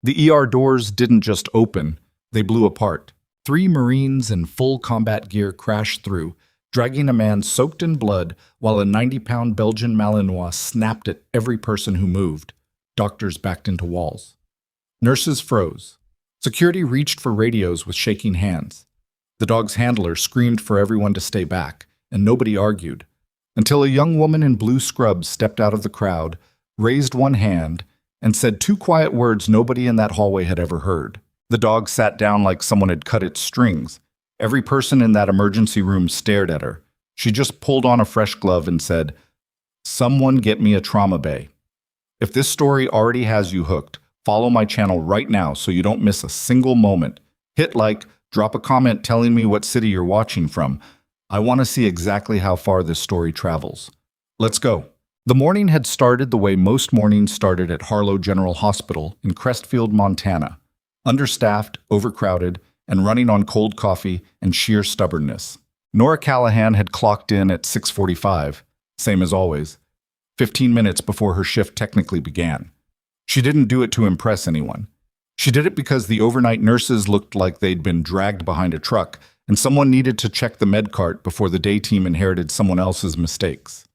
The ER doors didn't just open, they blew apart. Three Marines in full combat gear crashed through, dragging a man soaked in blood while a 90-pound Belgian Malinois snapped at every person who moved. Doctors backed into walls. Nurses froze. Security reached for radios with shaking hands. The dog's handler screamed for everyone to stay back, and nobody argued, until a young woman in blue scrubs stepped out of the crowd, raised one hand, and said two quiet words nobody in that hallway had ever heard. The dog sat down like someone had cut its strings. Every person in that emergency room stared at her. She just pulled on a fresh glove and said, "Someone get me a trauma bay." If this story already has you hooked, follow my channel right now so you don't miss a single moment. Hit like, drop a comment telling me what city you're watching from. I want to see exactly how far this story travels. Let's go. The morning had started the way most mornings started at Harlow General Hospital in Crestfield, Montana. Understaffed, overcrowded, and running on cold coffee and sheer stubbornness. Nora Callahan had clocked in at 6:45, same as always, 15 minutes before her shift technically began. She didn't do it to impress anyone. She did it because the overnight nurses looked like they'd been dragged behind a truck, and someone needed to check the med cart before the day team inherited someone else's mistakes.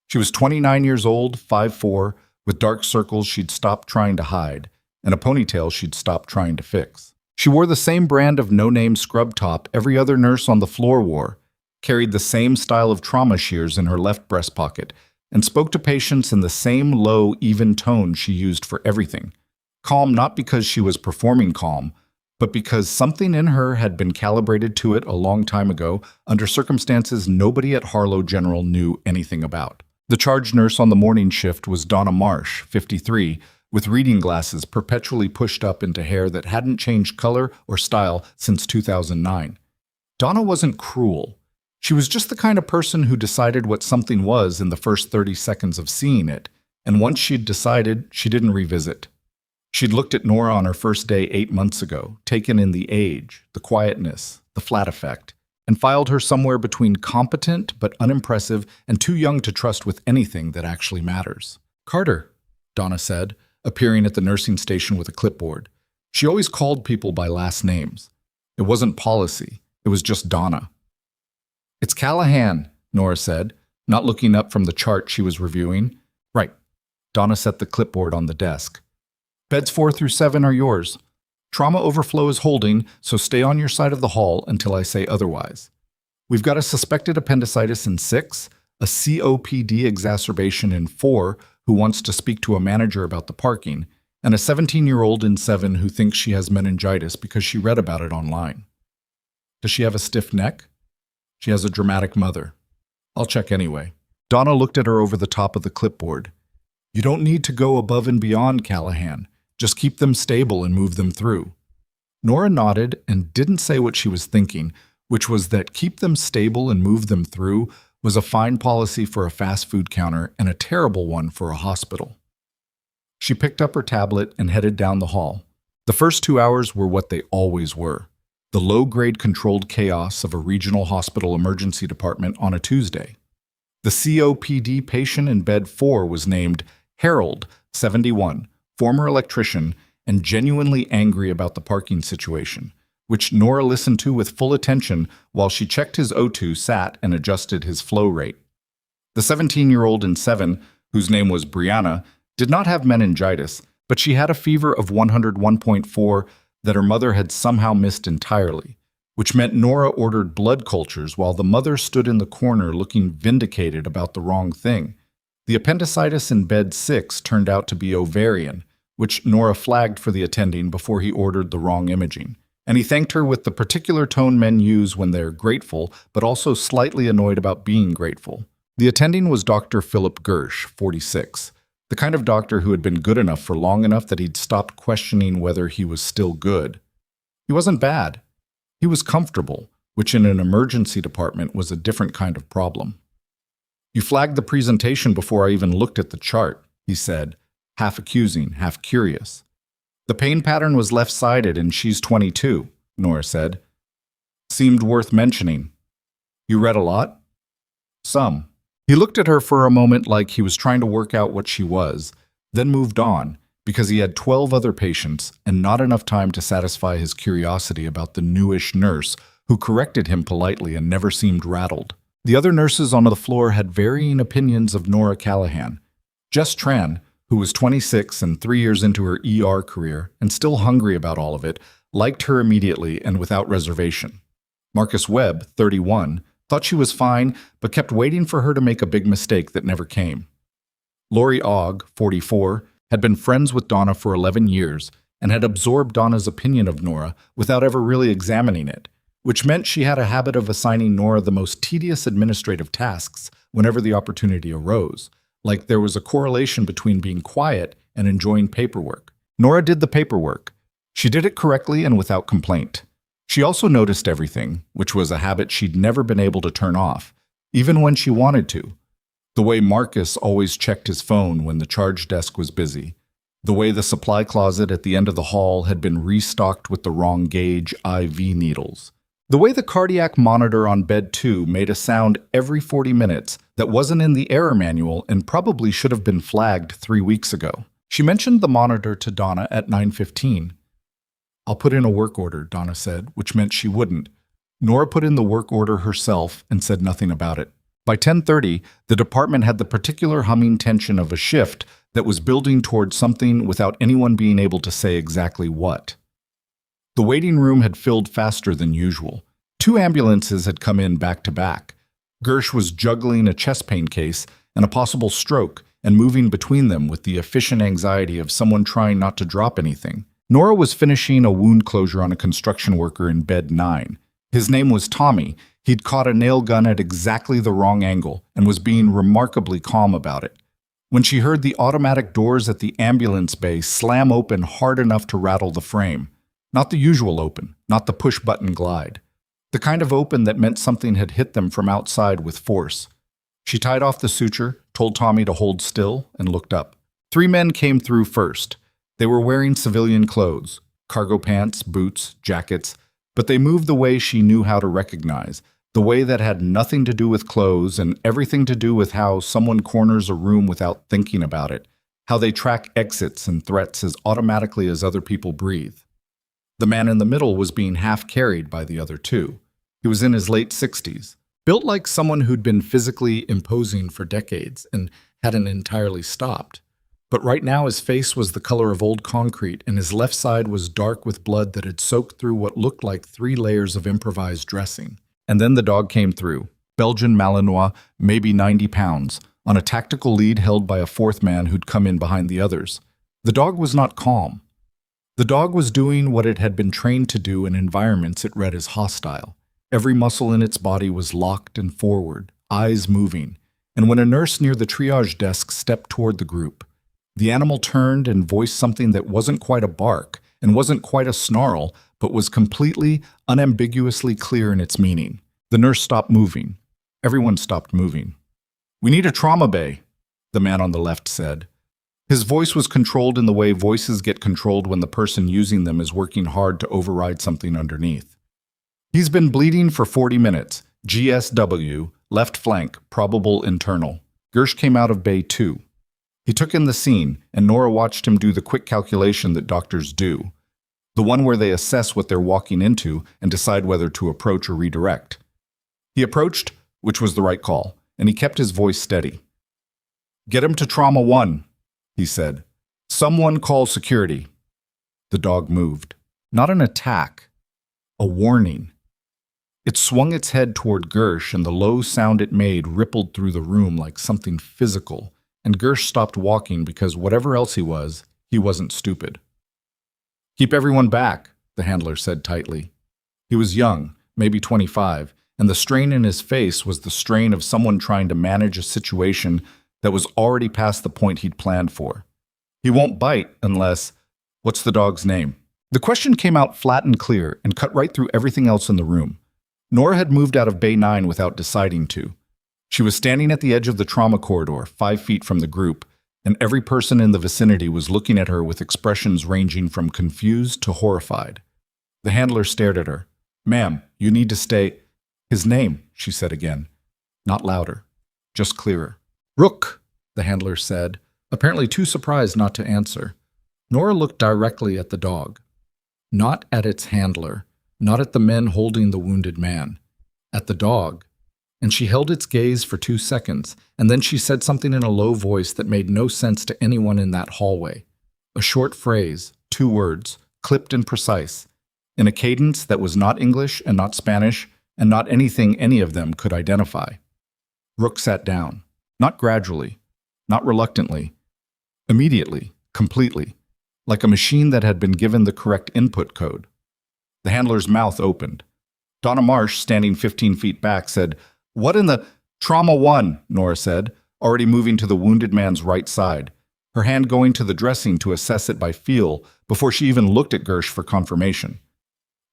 She was 29 years old, 5'4", with dark circles she'd stopped trying to hide, and a ponytail she'd stopped trying to fix. She wore the same brand of no-name scrub top every other nurse on the floor wore, carried the same style of trauma shears in her left breast pocket, and spoke to patients in the same low, even tone she used for everything. Calm not because she was performing calm, but because something in her had been calibrated to it a long time ago under circumstances nobody at Harlow General knew anything about. The charge nurse on the morning shift was Donna Marsh, 53, with reading glasses perpetually pushed up into hair that hadn't changed color or style since 2009. Donna wasn't cruel. She was just the kind of person who decided what something was in the first 30 seconds of seeing it, and once she'd decided, she didn't revisit. She'd looked at Nora on her first day 8 months ago, taken in the age, the quietness, the flat effect, and filed her somewhere between competent but unimpressive and too young to trust with anything that actually matters. "Carter," Donna said, appearing at the nursing station with a clipboard. She always called people by last names. It wasn't policy, it was just Donna. "It's Callahan," Nora said, not looking up from the chart she was reviewing. "Right." Donna set the clipboard on the desk. "Beds 4 through 7 are yours. Trauma overflow is holding, so stay on your side of the hall until I say otherwise. We've got a suspected appendicitis in 6, a COPD exacerbation in 4 who wants to speak to a manager about the parking, and a 17-year-old in 7 who thinks she has meningitis because she read about it online. Does she have a stiff neck? She has a dramatic mother. I'll check anyway." Donna looked at her over the top of the clipboard. "You don't need to go above and beyond, Callahan. Just keep them stable and move them through." Nora nodded and didn't say what she was thinking, which was that keep them stable and move them through was a fine policy for a fast food counter and a terrible one for a hospital. She picked up her tablet and headed down the hall. The first 2 hours were what they always were, the low-grade controlled chaos of a regional hospital emergency department on a Tuesday. The COPD patient in bed 4 was named Harold, 71, former electrician, and genuinely angry about the parking situation, which Nora listened to with full attention while she checked his O2 sat and adjusted his flow rate. The 17-year-old in 7, whose name was Brianna, did not have meningitis, but she had a fever of 101.4 that her mother had somehow missed entirely, which meant Nora ordered blood cultures while the mother stood in the corner looking vindicated about the wrong thing. The appendicitis in bed 6 turned out to be ovarian, which Nora flagged for the attending before he ordered the wrong imaging. And he thanked her with the particular tone men use when they're grateful, but also slightly annoyed about being grateful. The attending was Dr. Philip Gersh, 46, the kind of doctor who had been good enough for long enough that he'd stopped questioning whether he was still good. He wasn't bad. He was comfortable, which in an emergency department was a different kind of problem. "You flagged the presentation before I even looked at the chart," he said, half accusing, half curious. "The pain pattern was left-sided and she's 22, Nora said. "Seemed worth mentioning. You read a lot?" "Some." He looked at her for a moment like he was trying to work out what she was, then moved on, because he had 12 other patients and not enough time to satisfy his curiosity about the newish nurse who corrected him politely and never seemed rattled. The other nurses on the floor had varying opinions of Nora Callahan. Jess Tran, who was 26 and 3 years into her ER career and still hungry about all of it, liked her immediately and without reservation. Marcus Webb, 31, thought she was fine but kept waiting for her to make a big mistake that never came. Lori Ogg, 44, had been friends with Donna for 11 years and had absorbed Donna's opinion of Nora without ever really examining it, which meant she had a habit of assigning Nora the most tedious administrative tasks whenever the opportunity arose, like there was a correlation between being quiet and enjoying paperwork. Nora did the paperwork. She did it correctly and without complaint. She also noticed everything, which was a habit she'd never been able to turn off, even when she wanted to. The way Marcus always checked his phone when the charge desk was busy. The way the supply closet at the end of the hall had been restocked with the wrong gauge IV needles. The way the cardiac monitor on bed 2 made a sound every 40 minutes that wasn't in the error manual and probably should have been flagged 3 weeks ago. She mentioned the monitor to Donna at 9:15. "I'll put in a work order," Donna said, which meant she wouldn't. Nora put in the work order herself and said nothing about it. By 10:30, the department had the particular humming tension of a shift that was building towards something without anyone being able to say exactly what. The waiting room had filled faster than usual. 2 ambulances had come in back to back. Gersh was juggling a chest pain case and a possible stroke and moving between them with the efficient anxiety of someone trying not to drop anything. Nora was finishing a wound closure on a construction worker in bed 9. His name was Tommy. He'd caught a nail gun at exactly the wrong angle and was being remarkably calm about it. When she heard the automatic doors at the ambulance bay slam open hard enough to rattle the frame. Not the usual open, not the push-button glide. The kind of open that meant something had hit them from outside with force. She tied off the suture, told Tommy to hold still, and looked up. 3 men came through first. They were wearing civilian clothes, cargo pants, boots, jackets, but they moved the way she knew how to recognize, the way that had nothing to do with clothes and everything to do with how someone corners a room without thinking about it, how they track exits and threats as automatically as other people breathe. The man in the middle was being half carried by the other 2. He was in his late 60s, built like someone who'd been physically imposing for decades and hadn't entirely stopped. But right now his face was the color of old concrete and his left side was dark with blood that had soaked through what looked like 3 layers of improvised dressing. And then the dog came through, Belgian Malinois, maybe 90 pounds, on a tactical lead held by a 4th man who'd come in behind the others. The dog was not calm. The dog was doing what it had been trained to do in environments it read as hostile. Every muscle in its body was locked and forward, eyes moving, and when a nurse near the triage desk stepped toward the group, the animal turned and voiced something that wasn't quite a bark and wasn't quite a snarl, but was completely, unambiguously clear in its meaning. The nurse stopped moving. Everyone stopped moving. "We need a trauma bay," the man on the left said. His voice was controlled in the way voices get controlled when the person using them is working hard to override something underneath. "He's been bleeding for 40 minutes. GSW, left flank, probable internal." Gersh came out of bay 2. He took in the scene, and Nora watched him do the quick calculation that doctors do. The one where they assess what they're walking into and decide whether to approach or redirect. He approached, which was the right call, and he kept his voice steady. "Get him to trauma 1, he said. "Someone call security." The dog moved. Not an attack, a warning. It swung its head toward Gersh, and the low sound it made rippled through the room like something physical, and Gersh stopped walking because whatever else he wasn't stupid. "Keep everyone back," the handler said tightly. He was young, maybe 25, and the strain in his face was the strain of someone trying to manage a situation that was already past the point he'd planned for. "He won't bite unless—" "What's the dog's name?" The question came out flat and clear and cut right through everything else in the room. Nora had moved out of Bay 9 without deciding to. She was standing at the edge of the trauma corridor, 5 feet from the group, and every person in the vicinity was looking at her with expressions ranging from confused to horrified. The handler stared at her. "Ma'am, you need to stay—" "His name," she said again. Not louder, just clearer. "Rook," the handler said, apparently too surprised not to answer. Nora looked directly at the dog. Not at its handler, not at the men holding the wounded man. At the dog. And she held its gaze for 2 seconds, and then she said something in a low voice that made no sense to anyone in that hallway. A short phrase, 2 words, clipped and precise, in a cadence that was not English and not Spanish, and not anything any of them could identify. Rook sat down, not gradually, not reluctantly, immediately, completely, like a machine that had been given the correct input code. The handler's mouth opened. Donna Marsh, standing 15 feet back, said, "What in the—" "Trauma 1, Nora said, already moving to the wounded man's right side, her hand going to the dressing to assess it by feel before she even looked at Gersh for confirmation.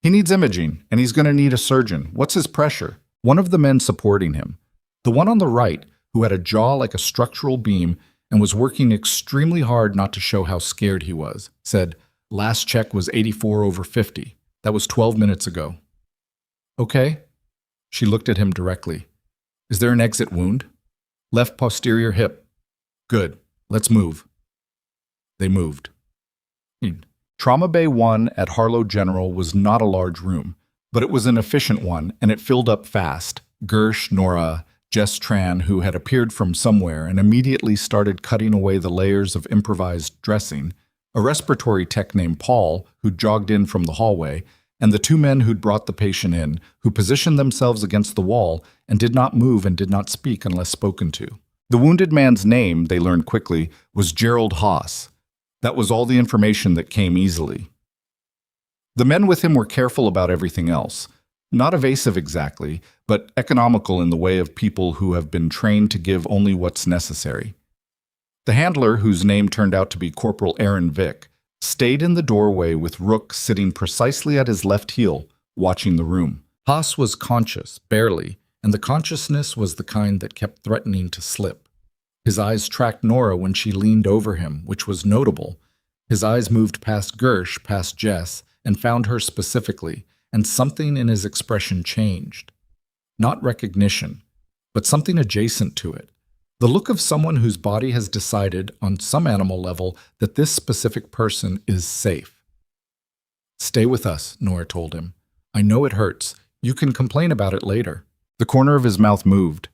"He needs imaging, and he's going to need a surgeon. What's his pressure?" One of the men supporting him, the one on the right, who had a jaw like a structural beam and was working extremely hard not to show how scared he was, said, "Last check was 84/50. That was 12 minutes ago." "Okay." She looked at him directly. "Is there an exit wound?" "Left posterior hip." "Good. Let's move." They moved. Trauma Bay 1 at Harlow General was not a large room, but it was an efficient one, and it filled up fast. Gersh, Nora, Jess Tran, who had appeared from somewhere and immediately started cutting away the layers of improvised dressing, a respiratory tech named Paul, who jogged in from the hallway, and the 2 men who'd brought the patient in, who positioned themselves against the wall and did not move and did not speak unless spoken to. The wounded man's name, they learned quickly, was Gerald Haas. That was all the information that came easily. The men with him were careful about everything else. Not evasive exactly, but economical in the way of people who have been trained to give only what's necessary. The handler, whose name turned out to be Corporal Aaron Vick, stayed in the doorway with Rook sitting precisely at his left heel, watching the room. Haas was conscious, barely, and the consciousness was the kind that kept threatening to slip. His eyes tracked Nora when she leaned over him, which was notable. His eyes moved past Gersh, past Jess, and found her specifically, and something in his expression changed. Not recognition, but something adjacent to it. The look of someone whose body has decided, on some animal level, that this specific person is safe. "Stay with us," Nora told him. "I know it hurts. You can complain about it later." The corner of his mouth moved.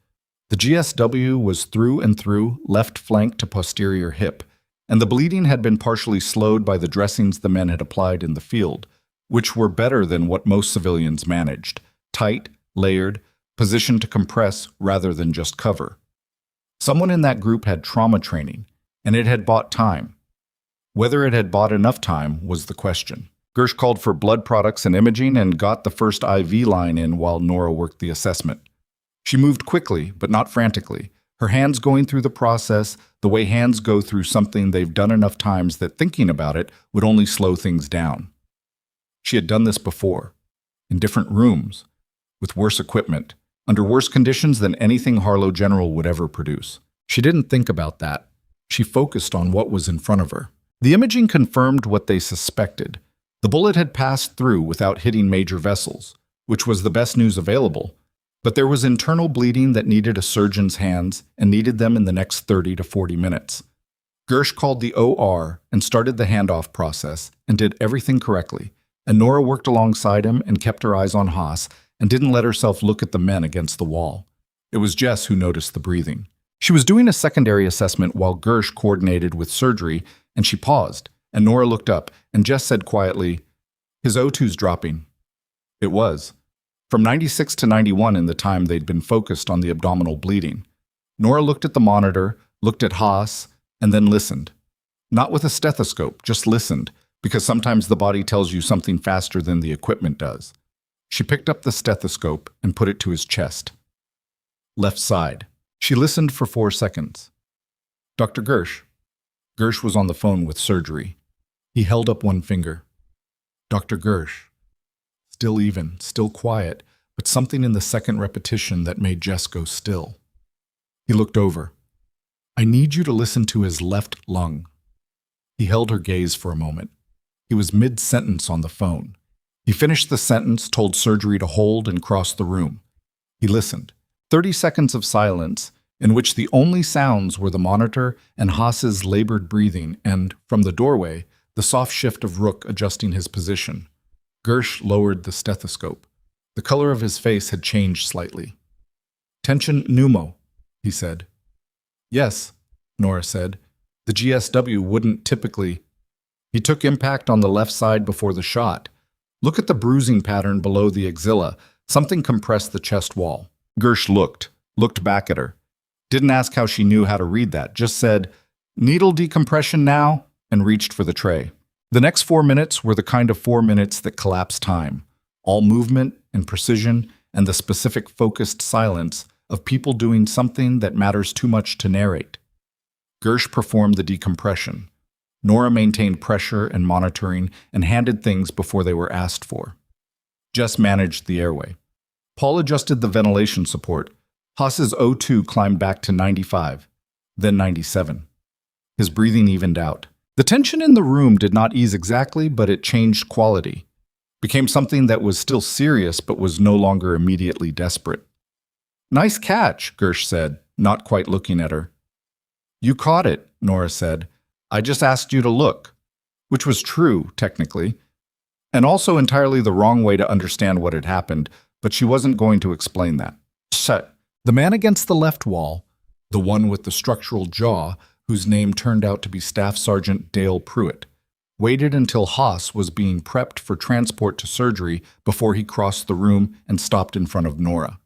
The GSW was through and through, left flank to posterior hip, and the bleeding had been partially slowed by the dressings the men had applied in the field, which were better than what most civilians managed, tight, layered, positioned to compress rather than just cover. Someone in that group had trauma training, and it had bought time. Whether it had bought enough time was the question. Gersh called for blood products and imaging and got the first IV line in while Nora worked the assessment. She moved quickly, but not frantically, her hands going through the process the way hands go through something they've done enough times that thinking about it would only slow things down. She had done this before, in different rooms, with worse equipment, under worse conditions than anything Harlow General would ever produce. She didn't think about that. She focused on what was in front of her. The imaging confirmed what they suspected. The bullet had passed through without hitting major vessels, which was the best news available. But there was internal bleeding that needed a surgeon's hands and needed them in the next 30 to 40 minutes. Gersh called the OR and started the handoff process and did everything correctly, and Nora worked alongside him and kept her eyes on Haas and didn't let herself look at the men against the wall. It was Jess who noticed the breathing. She was doing a secondary assessment while Gersh coordinated with surgery, and she paused, and Nora looked up, and Jess said quietly, "His O2's dropping." It was. From 96 to 91 in the time they'd been focused on the abdominal bleeding. Nora looked at the monitor, looked at Haas, and then listened. Not with a stethoscope, just listened, because sometimes the body tells you something faster than the equipment does. She picked up the stethoscope and put it to his chest. Left side. She listened for 4 seconds. "Dr. Gersh." Gersh was on the phone with surgery. He held up one finger. "Dr. Gersh." Still even, still quiet, but something in the second repetition that made Jess go still. He looked over. "I need you to listen to his left lung." He held her gaze for a moment. He was mid-sentence on the phone. He finished the sentence, told surgery to hold, and crossed the room. He listened. 30 seconds of silence, in which the only sounds were the monitor and Haas's labored breathing, and, from the doorway, the soft shift of Rook adjusting his position. Gersh lowered the stethoscope. The color of his face had changed slightly. "Tension pneumo," he said. "Yes," Nora said. "The GSW wouldn't typically—" He took impact on the left side before the shot. "Look at the bruising pattern below the axilla. Something compressed the chest wall." Gersh looked back at her. Didn't ask how she knew how to read that, just said, "Needle decompression now," and reached for the tray. The next 4 minutes were the kind of 4 minutes that collapse time. All movement and precision and the specific focused silence of people doing something that matters too much to narrate. Gersh performed the decompression. Nora maintained pressure and monitoring and handed things before they were asked for. Jess managed the airway. Paul adjusted the ventilation support. Haas's O2 climbed back to 95, then 97. His breathing evened out. The tension in the room did not ease exactly, but it changed quality. Became something that was still serious but was no longer immediately desperate. "Nice catch," Gersh said, not quite looking at her. "You caught it," Nora said. "I just asked you to look." Which was true, technically, and also entirely the wrong way to understand what had happened, but she wasn't going to explain that. Shut. The man against the left wall, the one with the structural jaw, whose name turned out to be Staff Sergeant Dale Pruitt, waited until Haas was being prepped for transport to surgery before he crossed the room and stopped in front of Nora.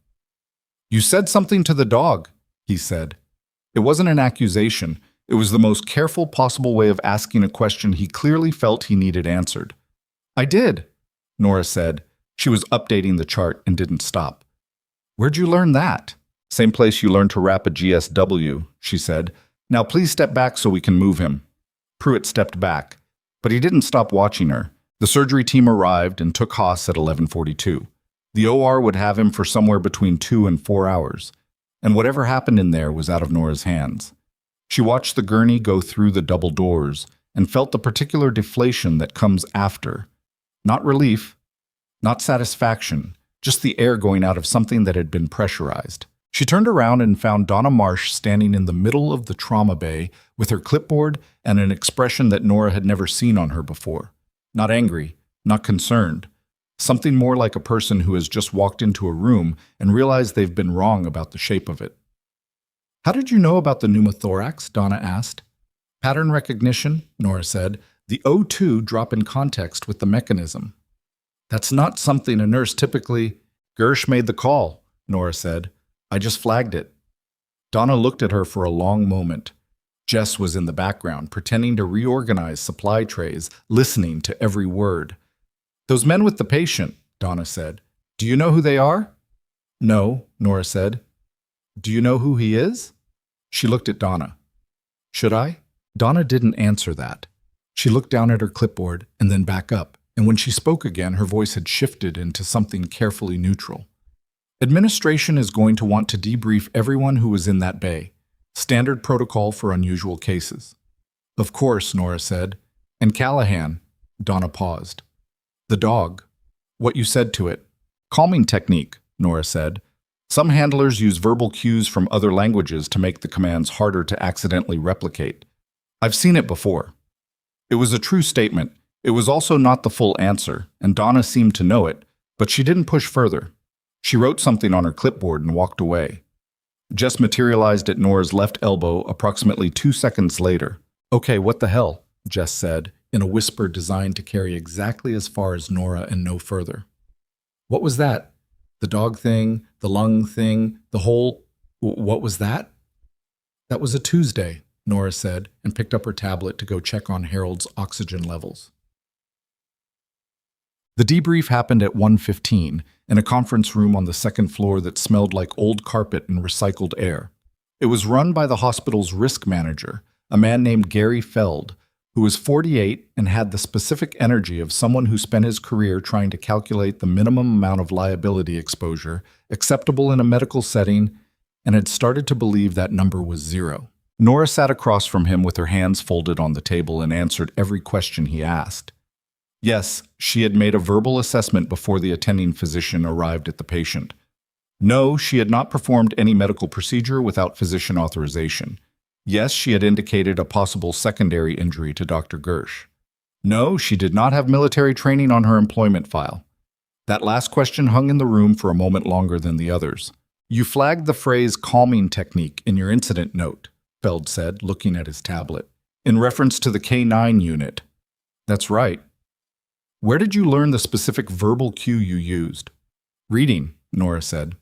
"You said something to the dog," he said. It wasn't an accusation. It was the most careful possible way of asking a question he clearly felt he needed answered. "I did," Nora said. She was updating the chart and didn't stop. "Where'd you learn that?" "Same place you learned to wrap a GSW," she said. "Now please step back so we can move him." Pruitt stepped back, but he didn't stop watching her. The surgery team arrived and took Haas at 11:42. The OR would have him for somewhere between 2 and 4 hours, and whatever happened in there was out of Nora's hands. She watched the gurney go through the double doors and felt the particular deflation that comes after. Not relief, not satisfaction, just the air going out of something that had been pressurized. She turned around and found Donna Marsh standing in the middle of the trauma bay with her clipboard and an expression that Nora had never seen on her before. Not angry, not concerned. Something more like a person who has just walked into a room and realized they've been wrong about the shape of it. "How did you know about the pneumothorax?" Donna asked. "Pattern recognition," Nora said. "The O2 drop in context with the mechanism." "That's not something a nurse typically—" "Gersh made the call," Nora said. "I just flagged it." Donna looked at her for a long moment. Jess was in the background, pretending to reorganize supply trays, listening to every word. "Those men with the patient," Donna said. "Do you know who they are?" "No," Nora said. "Do you know who he is?" She looked at Donna. "Should I?" Donna didn't answer that. She looked down at her clipboard and then back up, and when she spoke again, her voice had shifted into something carefully neutral. "Administration is going to want to debrief everyone who was in that bay. Standard protocol for unusual cases." "Of course," Nora said. "And Callahan," Donna paused. "The dog. What you said to it." "Calming technique," Nora said. "Some handlers use verbal cues from other languages to make the commands harder to accidentally replicate. I've seen it before." It was a true statement. It was also not the full answer, and Donna seemed to know it, but she didn't push further. She wrote something on her clipboard and walked away. Jess materialized at Nora's left elbow approximately 2 seconds later. "Okay, what the hell?" Jess said, in a whisper designed to carry exactly as far as Nora and no further. "What was that? The dog thing, the lung thing, the whole— what was that?" "That was a Tuesday," Nora said, and picked up her tablet to go check on Harold's oxygen levels. The debrief happened at 1:15 in a conference room on the second floor that smelled like old carpet and recycled air. It was run by the hospital's risk manager, a man named Gary Feld, who was 48 and had the specific energy of someone who spent his career trying to calculate the minimum amount of liability exposure acceptable in a medical setting and had started to believe that number was 0. Nora sat across from him with her hands folded on the table and answered every question he asked. Yes, she had made a verbal assessment before the attending physician arrived at the patient. No, she had not performed any medical procedure without physician authorization. Yes, she had indicated a possible secondary injury to Dr. Gersh. No, she did not have military training on her employment file. That last question hung in the room for a moment longer than the others. You flagged the phrase calming technique in your incident note, Feld said, looking at his tablet, in reference to the K9 unit. That's right. Where did you learn the specific verbal cue you used? Reading, Nora said.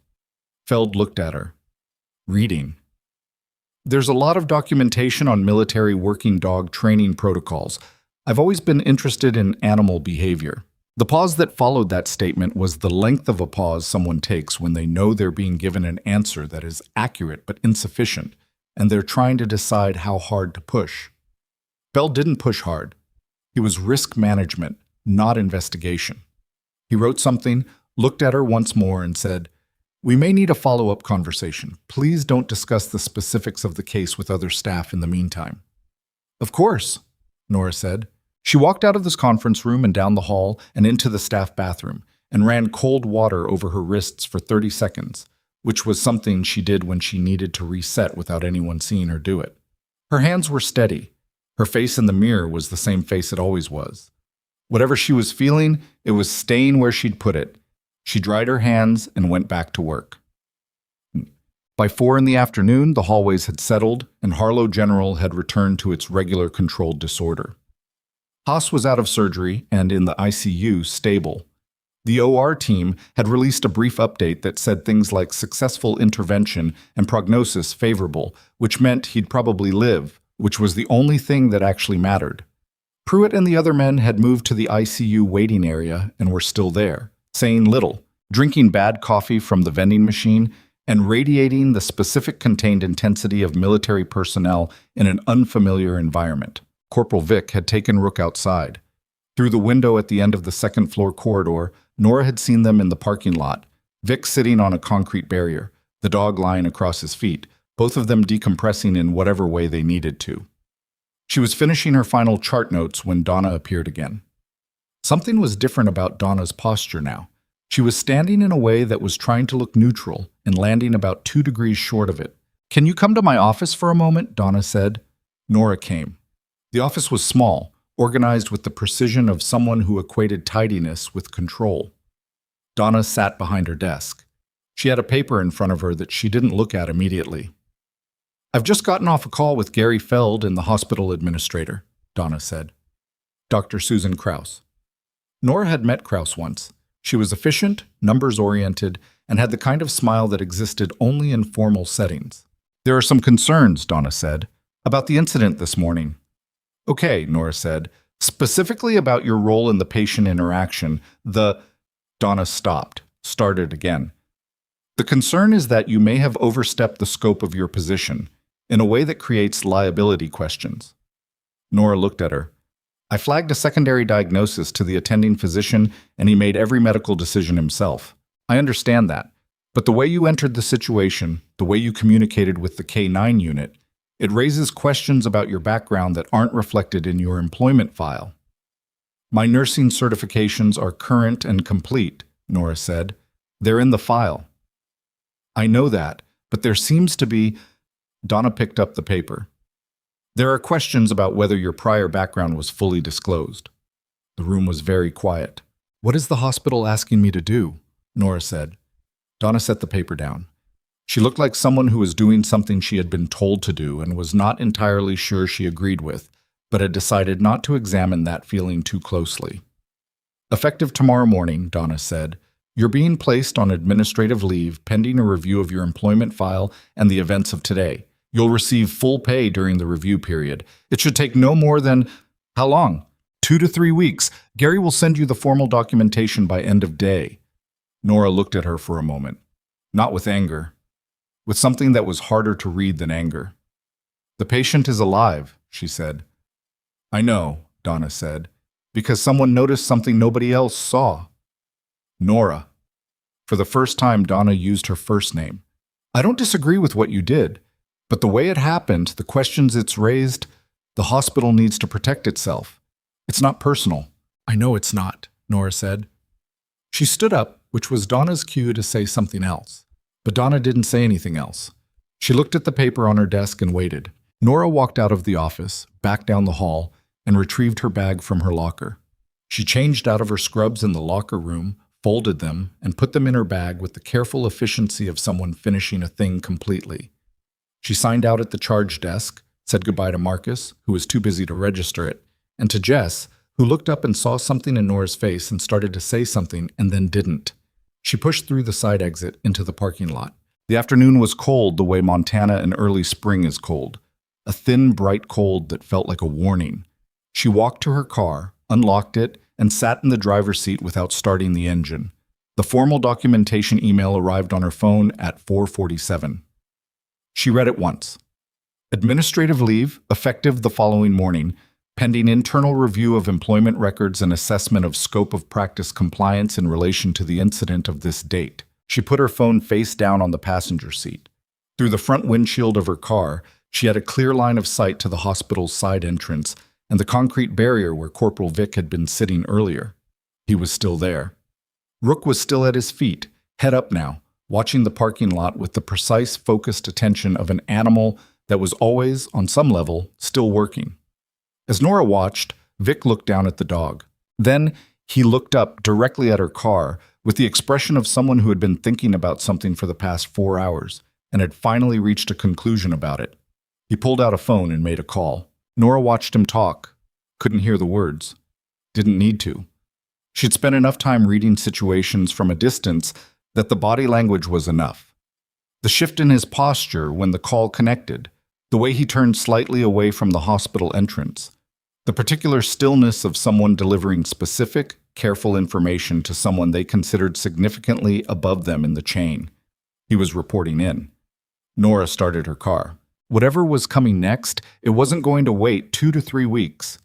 Feld looked at her. Reading. There's a lot of documentation on military working dog training protocols. I've always been interested in animal behavior. The pause that followed that statement was the length of a pause someone takes when they know they're being given an answer that is accurate but insufficient, and they're trying to decide how hard to push. Feld didn't push hard. It was risk management, not investigation. He wrote something, looked at her once more, and said, "We may need a follow-up conversation. Please don't discuss the specifics of the case with other staff in the meantime." "Of course," Nora said. She walked out of this conference room and down the hall and into the staff bathroom and ran cold water over her wrists for 30 seconds, which was something she did when she needed to reset without anyone seeing her do it. Her hands were steady. Her face in the mirror was the same face it always was. Whatever she was feeling, it was staying where she'd put it. She dried her hands and went back to work. By 4 in the afternoon, the hallways had settled, and Harlow General had returned to its regular controlled disorder. Haas was out of surgery and in the ICU, stable. The OR team had released a brief update that said things like successful intervention and prognosis favorable, which meant he'd probably live, which was the only thing that actually mattered. Pruitt and the other men had moved to the ICU waiting area and were still there, saying little, drinking bad coffee from the vending machine, and radiating the specific contained intensity of military personnel in an unfamiliar environment. Corporal Vic had taken Rook outside. Through the window at the end of the second-floor corridor, Nora had seen them in the parking lot, Vic sitting on a concrete barrier, the dog lying across his feet, both of them decompressing in whatever way they needed to. She was finishing her final chart notes when Donna appeared again. Something was different about Donna's posture now. She was standing in a way that was trying to look neutral and landing about 2 degrees short of it. "Can you come to my office for a moment?" Donna said. Nora came. The office was small, organized with the precision of someone who equated tidiness with control. Donna sat behind her desk. She had a paper in front of her that she didn't look at immediately. "I've just gotten off a call with Gary Feld and the hospital administrator," Donna said. Dr. Susan Krause. Nora had met Krause once. She was efficient, numbers-oriented, and had the kind of smile that existed only in formal settings. "There are some concerns," Donna said, "about the incident this morning." "Okay," Nora said, "specifically about your role in the patient interaction, Donna stopped, started again. "The concern is that you may have overstepped the scope of your position in a way that creates liability questions." Nora looked at her. "I flagged a secondary diagnosis to the attending physician, and he made every medical decision himself. I understand that. But the way you entered the situation, the way you communicated with the K9 unit, it raises questions about your background that aren't reflected in your employment file." "My nursing certifications are current and complete," Nora said. "They're in the file." "I know that, but there seems to be—" Donna picked up the paper. "There are questions about whether your prior background was fully disclosed." The room was very quiet. "What is the hospital asking me to do?" Nora said. Donna set the paper down. She looked like someone who was doing something she had been told to do and was not entirely sure she agreed with, but had decided not to examine that feeling too closely. "Effective tomorrow morning," Donna said, "you're being placed on administrative leave pending a review of your employment file and the events of today. You'll receive full pay during the review period. It should take no more than— how long? 2 to 3 weeks. Gary will send you the formal documentation by end of day." Nora looked at her for a moment. Not with anger. With something that was harder to read than anger. "The patient is alive," she said. "I know," Donna said, "because someone noticed something nobody else saw." "Nora." For the first time, Donna used her first name. "I don't disagree with what you did, but the way it happened, the questions it's raised, the hospital needs to protect itself. It's not personal." "I know it's not," Nora said. She stood up, which was Donna's cue to say something else. But Donna didn't say anything else. She looked at the paper on her desk and waited. Nora walked out of the office, back down the hall, and retrieved her bag from her locker. She changed out of her scrubs in the locker room, folded them, and put them in her bag with the careful efficiency of someone finishing a thing completely. She signed out at the charge desk, said goodbye to Marcus, who was too busy to register it, and to Jess, who looked up and saw something in Nora's face and started to say something and then didn't. She pushed through the side exit into the parking lot. The afternoon was cold the way Montana in early spring is cold, a thin, bright cold that felt like a warning. She walked to her car, unlocked it, and sat in the driver's seat without starting the engine. The formal documentation email arrived on her phone at 4:47. She read it once. Administrative leave, effective the following morning, pending internal review of employment records and assessment of scope of practice compliance in relation to the incident of this date. She put her phone face down on the passenger seat. Through the front windshield of her car, she had a clear line of sight to the hospital's side entrance and the concrete barrier where Corporal Vic had been sitting earlier. He was still there. Rook was still at his feet, head up now, watching the parking lot with the precise, focused attention of an animal that was always, on some level, still working. As Nora watched, Vic looked down at the dog. Then he looked up directly at her car with the expression of someone who had been thinking about something for the past 4 hours and had finally reached a conclusion about it. He pulled out a phone and made a call. Nora watched him talk. Couldn't hear the words. Didn't need to. She'd spent enough time reading situations from a distance that the body language was enough. The shift in his posture when the call connected, the way he turned slightly away from the hospital entrance, the particular stillness of someone delivering specific, careful information to someone they considered significantly above them in the chain. He was reporting in. Nora started her car. Whatever was coming next, it wasn't going to wait 2 to 3 weeks.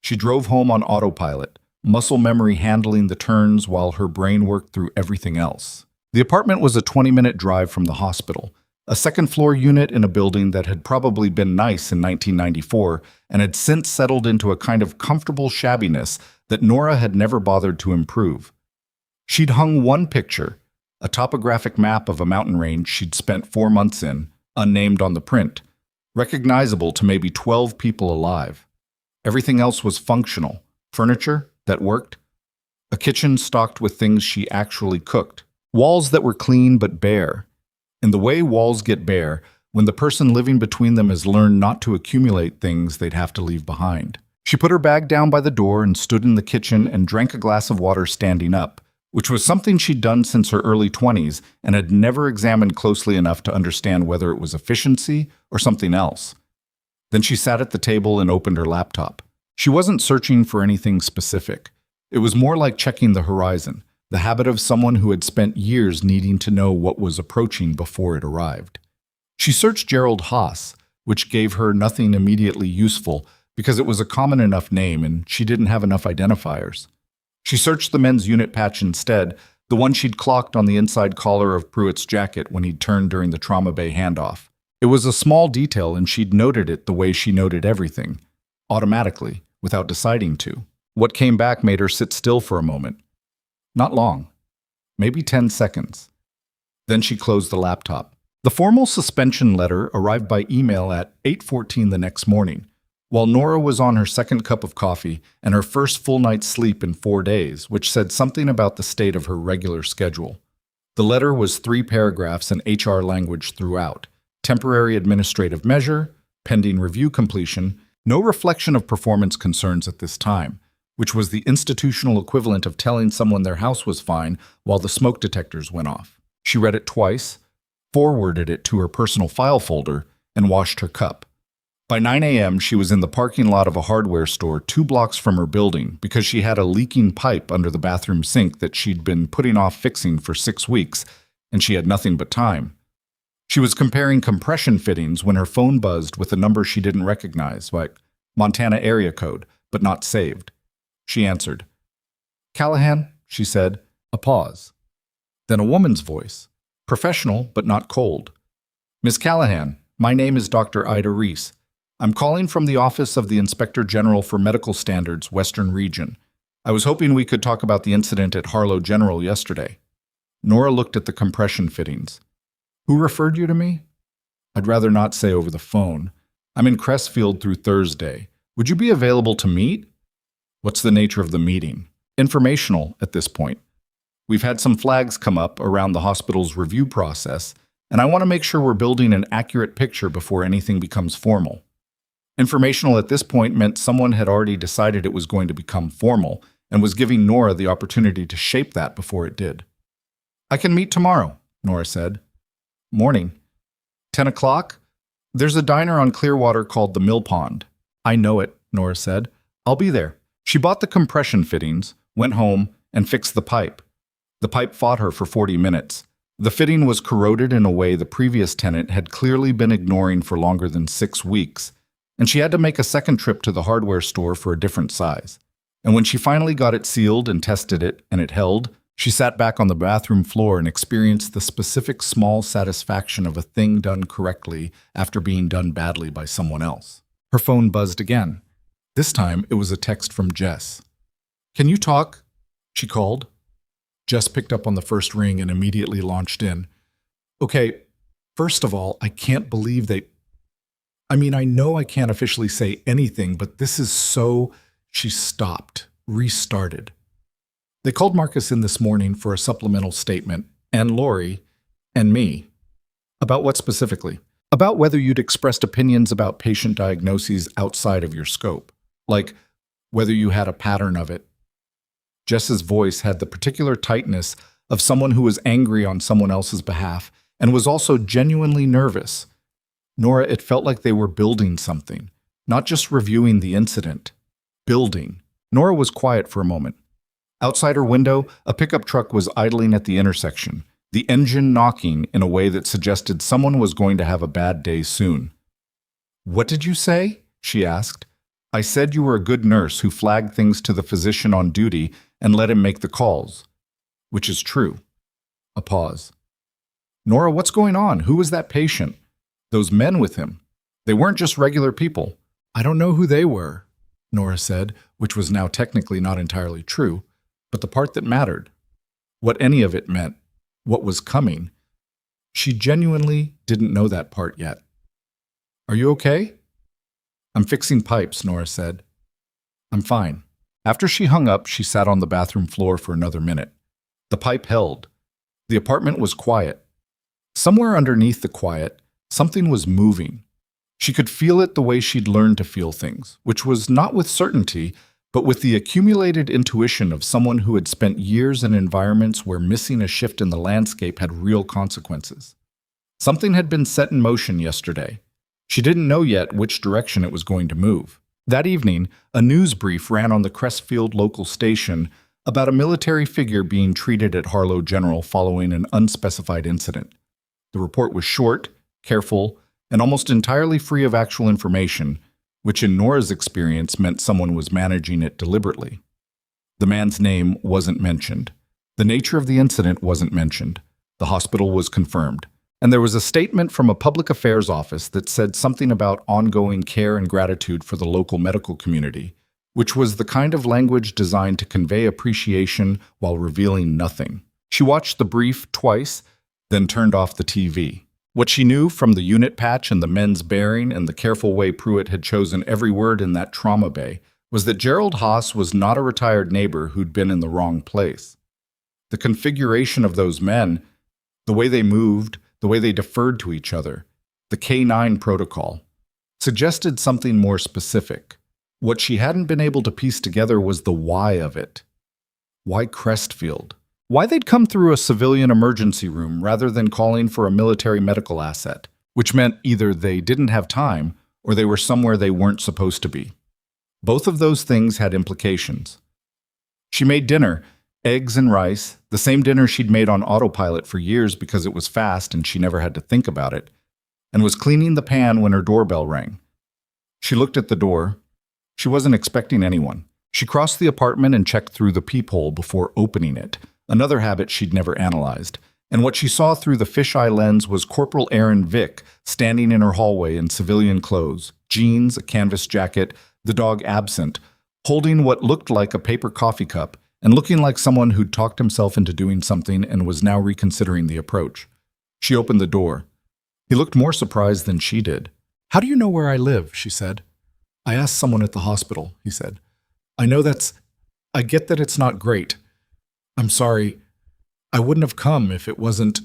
She drove home on autopilot, muscle memory handling the turns while her brain worked through everything else. The apartment was a 20-minute drive from the hospital, a second-floor unit in a building that had probably been nice in 1994 and had since settled into a kind of comfortable shabbiness that Nora had never bothered to improve. She'd hung one picture, a topographic map of a mountain range she'd spent 4 months in, unnamed on the print, recognizable to maybe 12 people alive. Everything else was functional. Furniture that worked. A kitchen stocked with things she actually cooked. Walls that were clean but bare. In the way walls get bare, when the person living between them has learned not to accumulate things they'd have to leave behind. She put her bag down by the door and stood in the kitchen and drank a glass of water standing up, which was something she'd done since her early 20s and had never examined closely enough to understand whether it was efficiency or something else. Then she sat at the table and opened her laptop. She wasn't searching for anything specific. It was more like checking the horizon, the habit of someone who had spent years needing to know what was approaching before it arrived. She searched Gerald Haas, which gave her nothing immediately useful because it was a common enough name and she didn't have enough identifiers. She searched the men's unit patch instead, the one she'd clocked on the inside collar of Pruitt's jacket when he'd turned during the trauma bay handoff. It was a small detail and she'd noted it the way she noted everything, automatically, without deciding to. What came back made her sit still for a moment. Not long. Maybe 10 seconds. Then she closed the laptop. The formal suspension letter arrived by email at 8:14 the next morning, while Nora was on her second cup of coffee and her first full night's sleep in 4 days, which said something about the state of her regular schedule. The letter was 3 paragraphs in HR language throughout. Temporary administrative measure, pending review completion, no reflection of performance concerns at this time, which was the institutional equivalent of telling someone their house was fine while the smoke detectors went off. She read it twice, forwarded it to her personal file folder, and washed her cup. By 9 a.m., she was in the parking lot of a hardware store 2 blocks from her building because she had a leaking pipe under the bathroom sink that she'd been putting off fixing for 6 weeks, and she had nothing but time. She was comparing compression fittings when her phone buzzed with a number she didn't recognize, like Montana area code, but not saved. She answered. "Callahan," she said, a pause. Then a woman's voice, professional but not cold. "Miss Callahan, my name is Dr. Ida Reese. I'm calling from the Office of the Inspector General for Medical Standards, Western Region. I was hoping we could talk about the incident at Harlow General yesterday." Nora looked at the compression fittings. "Who referred you to me?" "I'd rather not say over the phone. I'm in Crestfield through Thursday. Would you be available to meet? What's the nature of the meeting? Informational at this point. We've had some flags come up around the hospital's review process, and I want to make sure we're building an accurate picture before anything becomes formal. Informational at this point meant someone had already decided it was going to become formal and was giving Nora the opportunity to shape that before it did. I can meet tomorrow, Nora said. Morning. 10 o'clock? There's a diner on Clearwater called the Mill Pond. I know it, Nora said. I'll be there. She bought the compression fittings, went home, and fixed the pipe. The pipe fought her for 40 minutes. The fitting was corroded in a way the previous tenant had clearly been ignoring for longer than 6 weeks, and she had to make a second trip to the hardware store for a different size. And when she finally got it sealed and tested it, and it held, she sat back on the bathroom floor and experienced the specific small satisfaction of a thing done correctly after being done badly by someone else. Her phone buzzed again. This time, it was a text from Jess. "Can you talk?" she called. Jess picked up on the first ring and immediately launched in. "Okay, first of all, I can't believe I know I can't officially say anything, but this is so..." She stopped, restarted. "They called Marcus in this morning for a supplemental statement, and Lori, and me." "About what specifically?" "About whether you'd expressed opinions about patient diagnoses outside of your scope. Like, whether you had a pattern of it." Jess's voice had the particular tightness of someone who was angry on someone else's behalf and was also genuinely nervous. Nora, it felt like they were building something, not just reviewing the incident. Building. Nora was quiet for a moment. Outside her window, a pickup truck was idling at the intersection, the engine knocking in a way that suggested someone was going to have a bad day soon. "What did you say?" she asked. "I said you were a good nurse who flagged things to the physician on duty and let him make the calls." "Which is true." A pause. "Nora, what's going on? Who was that patient? Those men with him? They weren't just regular people." "I don't know who they were," Nora said, which was now technically not entirely true, but the part that mattered. What any of it meant. What was coming. She genuinely didn't know that part yet. "Are you okay?" "I'm fixing pipes," Nora said. "I'm fine." After she hung up, she sat on the bathroom floor for another minute. The pipe held. The apartment was quiet. Somewhere underneath the quiet, something was moving. She could feel it the way she'd learned to feel things, which was not with certainty, but with the accumulated intuition of someone who had spent years in environments where missing a shift in the landscape had real consequences. Something had been set in motion yesterday. She didn't know yet which direction it was going to move. That evening, a news brief ran on the Crestfield local station about a military figure being treated at Harlow General following an unspecified incident. The report was short, careful, and almost entirely free of actual information, which in Nora's experience meant someone was managing it deliberately. The man's name wasn't mentioned. The nature of the incident wasn't mentioned. The hospital was confirmed. And there was a statement from a public affairs office that said something about ongoing care and gratitude for the local medical community, which was the kind of language designed to convey appreciation while revealing nothing. She watched the brief twice, then turned off the TV. What she knew from the unit patch and the men's bearing and the careful way Pruitt had chosen every word in that trauma bay was that Gerald Haas was not a retired neighbor who'd been in the wrong place. The configuration of those men, the way they moved, the way they deferred to each other, the K9 protocol, suggested something more specific. What she hadn't been able to piece together was the why of it. Why Crestfield? Why they'd come through a civilian emergency room rather than calling for a military medical asset, which meant either they didn't have time or they were somewhere they weren't supposed to be. Both of those things had implications. She made dinner, eggs and rice, the same dinner she'd made on autopilot for years because it was fast and she never had to think about it, and was cleaning the pan when her doorbell rang. She looked at the door. She wasn't expecting anyone. She crossed the apartment and checked through the peephole before opening it, another habit she'd never analyzed, and what she saw through the fisheye lens was Corporal Aaron Vick standing in her hallway in civilian clothes, jeans, a canvas jacket, the dog absent, holding what looked like a paper coffee cup, and looking like someone who'd talked himself into doing something and was now reconsidering the approach. She opened the door. He looked more surprised than she did. "How do you know where I live?" she said. I asked someone at the hospital, he said. I get that it's not great. I'm sorry. I wouldn't have come if it wasn't.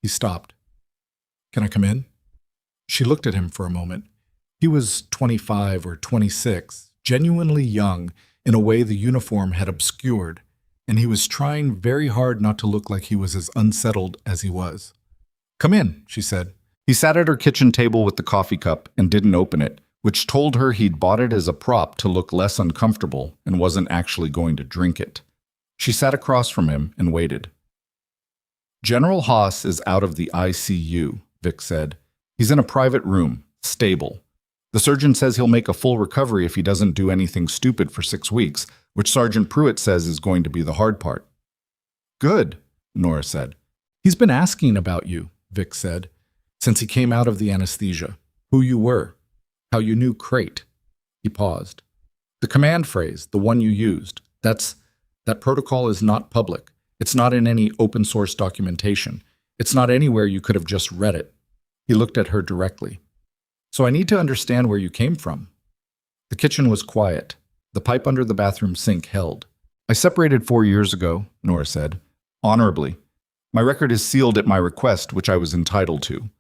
He stopped. Can I come in? She looked at him for a moment. He was 25 or 26, genuinely young in a way the uniform had obscured, and he was trying very hard not to look like he was as unsettled as he was. Come in, she said. He sat at her kitchen table with the coffee cup and didn't open it, which told her he'd bought it as a prop to look less uncomfortable and wasn't actually going to drink it. She sat across from him and waited. General Haas is out of the ICU, Vic said. He's in a private room, stable. The surgeon says he'll make a full recovery if he doesn't do anything stupid for 6 weeks, which Sergeant Pruitt says is going to be the hard part. Good, Nora said. He's been asking about you, Vic said, since he came out of the anesthesia. Who you were. How you knew Crate. He paused. The command phrase, the one you used, that protocol is not public. It's not in any open source documentation. It's not anywhere you could have just read it. He looked at her directly. So I need to understand where you came from. The kitchen was quiet. The pipe under the bathroom sink held. I separated 4 years ago, Nora said. Honorably. My record is sealed at my request, which I was entitled to.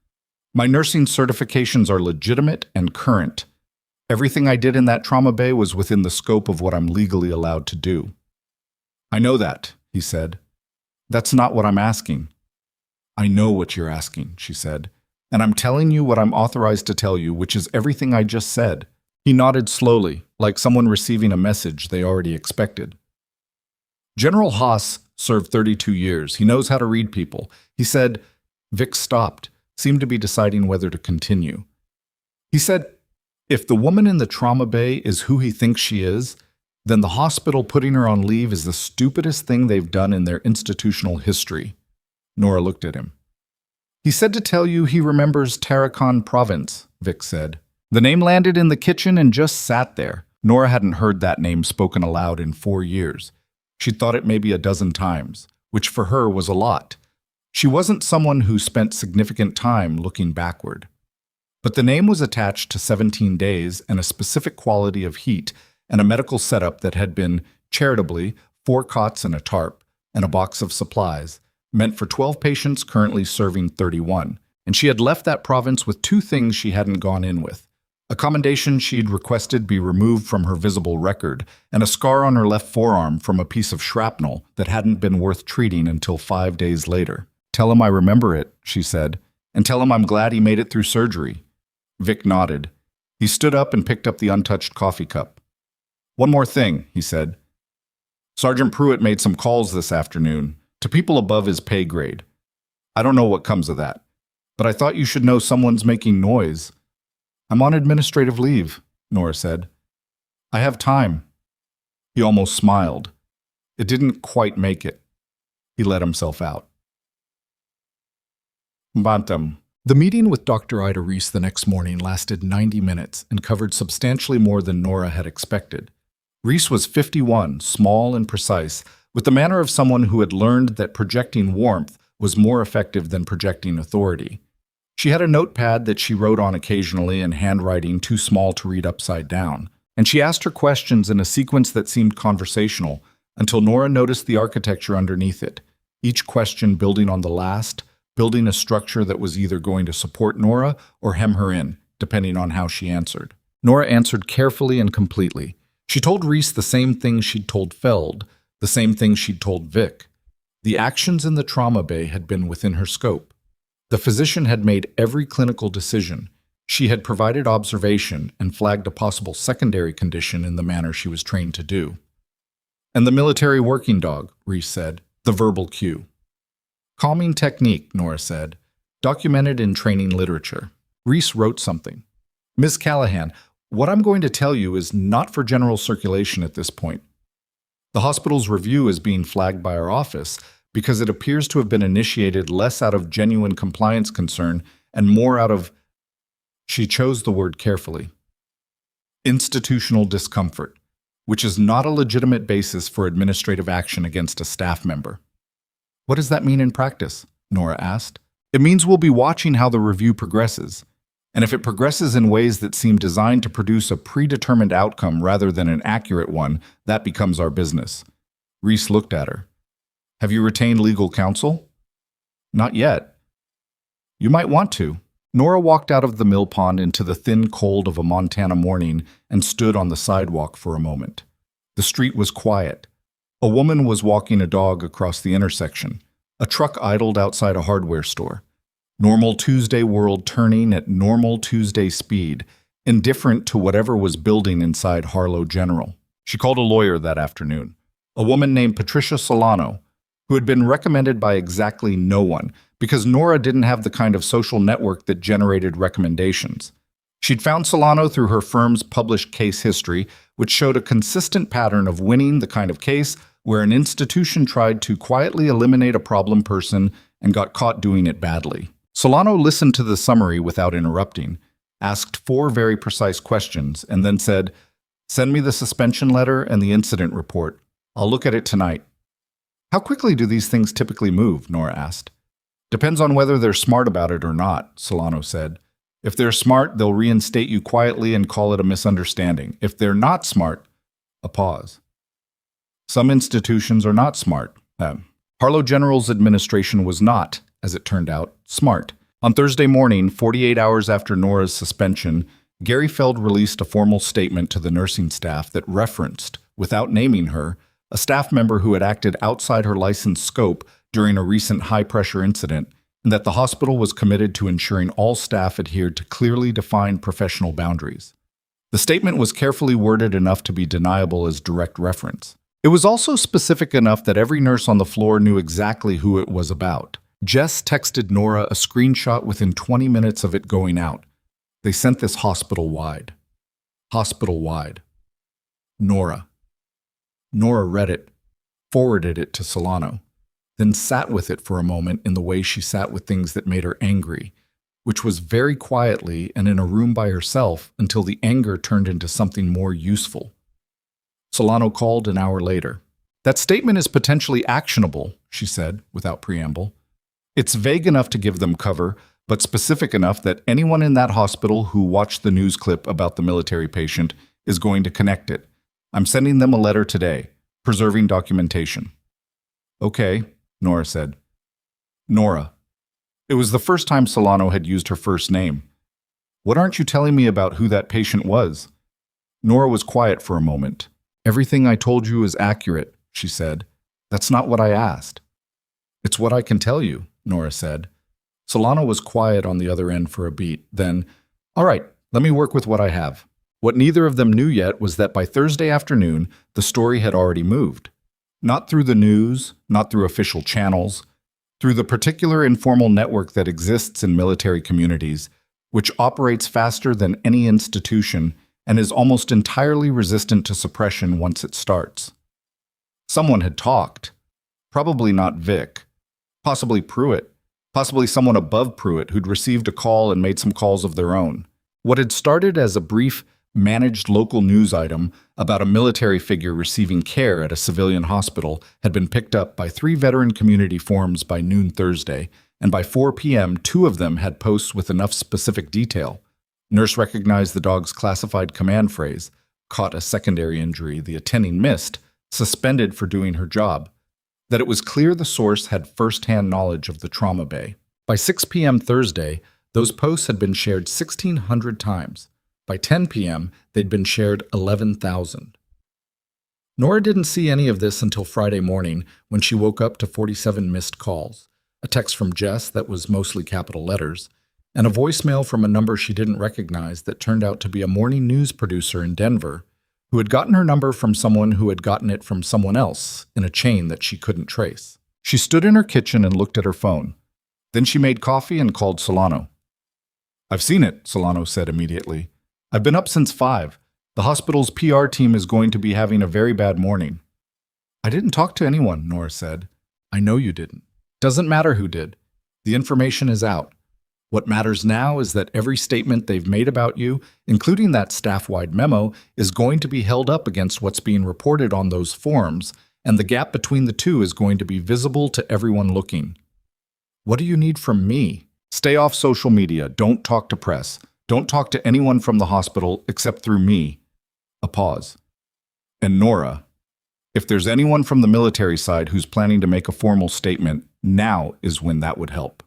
My nursing certifications are legitimate and current. Everything I did in that trauma bay was within the scope of what I'm legally allowed to do. I know that, he said. That's not what I'm asking. I know what you're asking, she said. And I'm telling you what I'm authorized to tell you, which is everything I just said. He nodded slowly, like someone receiving a message they already expected. General Haas served 32 years. He knows how to read people. He said. Vic stopped, seemed to be deciding whether to continue. He said, if the woman in the trauma bay is who he thinks she is, then the hospital putting her on leave is the stupidest thing they've done in their institutional history. Nora looked at him. He said to tell you he remembers Tarakan Province, Vic said. The name landed in the kitchen and just sat there. Nora hadn't heard that name spoken aloud in 4 years. She'd thought it maybe a dozen times, which for her was a lot. She wasn't someone who spent significant time looking backward. But the name was attached to 17 days and a specific quality of heat and a medical setup that had been, charitably, 4 cots and a tarp, and a box of supplies, meant for 12 patients currently serving 31, and she had left that province with 2 things she hadn't gone in with. A commendation she'd requested be removed from her visible record, and a scar on her left forearm from a piece of shrapnel that hadn't been worth treating until 5 days later. Tell him I remember it, she said, and tell him I'm glad he made it through surgery. Vic nodded. He stood up and picked up the untouched coffee cup. One more thing, he said. Sergeant Pruitt made some calls this afternoon to people above his pay grade. I don't know what comes of that, but I thought you should know someone's making noise. I'm on administrative leave, Nora said. I have time. He almost smiled. It didn't quite make it. He let himself out. Bantam. The meeting with Dr. Ida Reese the next morning lasted 90 minutes and covered substantially more than Nora had expected. Reese was 51, small and precise, with the manner of someone who had learned that projecting warmth was more effective than projecting authority. She had a notepad that she wrote on occasionally in handwriting too small to read upside down, and she asked her questions in a sequence that seemed conversational until Nora noticed the architecture underneath it, each question building on the last, building a structure that was either going to support Nora or hem her in, depending on how she answered. Nora answered carefully and completely. She told Reese the same thing she'd told Feld, the same thing she'd told Vic. The actions in the trauma bay had been within her scope. The physician had made every clinical decision. She had provided observation and flagged a possible secondary condition in the manner she was trained to do. And the military working dog, Reese said, the verbal cue. Calming technique, Nora said, documented in training literature. Reese wrote something. Ms. Callahan, what I'm going to tell you is not for general circulation at this point. The hospital's review is being flagged by our office because it appears to have been initiated less out of genuine compliance concern and more out of, she chose the word carefully, institutional discomfort, which is not a legitimate basis for administrative action against a staff member. What does that mean in practice? Nora asked. It means we'll be watching how the review progresses. And if it progresses in ways that seem designed to produce a predetermined outcome rather than an accurate one, that becomes our business. Reese looked at her. Have you retained legal counsel? Not yet. You might want to. Nora walked out of the mill pond into the thin cold of a Montana morning and stood on the sidewalk for a moment. The street was quiet. A woman was walking a dog across the intersection. A truck idled outside a hardware store. Normal Tuesday world turning at normal Tuesday speed, indifferent to whatever was building inside Harlow General. She called a lawyer that afternoon, a woman named Patricia Solano, who had been recommended by exactly no one because Nora didn't have the kind of social network that generated recommendations. She'd found Solano through her firm's published case history, which showed a consistent pattern of winning the kind of case where an institution tried to quietly eliminate a problem person and got caught doing it badly. Solano listened to the summary without interrupting, asked 4 very precise questions, and then said, "Send me the suspension letter and the incident report. I'll look at it tonight." How quickly do these things typically move? Nora asked. Depends on whether they're smart about it or not, Solano said. If they're smart, they'll reinstate you quietly and call it a misunderstanding. If they're not smart, a pause. Some institutions are not smart. Harlow General's administration was not, as it turned out, smart. On Thursday morning, 48 hours after Nora's suspension, Gary Feld released a formal statement to the nursing staff that referenced, without naming her, a staff member who had acted outside her license scope during a recent high-pressure incident, and that the hospital was committed to ensuring all staff adhered to clearly defined professional boundaries. The statement was carefully worded enough to be deniable as direct reference. It was also specific enough that every nurse on the floor knew exactly who it was about. Jess texted Nora a screenshot within 20 minutes of it going out. They sent this hospital-wide. Hospital-wide. Nora. Nora read it, forwarded it to Solano, then sat with it for a moment in the way she sat with things that made her angry, which was very quietly and in a room by herself until the anger turned into something more useful. Solano called an hour later. That statement is potentially actionable, she said, without preamble. It's vague enough to give them cover, but specific enough that anyone in that hospital who watched the news clip about the military patient is going to connect it. I'm sending them a letter today, preserving documentation. Okay, Nora said. Nora. It was the first time Solano had used her first name. What aren't you telling me about who that patient was? Nora was quiet for a moment. Everything I told you is accurate, she said. That's not what I asked. It's what I can tell you, Nora said. Solano was quiet on the other end for a beat. Then, all right, let me work with what I have. What neither of them knew yet was that by Thursday afternoon, the story had already moved. Not through the news, not through official channels, through the particular informal network that exists in military communities, which operates faster than any institution and is almost entirely resistant to suppression once it starts. Someone had talked. Probably not Vic. Possibly Pruitt. Possibly someone above Pruitt who'd received a call and made some calls of their own. What had started as a brief, managed local news item about a military figure receiving care at a civilian hospital had been picked up by 3 veteran community forums by noon Thursday, and by 4 p.m. 2 of them had posts with enough specific detail. Nurse recognized the dog's classified command phrase, caught a secondary injury the attending missed, suspended for doing her job. That it was clear the source had first-hand knowledge of the trauma bay. By 6 p.m. Thursday, those posts had been shared 1,600 times. By 10 p.m., they'd been shared 11,000. Nora didn't see any of this until Friday morning when she woke up to 47 missed calls, a text from Jess that was mostly capital letters, and a voicemail from a number she didn't recognize that turned out to be a morning news producer in Denver who had gotten her number from someone who had gotten it from someone else in a chain that she couldn't trace. She stood in her kitchen and looked at her phone. Then she made coffee and called Solano. "I've seen it," Solano said immediately. "I've been up since 5. The hospital's PR team is going to be having a very bad morning." "I didn't talk to anyone," Nora said. "I know you didn't. Doesn't matter who did. The information is out. What matters now is that every statement they've made about you, including that staff-wide memo, is going to be held up against what's being reported on those forums, and the gap between the two is going to be visible to everyone looking. What do you need from me? Stay off social media. Don't talk to press. Don't talk to anyone from the hospital except through me. A pause. And Nora, if there's anyone from the military side who's planning to make a formal statement, now is when that would help.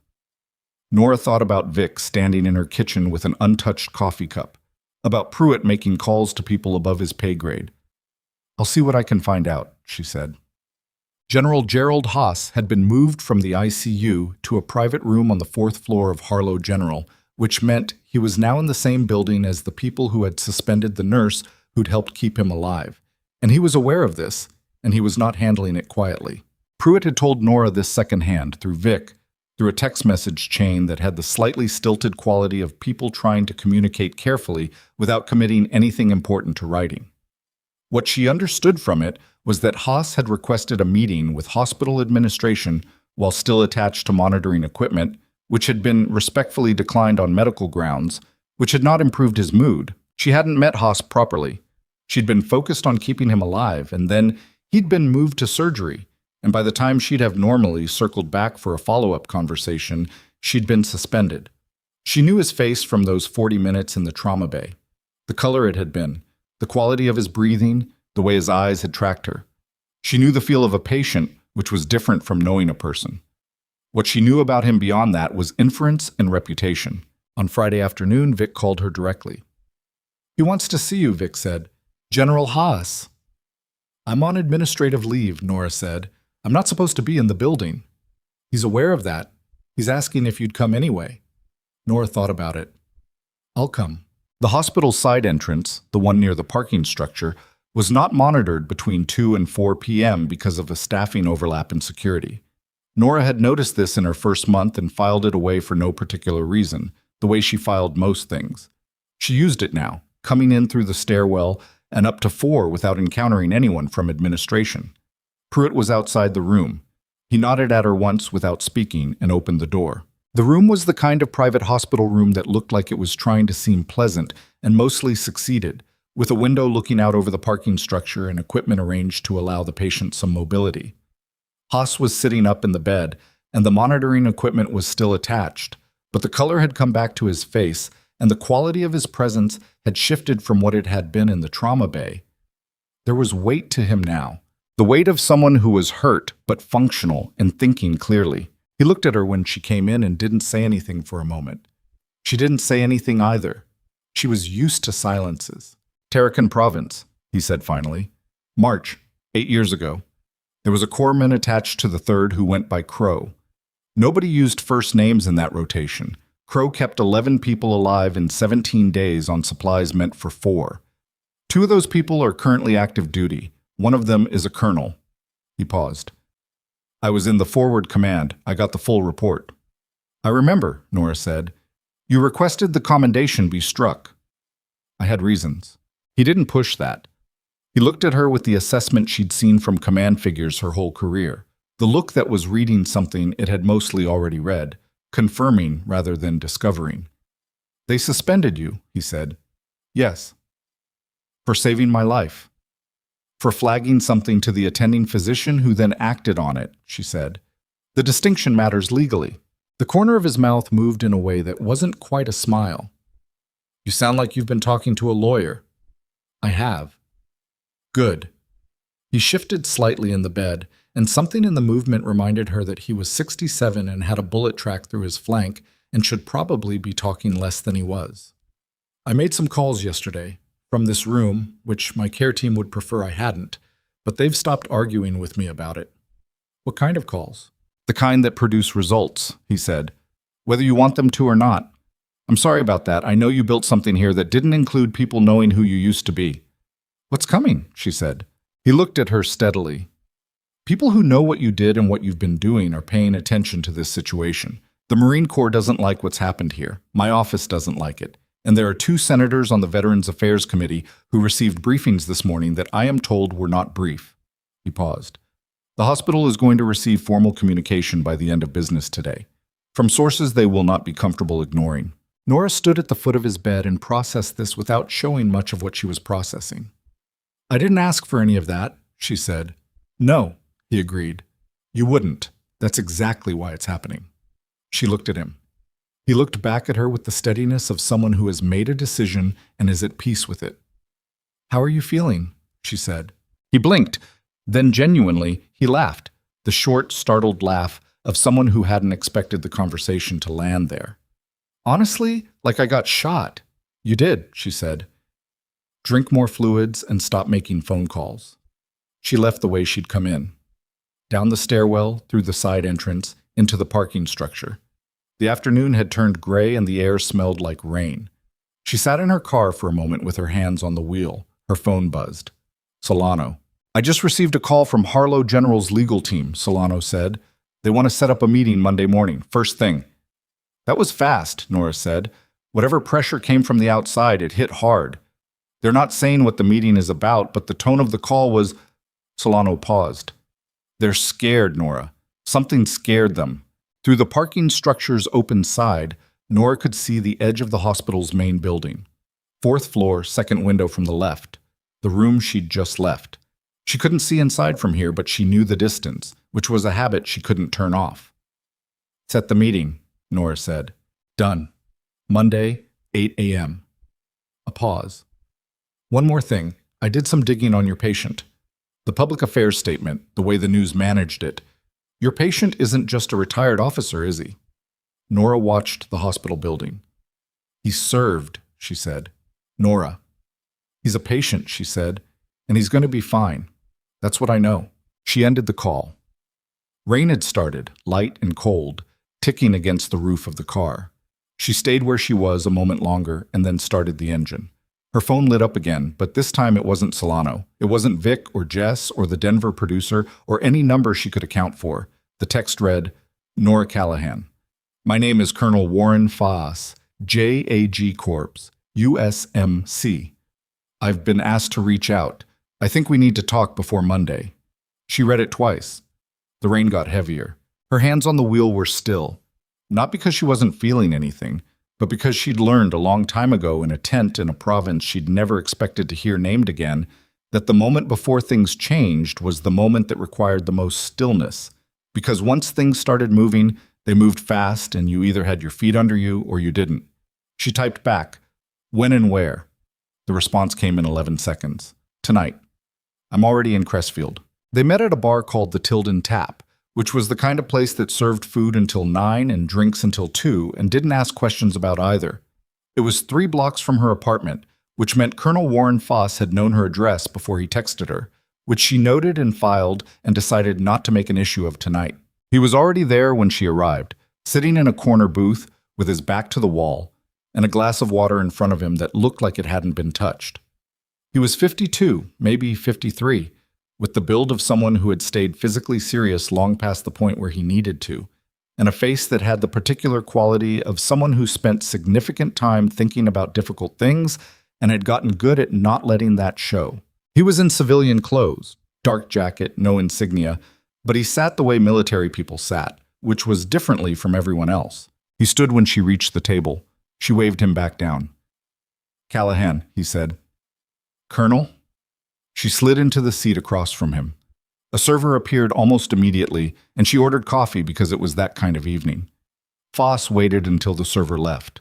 Nora thought about Vic standing in her kitchen with an untouched coffee cup, about Pruitt making calls to people above his pay grade. I'll see what I can find out, she said. General Gerald Haas had been moved from the ICU to a private room on the 4th floor of Harlow General, which meant he was now in the same building as the people who had suspended the nurse who'd helped keep him alive. And he was aware of this, and he was not handling it quietly. Pruitt had told Nora this secondhand through Vic, through a text message chain that had the slightly stilted quality of people trying to communicate carefully without committing anything important to writing. What she understood from it was that Haas had requested a meeting with hospital administration while still attached to monitoring equipment, which had been respectfully declined on medical grounds, which had not improved his mood. She hadn't met Haas properly. She'd been focused on keeping him alive, and then he'd been moved to surgery, and by the time she'd have normally circled back for a follow-up conversation, she'd been suspended. She knew his face from those 40 minutes in the trauma bay. The color it had been, the quality of his breathing, the way his eyes had tracked her. She knew the feel of a patient, which was different from knowing a person. What she knew about him beyond that was inference and reputation. On Friday afternoon, Vic called her directly. "He wants to see you," Vic said. "General Haas." "I'm on administrative leave," Nora said. "I'm not supposed to be in the building." "He's aware of that. He's asking if you'd come anyway." Nora thought about it. "I'll come." The hospital's side entrance, the one near the parking structure, was not monitored between 2 and 4 p.m. because of a staffing overlap in security. Nora had noticed this in her first month and filed it away for no particular reason, the way she filed most things. She used it now, coming in through the stairwell and up to 4 without encountering anyone from administration. Pruitt was outside the room. He nodded at her once without speaking and opened the door. The room was the kind of private hospital room that looked like it was trying to seem pleasant and mostly succeeded, with a window looking out over the parking structure and equipment arranged to allow the patient some mobility. Haas was sitting up in the bed, and the monitoring equipment was still attached, but the color had come back to his face, and the quality of his presence had shifted from what it had been in the trauma bay. There was weight to him now, the weight of someone who was hurt but functional and thinking clearly. He looked at her when she came in and didn't say anything for a moment. She didn't say anything either. She was used to silences. "Tarakan Province," he said finally. "March, 8 years ago. There was a corpsman attached to the 3rd who went by Crow. Nobody used first names in that rotation. Crow kept 11 people alive in 17 days on supplies meant for 4. 2 of those people are currently active duty. One of them is a colonel." He paused. "I was in the forward command. I got the full report." "I remember," Nora said. "You requested the commendation be struck." "I had reasons." He didn't push that. He looked at her with the assessment she'd seen from command figures her whole career, the look that was reading something it had mostly already read, confirming rather than discovering. "They suspended you," he said. "Yes." "For saving my life." "For flagging something to the attending physician who then acted on it," she said. "The distinction matters legally." The corner of his mouth moved in a way that wasn't quite a smile. "You sound like you've been talking to a lawyer." "I have." "Good." He shifted slightly in the bed, and something in the movement reminded her that he was 67 and had a bullet track through his flank and should probably be talking less than he was. "I made some calls yesterday, from this room, which my care team would prefer I hadn't, but they've stopped arguing with me about it." "What kind of calls?" "The kind that produce results," he said. "Whether you want them to or not. I'm sorry about that. I know you built something here that didn't include people knowing who you used to be." "What's coming?" she said. He looked at her steadily. "People who know what you did and what you've been doing are paying attention to this situation. The Marine Corps doesn't like what's happened here. My office doesn't like it. And there are 2 senators on the Veterans Affairs Committee who received briefings this morning that I am told were not brief." He paused. "The hospital is going to receive formal communication by the end of business today, from sources they will not be comfortable ignoring." Nora stood at the foot of his bed and processed this without showing much of what she was processing. "I didn't ask for any of that," she said. "No," he agreed. "You wouldn't. That's exactly why it's happening." She looked at him. He looked back at her with the steadiness of someone who has made a decision and is at peace with it. "How are you feeling?" she said. He blinked. Then genuinely, he laughed, the short, startled laugh of someone who hadn't expected the conversation to land there. "Honestly, like I got shot." "You did," she said. "Drink more fluids and stop making phone calls." She left the way she'd come in. Down the stairwell, through the side entrance, into the parking structure. The afternoon had turned gray and the air smelled like rain. She sat in her car for a moment with her hands on the wheel. Her phone buzzed. Solano. "I just received a call from Harlow General's legal team," Solano said. "They want to set up a meeting Monday morning, first thing." "That was fast," Nora said. "Whatever pressure came from the outside, it hit hard. They're not saying what the meeting is about, but the tone of the call was—" Solano paused. "They're scared, Nora. Something scared them." Through the parking structure's open side, Nora could see the edge of the hospital's main building. 4th floor, second window from the left. The room she'd just left. She couldn't see inside from here, but she knew the distance, which was a habit she couldn't turn off. "Set the meeting," Nora said. "Done. Monday, 8 a.m. A pause. "One more thing. I did some digging on your patient. The public affairs statement, the way the news managed it. Your patient isn't just a retired officer, is he?" Nora watched the hospital building. "He served," she said. "Nora." "He's a patient," she said, "and he's going to be fine. That's what I know." She ended the call. Rain had started, light and cold, ticking against the roof of the car. She stayed where she was a moment longer and then started the engine. Her phone lit up again, but this time it wasn't Solano. It wasn't Vic or Jess or the Denver producer or any number she could account for. The text read, "Nora Callahan. My name is Colonel Warren Faas, JAG Corps, USMC. I've been asked to reach out. I think we need to talk before Monday." She read it twice. The rain got heavier. Her hands on the wheel were still. Not because she wasn't feeling anything, but because she'd learned a long time ago in a tent in a province she'd never expected to hear named again, that the moment before things changed was the moment that required the most stillness. Because once things started moving, they moved fast and you either had your feet under you or you didn't. She typed back, "When and where?" The response came in 11 seconds. "Tonight. I'm already in Crestfield." They met at a bar called the Tilden Tap, which was the kind of place that served food until 9 and drinks until 2 and didn't ask questions about either. It was 3 blocks from her apartment, which meant Colonel Warren Foss had known her address before he texted her, which she noted and filed and decided not to make an issue of tonight. He was already there when she arrived, sitting in a corner booth with his back to the wall and a glass of water in front of him that looked like it hadn't been touched. He was 52, maybe 53, with the build of someone who had stayed physically serious long past the point where he needed to, and a face that had the particular quality of someone who spent significant time thinking about difficult things and had gotten good at not letting that show. He was in civilian clothes, dark jacket, no insignia, but he sat the way military people sat, which was differently from everyone else. He stood when she reached the table. She waved him back down. "Callahan," he said. "Colonel?" She slid into the seat across from him. A server appeared almost immediately, and she ordered coffee because it was that kind of evening. Foss waited until the server left.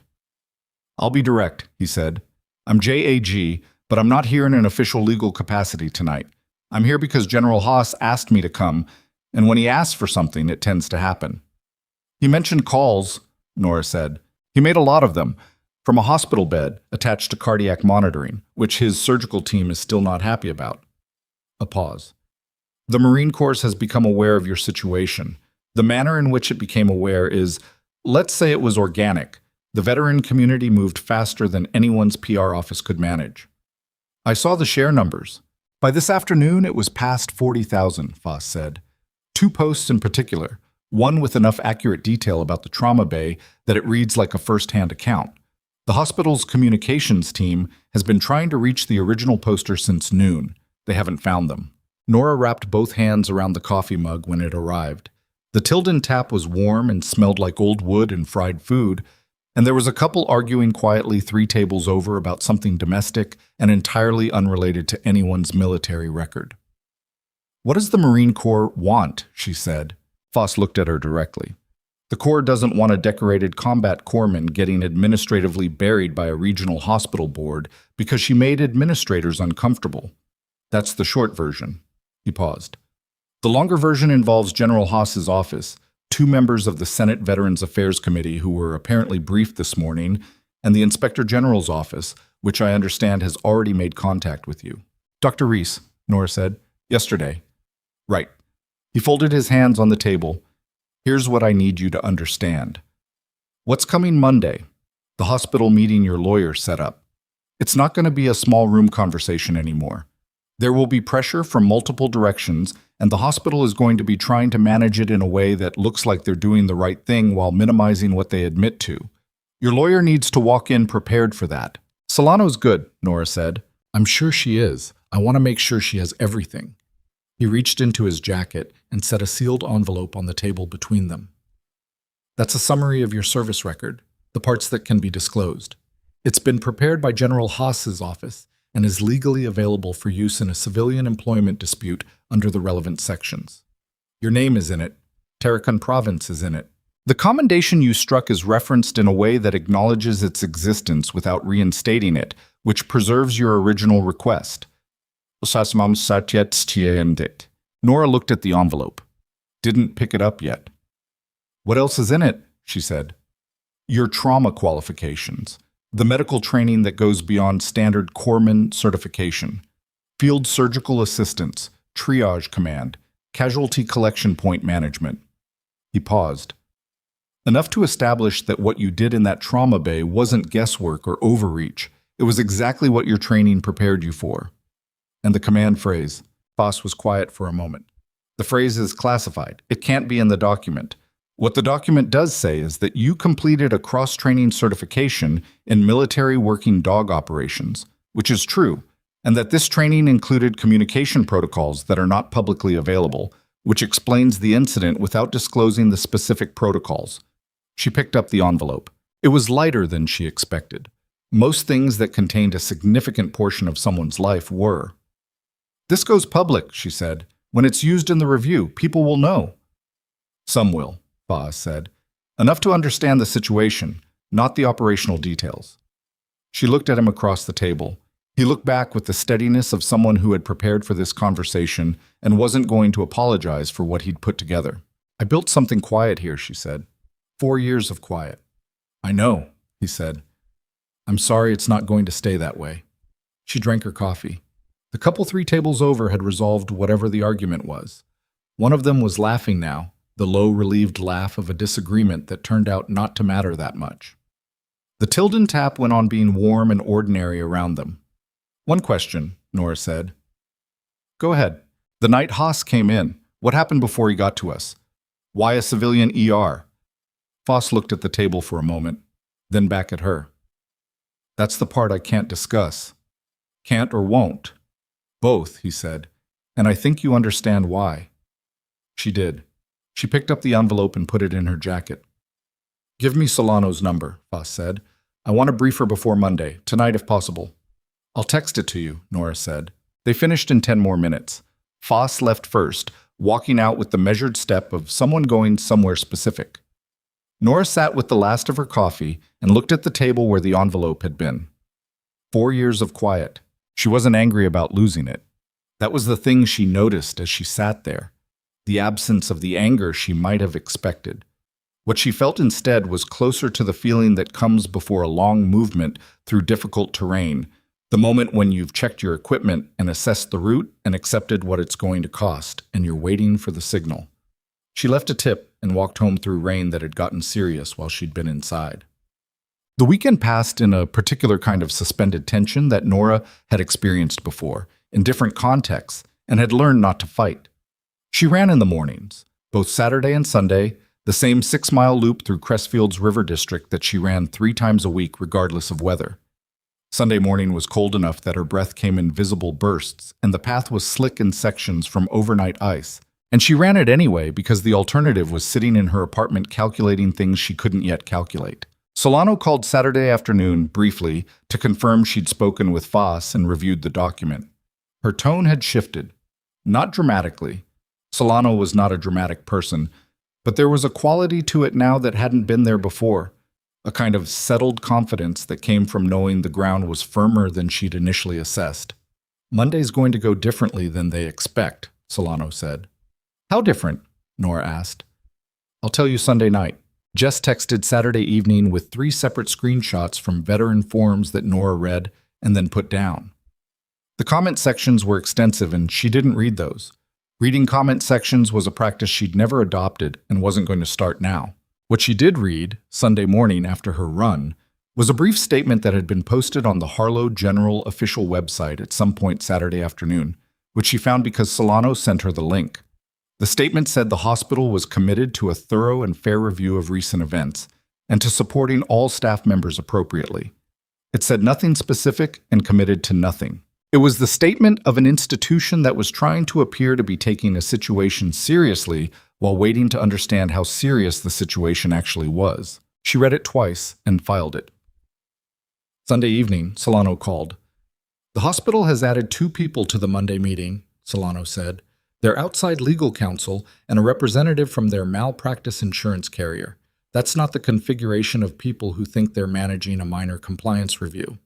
"I'll be direct," he said. "I'm JAG, but I'm not here in an official legal capacity tonight. I'm here because General Haas asked me to come, and when he asks for something, it tends to happen." "He mentioned calls," Nora said. "He made a lot of them, from a hospital bed attached to cardiac monitoring, which his surgical team is still not happy about." A pause. "The Marine Corps has become aware of your situation. The manner in which it became aware is, let's say it was organic. The veteran community moved faster than anyone's PR office could manage." "I saw the share numbers. By this afternoon, it was past 40,000, Foss said. 2 posts in particular, one with enough accurate detail about the trauma bay that it reads like a first-hand account. The hospital's communications team has been trying to reach the original poster since noon. They haven't found them." Nora wrapped both hands around the coffee mug when it arrived. The Tilden Tap was warm and smelled like old wood and fried food, and there was a couple arguing quietly 3 tables over about something domestic and entirely unrelated to anyone's military record. "What does the Marine Corps want?" she said. Foss looked at her directly. The Corps doesn't want a decorated combat corpsman getting administratively buried by a regional hospital board because she made administrators uncomfortable. That's the short version. He paused. The longer version involves General Haas's office, two members of the Senate Veterans Affairs Committee who were apparently briefed this morning, and the Inspector General's office, which I understand has already made contact with you. Dr. Reese, Nora said, yesterday. Right. He folded his hands on the table. Here's what I need you to understand. What's coming Monday? The hospital meeting your lawyer set up. It's not going to be a small room conversation anymore. There will be pressure from multiple directions, and the hospital is going to be trying to manage it in a way that looks like they're doing the right thing while minimizing what they admit to. Your lawyer needs to walk in prepared for that. Solano's good, Nora said. I'm sure she is. I want to make sure she has everything. He reached into his jacket and set a sealed envelope on the table between them. That's a summary of your service record, the parts that can be disclosed. It's been prepared by General Haas's office and is legally available for use in a civilian employment dispute under the relevant sections. Your name is in it. Tarakan Province is in it. The commendation you struck is referenced in a way that acknowledges its existence without reinstating it, which preserves your original request. Nora looked at the envelope. Didn't pick it up yet. What else is in it? She said. Your trauma qualifications. The medical training that goes beyond standard corpsman certification. Field surgical assistance, triage command, casualty collection point management. He paused. Enough to establish that what you did in that trauma bay wasn't guesswork or overreach. It was exactly what your training prepared you for. And the command phrase. Foss was quiet for a moment. The phrase is classified. It can't be in the document. What the document does say is that you completed a cross-training certification in military working dog operations, which is true, and that this training included communication protocols that are not publicly available, which explains the incident without disclosing the specific protocols. She picked up the envelope. It was lighter than she expected. Most things that contained a significant portion of someone's life were. This goes public, she said. When it's used in the review, people will know. Some will, Foss said. Enough to understand the situation, not the operational details. She looked at him across the table. He looked back with the steadiness of someone who had prepared for this conversation and wasn't going to apologize for what he'd put together. I built something quiet here, she said. 4 years of quiet. I know, he said. I'm sorry it's not going to stay that way. She drank her coffee. The couple 3 tables over had resolved whatever the argument was. One of them was laughing now, the low, relieved laugh of a disagreement that turned out not to matter that much. The Tilden tap went on being warm and ordinary around them. One question, Nora said. Go ahead. The night Haas came in, what happened before he got to us? Why a civilian ER? Foss looked at the table for a moment, then back at her. That's the part I can't discuss. Can't or won't. Both, he said, and I think you understand why. She did. She picked up the envelope and put it in her jacket. Give me Solano's number, Foss said. I want to brief her before Monday, tonight if possible. I'll text it to you, Nora said. They finished in 10 more minutes. Foss left first, walking out with the measured step of someone going somewhere specific. Nora sat with the last of her coffee and looked at the table where the envelope had been. 4 years of quiet. She wasn't angry about losing it. That was the thing she noticed as she sat there, the absence of the anger she might have expected. What she felt instead was closer to the feeling that comes before a long movement through difficult terrain, the moment when you've checked your equipment and assessed the route and accepted what it's going to cost, and you're waiting for the signal. She left a tip and walked home through rain that had gotten serious while she'd been inside. The weekend passed in a particular kind of suspended tension that Nora had experienced before, in different contexts, and had learned not to fight. She ran in the mornings, both Saturday and Sunday, the same 6-mile loop through Crestfield's River District that she ran 3 times a week regardless of weather. Sunday morning was cold enough that her breath came in visible bursts, and the path was slick in sections from overnight ice. And she ran it anyway because the alternative was sitting in her apartment calculating things she couldn't yet calculate. Solano called Saturday afternoon, briefly, to confirm she'd spoken with Foss and reviewed the document. Her tone had shifted. Not dramatically. Solano was not a dramatic person, But there was a quality to it now that hadn't been there before, a kind of settled confidence that came from knowing the ground was firmer than she'd initially assessed. Monday's going to go differently than they expect, Solano said. How different? Nora asked. I'll tell you Sunday night. Jess texted Saturday evening with 3 separate screenshots from veteran forums that Nora read and then put down. The comment sections were extensive and she didn't read those. Reading comment sections was a practice she'd never adopted and wasn't going to start now. What she did read, Sunday morning after her run, was a brief statement that had been posted on the Harlow General official website at some point Saturday afternoon, which she found because Solano sent her the link. The statement said the hospital was committed to a thorough and fair review of recent events and to supporting all staff members appropriately. It said nothing specific and committed to nothing. It was the statement of an institution that was trying to appear to be taking a situation seriously while waiting to understand how serious the situation actually was. She read it twice and filed it. Sunday evening, Solano called. The hospital has added 2 people to the Monday meeting, Solano said. Their outside legal counsel and a representative from their malpractice insurance carrier. That's not the configuration of people who think they're managing a minor compliance review.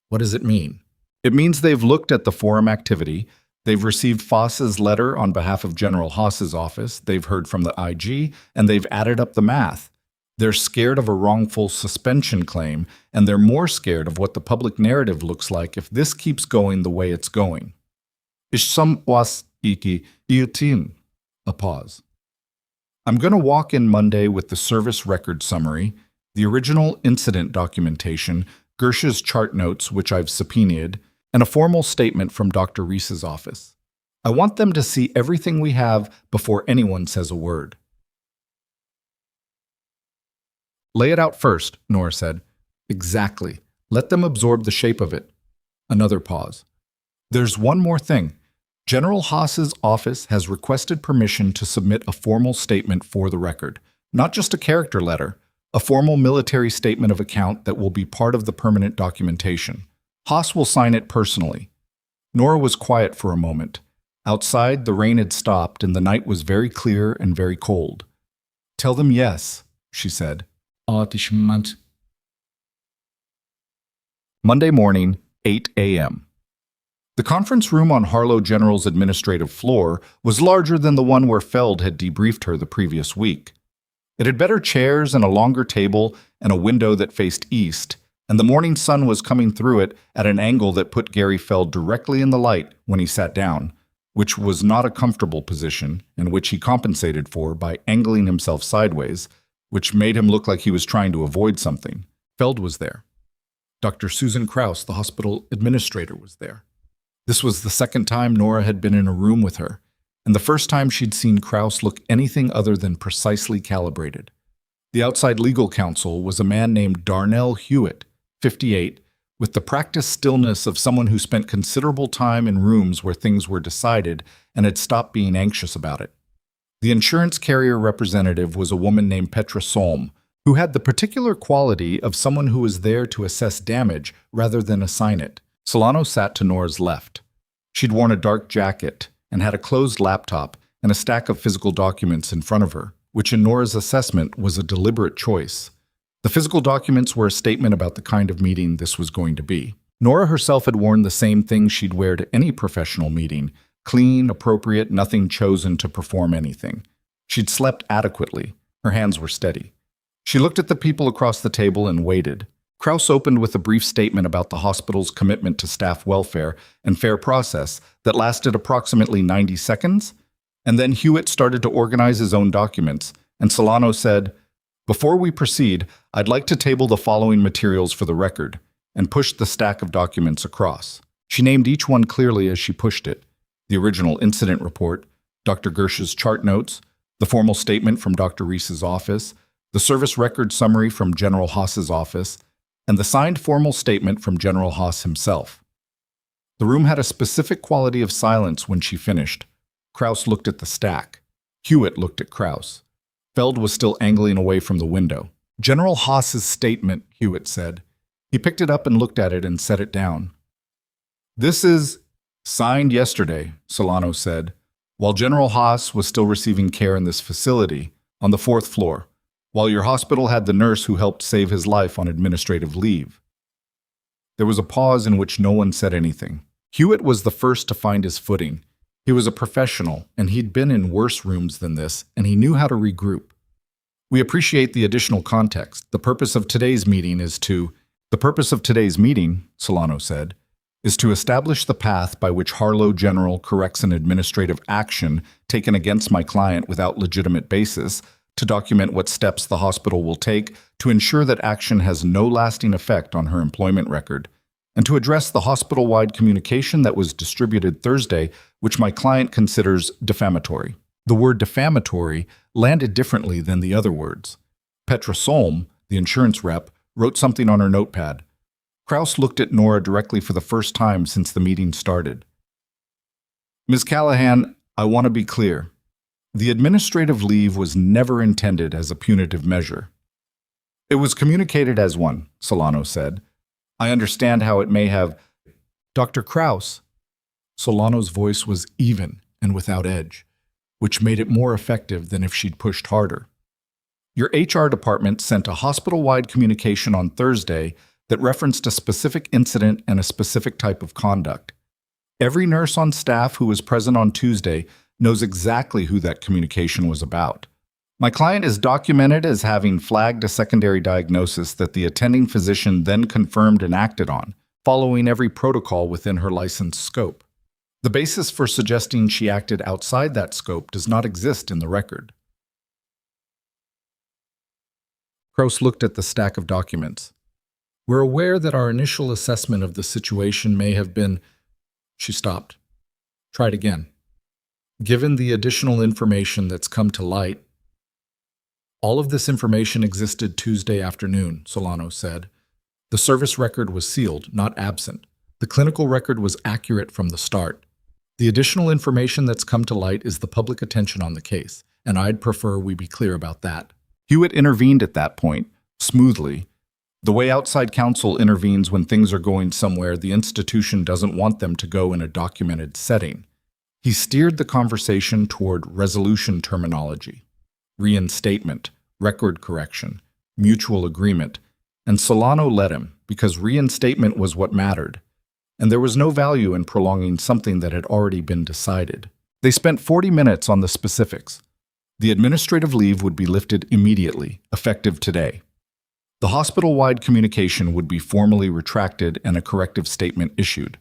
What does it mean? It means they've looked at the forum activity, they've received Foss's letter on behalf of General Haas's office, they've heard from the IG, and they've added up the math. They're scared of a wrongful suspension claim, and they're more scared of what the public narrative looks like if this keeps going the way it's going. A pause. I'm going to walk in Monday with the service record summary, the original incident documentation, Gersh's chart notes, which I've subpoenaed, and a formal statement from Dr. Reese's office. I want them to see everything we have before anyone says a word. Lay it out first, Nora said. Exactly. Let them absorb the shape of it. Another pause. There's one more thing. General Haas's office has requested permission to submit a formal statement for the record, not just a character letter, a formal military statement of account that will be part of the permanent documentation. Haas will sign it personally. Nora was quiet for a moment. Outside, the rain had stopped and the night was very clear and very cold. Tell them yes, she said. Monday morning, 8 a.m. The conference room on Harlow General's administrative floor was larger than the one where Feld had debriefed her the previous week. It had better chairs and a longer table and a window that faced east, and the morning sun was coming through it at an angle that put Gary Feld directly in the light when he sat down, which was not a comfortable position and which he compensated for by angling himself sideways, which made him look like he was trying to avoid something. Feld was there. Dr. Susan Krauss, the hospital administrator, was there. This was the second time Nora had been in a room with her, and the first time she'd seen Krauss look anything other than precisely calibrated. The outside legal counsel was a man named Darnell Hewitt, 58, with the practiced stillness of someone who spent considerable time in rooms where things were decided and had stopped being anxious about it. The insurance carrier representative was a woman named Petra Solm, who had the particular quality of someone who was there to assess damage rather than assign it. Solano sat to Nora's left. She'd worn a dark jacket and had a closed laptop and a stack of physical documents in front of her, which in Nora's assessment was a deliberate choice. The physical documents were a statement about the kind of meeting this was going to be. Nora herself had worn the same things she'd wear to any professional meeting, clean, appropriate, nothing chosen to perform anything. She'd slept adequately. Her hands were steady. She looked at the people across the table and waited. Krauss opened with a brief statement about the hospital's commitment to staff welfare and fair process that lasted approximately 90 seconds, and then Hewitt started to organize his own documents, and Solano said, "Before we proceed, I'd like to table the following materials for the record," and pushed the stack of documents across. She named each one clearly as she pushed it: the original incident report, Dr. Gersh's chart notes, the formal statement from Dr. Reese's office, the service record summary from General Haas's office, and the signed formal statement from General Haas himself. The room had a specific quality of silence when she finished. Krauss looked at the stack. Hewitt looked at Krauss. Feld was still angling away from the window. "General Haas's statement," Hewitt said. He picked it up and looked at it and set it down. "This is signed yesterday," Solano said. "While General Haas was still receiving care in this facility, on the fourth floor, while your hospital had the nurse who helped save his life on administrative leave." There was a pause in which no one said anything. Hewitt was the first to find his footing. He was a professional, and he'd been in worse rooms than this, and he knew how to regroup. "We appreciate the additional context. The purpose of today's meeting, Solano said, is to establish the path by which Harlow General corrects an administrative action taken against my client without legitimate basis, to document what steps the hospital will take to ensure that action has no lasting effect on her employment record, and to address the hospital-wide communication that was distributed Thursday, which my client considers defamatory." The word defamatory landed differently than the other words. Petra Solm, the insurance rep, wrote something on her notepad. Krauss looked at Nora directly for the first time since the meeting started. "Ms. Callahan, I want to be clear. The administrative leave was never intended as a punitive measure. It was communicated as one," Solano said. "I understand how it may have—" "Dr. Krauss." Solano's voice was even and without edge, which made it more effective than if she'd pushed harder. "Your HR department sent a hospital-wide communication on Thursday that referenced a specific incident and a specific type of conduct. Every nurse on staff who was present on Tuesday knows exactly who that communication was about. My client is documented as having flagged a secondary diagnosis that the attending physician then confirmed and acted on, following every protocol within her licensed scope. The basis for suggesting she acted outside that scope does not exist in the record." Krauss looked at the stack of documents. "We're aware that our initial assessment of the situation may have been—" She stopped. "Tried again. Given the additional information that's come to light—" "All of this information existed Tuesday afternoon," Solano said. "The service record was sealed, not absent. The clinical record was accurate from the start. The additional information that's come to light is the public attention on the case, and I'd prefer we be clear about that." Hewitt intervened at that point, smoothly. The way outside counsel intervenes when things are going somewhere the institution doesn't want them to go in a documented setting. He steered the conversation toward resolution terminology, reinstatement, record correction, mutual agreement, and Solano let him because reinstatement was what mattered, and there was no value in prolonging something that had already been decided. They spent 40 minutes on the specifics. The administrative leave would be lifted immediately, effective today. The hospital-wide communication would be formally retracted and a corrective statement issued.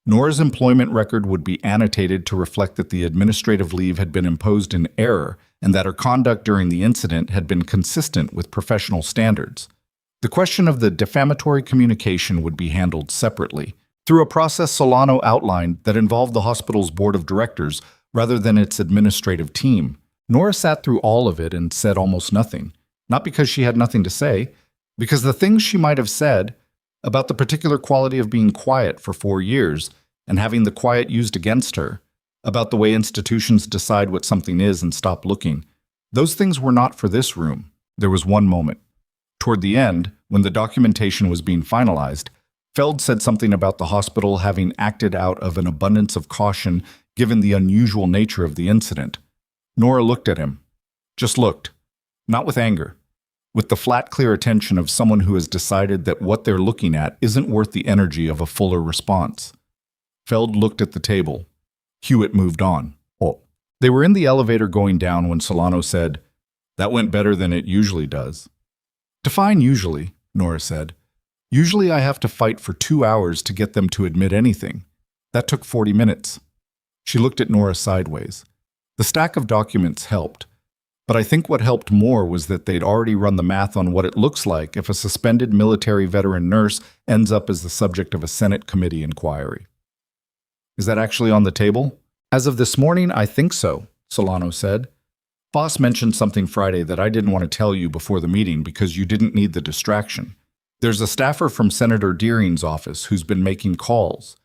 Nora's employment record would be annotated to reflect that the administrative leave had been imposed in error and that her conduct during the incident had been consistent with professional standards. The question of the defamatory communication would be handled separately, through a process Solano outlined that involved the hospital's board of directors rather than its administrative team. Nora sat through all of it and said almost nothing, not because she had nothing to say, because the things she might have said about the particular quality of being quiet for 4 years and having the quiet used against her, about the way institutions decide what something is and stop looking, those things were not for this room. There was one moment. Toward the end, when the documentation was being finalized, Feld said something about the hospital having acted out of an abundance of caution given the unusual nature of the incident. Nora looked at him. Just looked. Not with anger. With the flat, clear attention of someone who has decided that what they're looking at isn't worth the energy of a fuller response. Feld looked at the table. Hewitt moved on. Oh. They were in the elevator going down when Solano said, "That went better than it usually does." "Define usually," Nora said. "Usually I have to fight for 2 hours to get them to admit anything. That took 40 minutes. She looked at Nora sideways. The stack of documents helped. But I think what helped more was that they'd already run the math on what it looks like if a suspended military veteran nurse ends up as the subject of a Senate committee inquiry. "Is that actually on the table?" "As of this morning, I think so," Solano said. "Boss mentioned something Friday that I didn't want to tell you before the meeting because you didn't need the distraction. There's a staffer from Senator Deering's office who's been making calls.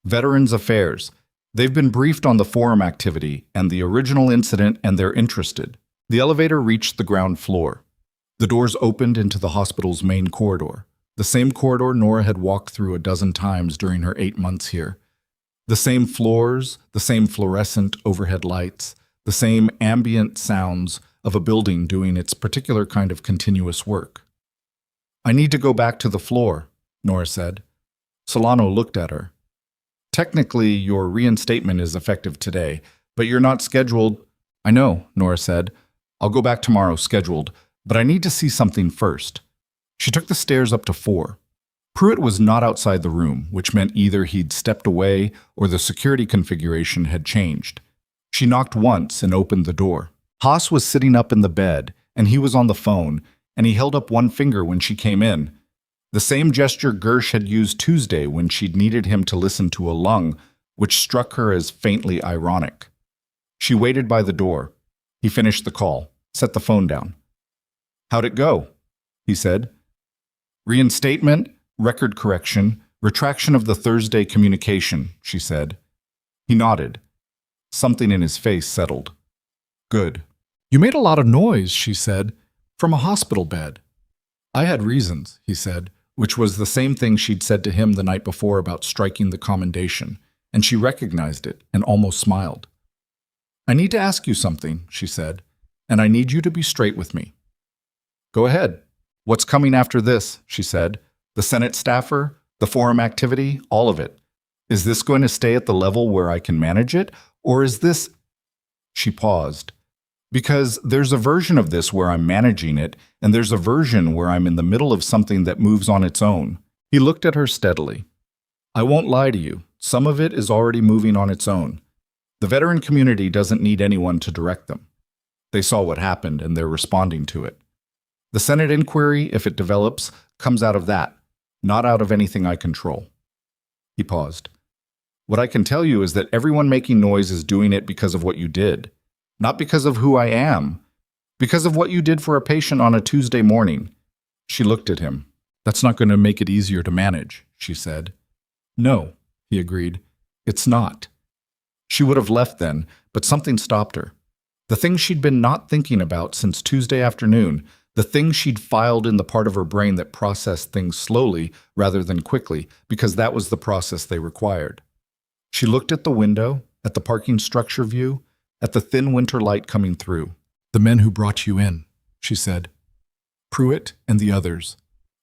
Veterans Affairs. They've been briefed on the forum activity and the original incident, and they're interested." The elevator reached the ground floor. The doors opened into the hospital's main corridor, the same corridor Nora had walked through a dozen times during her 8 months here. The same floors, the same fluorescent overhead lights, the same ambient sounds of a building doing its particular kind of continuous work. I need to go back to the floor, Nora said. Solano looked at her. Technically, your reinstatement is effective today, but you're not scheduled. I know, Nora said. I'll go back tomorrow scheduled, but I need to see something first. She took the stairs up to 4. Pruitt was not outside the room, which meant either he'd stepped away or the security configuration had changed. She knocked once and opened the door. Haas was sitting up in the bed, and he was on the phone, and he held up one finger when she came in. The same gesture Gersh had used Tuesday when she'd needed him to listen to a lung, which struck her as faintly ironic. She waited by the door. He finished the call, set the phone down. How'd it go? He said. Reinstatement, record correction, retraction of the Thursday communication, she said. He nodded. Something in his face settled. Good. You made a lot of noise, she said, from a hospital bed. I had reasons, he said, which was the same thing she'd said to him the night before about striking the commendation, and she recognized it and almost smiled. I need to ask you something, she said, and I need you to be straight with me. Go ahead. What's coming after this, she said. The Senate staffer, the forum activity, all of it. Is this going to stay at the level where I can manage it, or is this... She paused. Because there's a version of this where I'm managing it, and there's a version where I'm in the middle of something that moves on its own. He looked at her steadily. I won't lie to you. Some of it is already moving on its own. The veteran community doesn't need anyone to direct them. They saw what happened, and they're responding to it. The Senate inquiry, if it develops, comes out of that, not out of anything I control. He paused. What I can tell you is that everyone making noise is doing it because of what you did. Not because of who I am. Because of what you did for a patient on a Tuesday morning. She looked at him. That's not going to make it easier to manage, she said. No, he agreed. It's not. She would have left then, but something stopped her. The thing she'd been not thinking about since Tuesday afternoon, the thing she'd filed in the part of her brain that processed things slowly rather than quickly, because that was the process they required. She looked at the window, at the parking structure view, at the thin winter light coming through. The men who brought you in, she said. Pruitt and the others.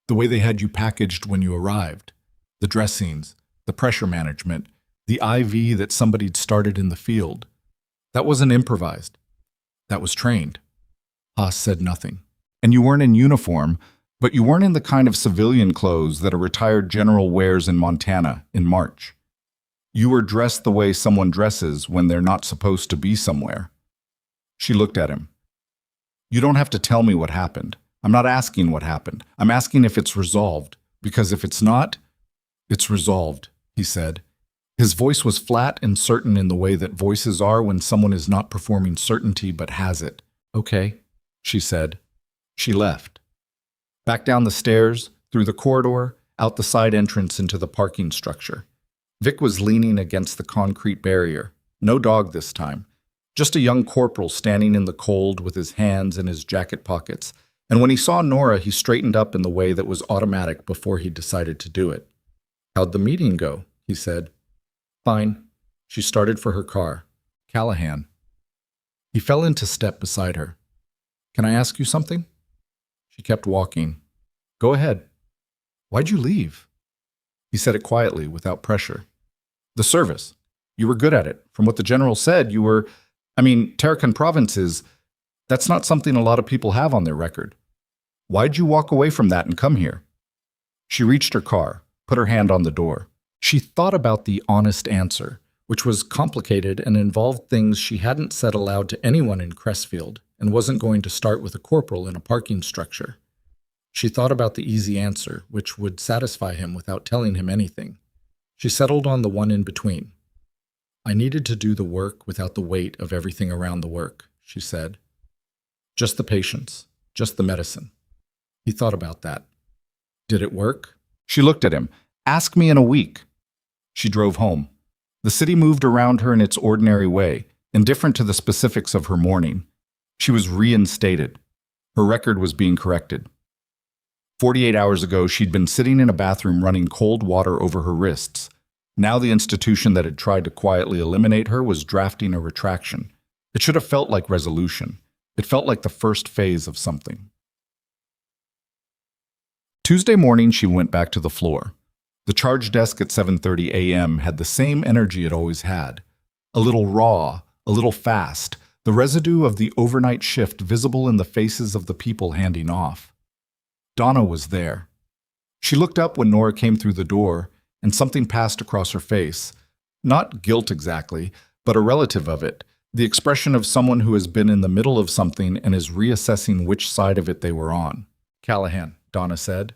The way they had you packaged when you arrived. The dressings, the pressure management, the IV that somebody'd started in the field. That wasn't improvised. That was trained. Haas said nothing. And you weren't in uniform, but you weren't in the kind of civilian clothes that a retired general wears in Montana in March. You were dressed the way someone dresses when they're not supposed to be somewhere. She looked at him. You don't have to tell me what happened. I'm not asking what happened. I'm asking if it's resolved, because if it's not, it's resolved, he said. His voice was flat and certain in the way that voices are when someone is not performing certainty but has it. Okay, she said. She left. Back down the stairs, through the corridor, out the side entrance into the parking structure. Vic was leaning against the concrete barrier. No dog this time. Just a young corporal standing in the cold with his hands in his jacket pockets. And when he saw Nora, he straightened up in the way that was automatic before he decided to do it. How'd the meeting go? He said. Fine. She started for her car. Callahan. He fell into step beside her. Can I ask you something? She kept walking. Go ahead. Why'd you leave? He said it quietly, without pressure. The service. You were good at it. From what the general said, you were... Tarakan Province that's not something a lot of people have on their record. Why'd you walk away from that and come here? She reached her car, put her hand on the door. She thought about the honest answer, which was complicated and involved things she hadn't said aloud to anyone in Crestfield and wasn't going to start with a corporal in a parking structure. She thought about the easy answer, which would satisfy him without telling him anything. She settled on the one in between. I needed to do the work without the weight of everything around the work, she said. Just the patients, just the medicine. He thought about that. Did it work? She looked at him. Ask me in a week. She drove home. The city moved around her in its ordinary way, indifferent to the specifics of her morning. She was reinstated. Her record was being corrected. 48 hours ago, she'd been sitting in a bathroom running cold water over her wrists. Now the institution that had tried to quietly eliminate her was drafting a retraction. It should have felt like resolution. It felt like the first phase of something. Tuesday morning, she went back to the floor. The charge desk at 7:30 a.m. had the same energy it always had. A little raw, a little fast, the residue of the overnight shift visible in the faces of the people handing off. Donna was there. She looked up when Nora came through the door, and something passed across her face. Not guilt exactly, but a relative of it, the expression of someone who has been in the middle of something and is reassessing which side of it they were on. "Callahan," Donna said.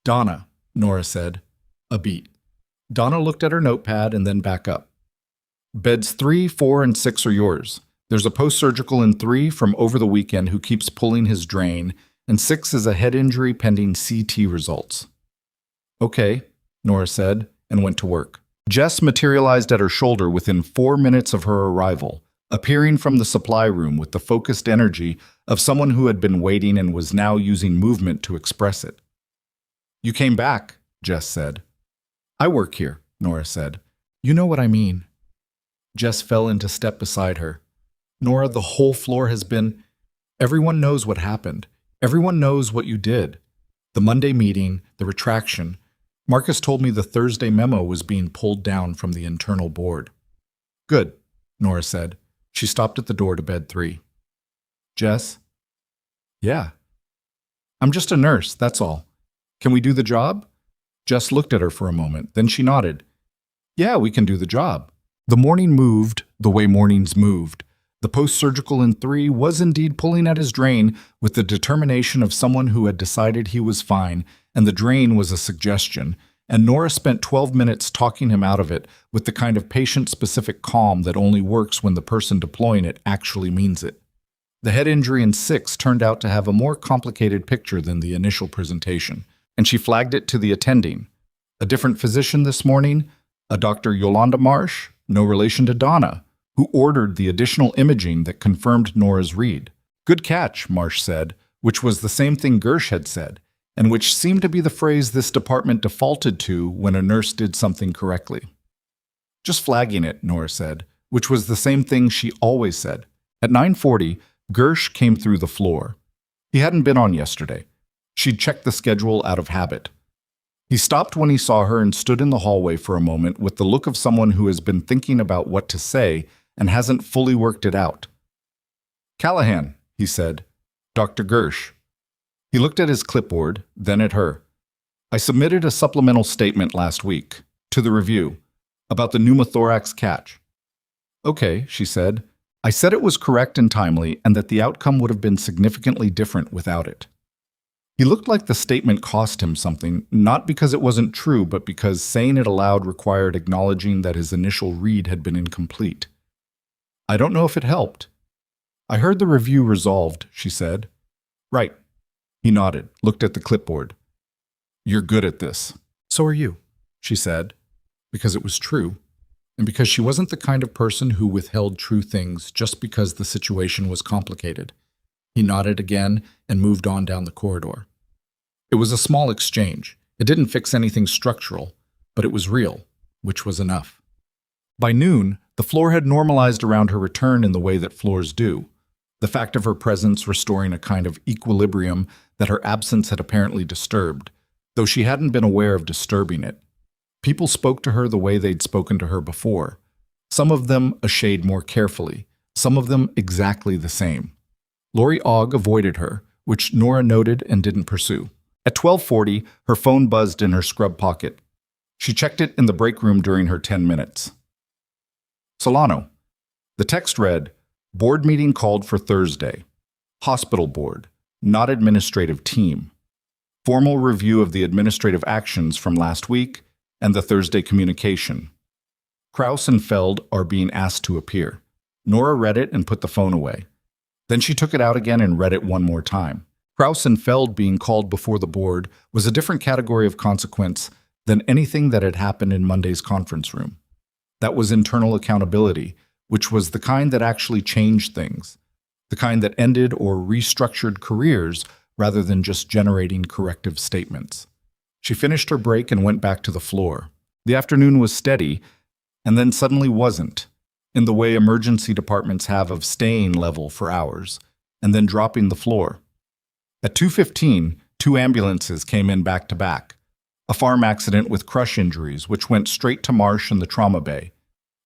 "Donna," Nora said. A beat. Donna looked at her notepad and then back up. "Beds 3, 4, and 6 are yours. There's a post-surgical in 3 from over the weekend who keeps pulling his drain, and 6 is a head injury pending CT results." "Okay," Nora said, and went to work. Jess materialized at her shoulder within 4 minutes of her arrival, appearing from the supply room with the focused energy of someone who had been waiting and was now using movement to express it. "You came back," Jess said. "I work here," Nora said. "You know what I mean." Jess fell into step beside her. "Nora, the whole floor has been... Everyone knows what happened. Everyone knows what you did. The Monday meeting, the retraction. Marcus told me the Thursday memo was being pulled down from the internal board." "Good," Nora said. She stopped at the door to bed 3. "Jess?" "Yeah." "I'm just a nurse, that's all. Can we do the job?" Jess looked at her for a moment, then she nodded. "Yeah, we can do the job." The morning moved the way mornings moved. The post-surgical in 3 was indeed pulling at his drain with the determination of someone who had decided he was fine, and the drain was a suggestion, and Nora spent 12 minutes talking him out of it with the kind of patient-specific calm that only works when the person deploying it actually means it. The head injury in 6 turned out to have a more complicated picture than the initial presentation, and she flagged it to the attending. A different physician this morning, a Dr. Yolanda Marsh, no relation to Donna, who ordered the additional imaging that confirmed Nora's read. "Good catch," Marsh said, which was the same thing Gersh had said, and which seemed to be the phrase this department defaulted to when a nurse did something correctly. "Just flagging it," Nora said, which was the same thing she always said. At 9:40, Gersh came through the floor. He hadn't been on yesterday. She'd checked the schedule out of habit. He stopped when he saw her and stood in the hallway for a moment with the look of someone who has been thinking about what to say and hasn't fully worked it out. "Callahan," he said. "Dr. Gersh." He looked at his clipboard, then at her. "I submitted a supplemental statement last week, to the review, about the pneumothorax catch." "Okay," she said. "I said it was correct and timely and that the outcome would have been significantly different without it." He looked like the statement cost him something, not because it wasn't true, but because saying it aloud required acknowledging that his initial read had been incomplete. "I don't know if it helped." "I heard the review resolved," she said. "Right." He nodded, looked at the clipboard. "You're good at this." "So are you," she said, because it was true, and because she wasn't the kind of person who withheld true things just because the situation was complicated. He nodded again and moved on down the corridor. It was a small exchange. It didn't fix anything structural, but it was real, which was enough. By noon, the floor had normalized around her return in the way that floors do, the fact of her presence restoring a kind of equilibrium that her absence had apparently disturbed, though she hadn't been aware of disturbing it. People spoke to her the way they'd spoken to her before, some of them a shade more carefully, some of them exactly the same. Lori Ogg avoided her, which Nora noted and didn't pursue. At 12:40, her phone buzzed in her scrub pocket. She checked it in the break room during her 10 minutes. Solano. The text read, "Board meeting called for Thursday. Hospital board, not administrative team. Formal review of the administrative actions from last week and the Thursday communication. Kraus and Feld are being asked to appear." Nora read it and put the phone away. Then she took it out again and read it one more time. Kraus and Feld being called before the board was a different category of consequence than anything that had happened in Monday's conference room. That was internal accountability, which was the kind that actually changed things, the kind that ended or restructured careers rather than just generating corrective statements. She finished her break and went back to the floor. The afternoon was steady, and then suddenly wasn't, in the way emergency departments have of staying level for hours, and then dropping the floor. At 2:15, two ambulances came in back to back. A farm accident with crush injuries, which went straight to Marsh in the trauma bay,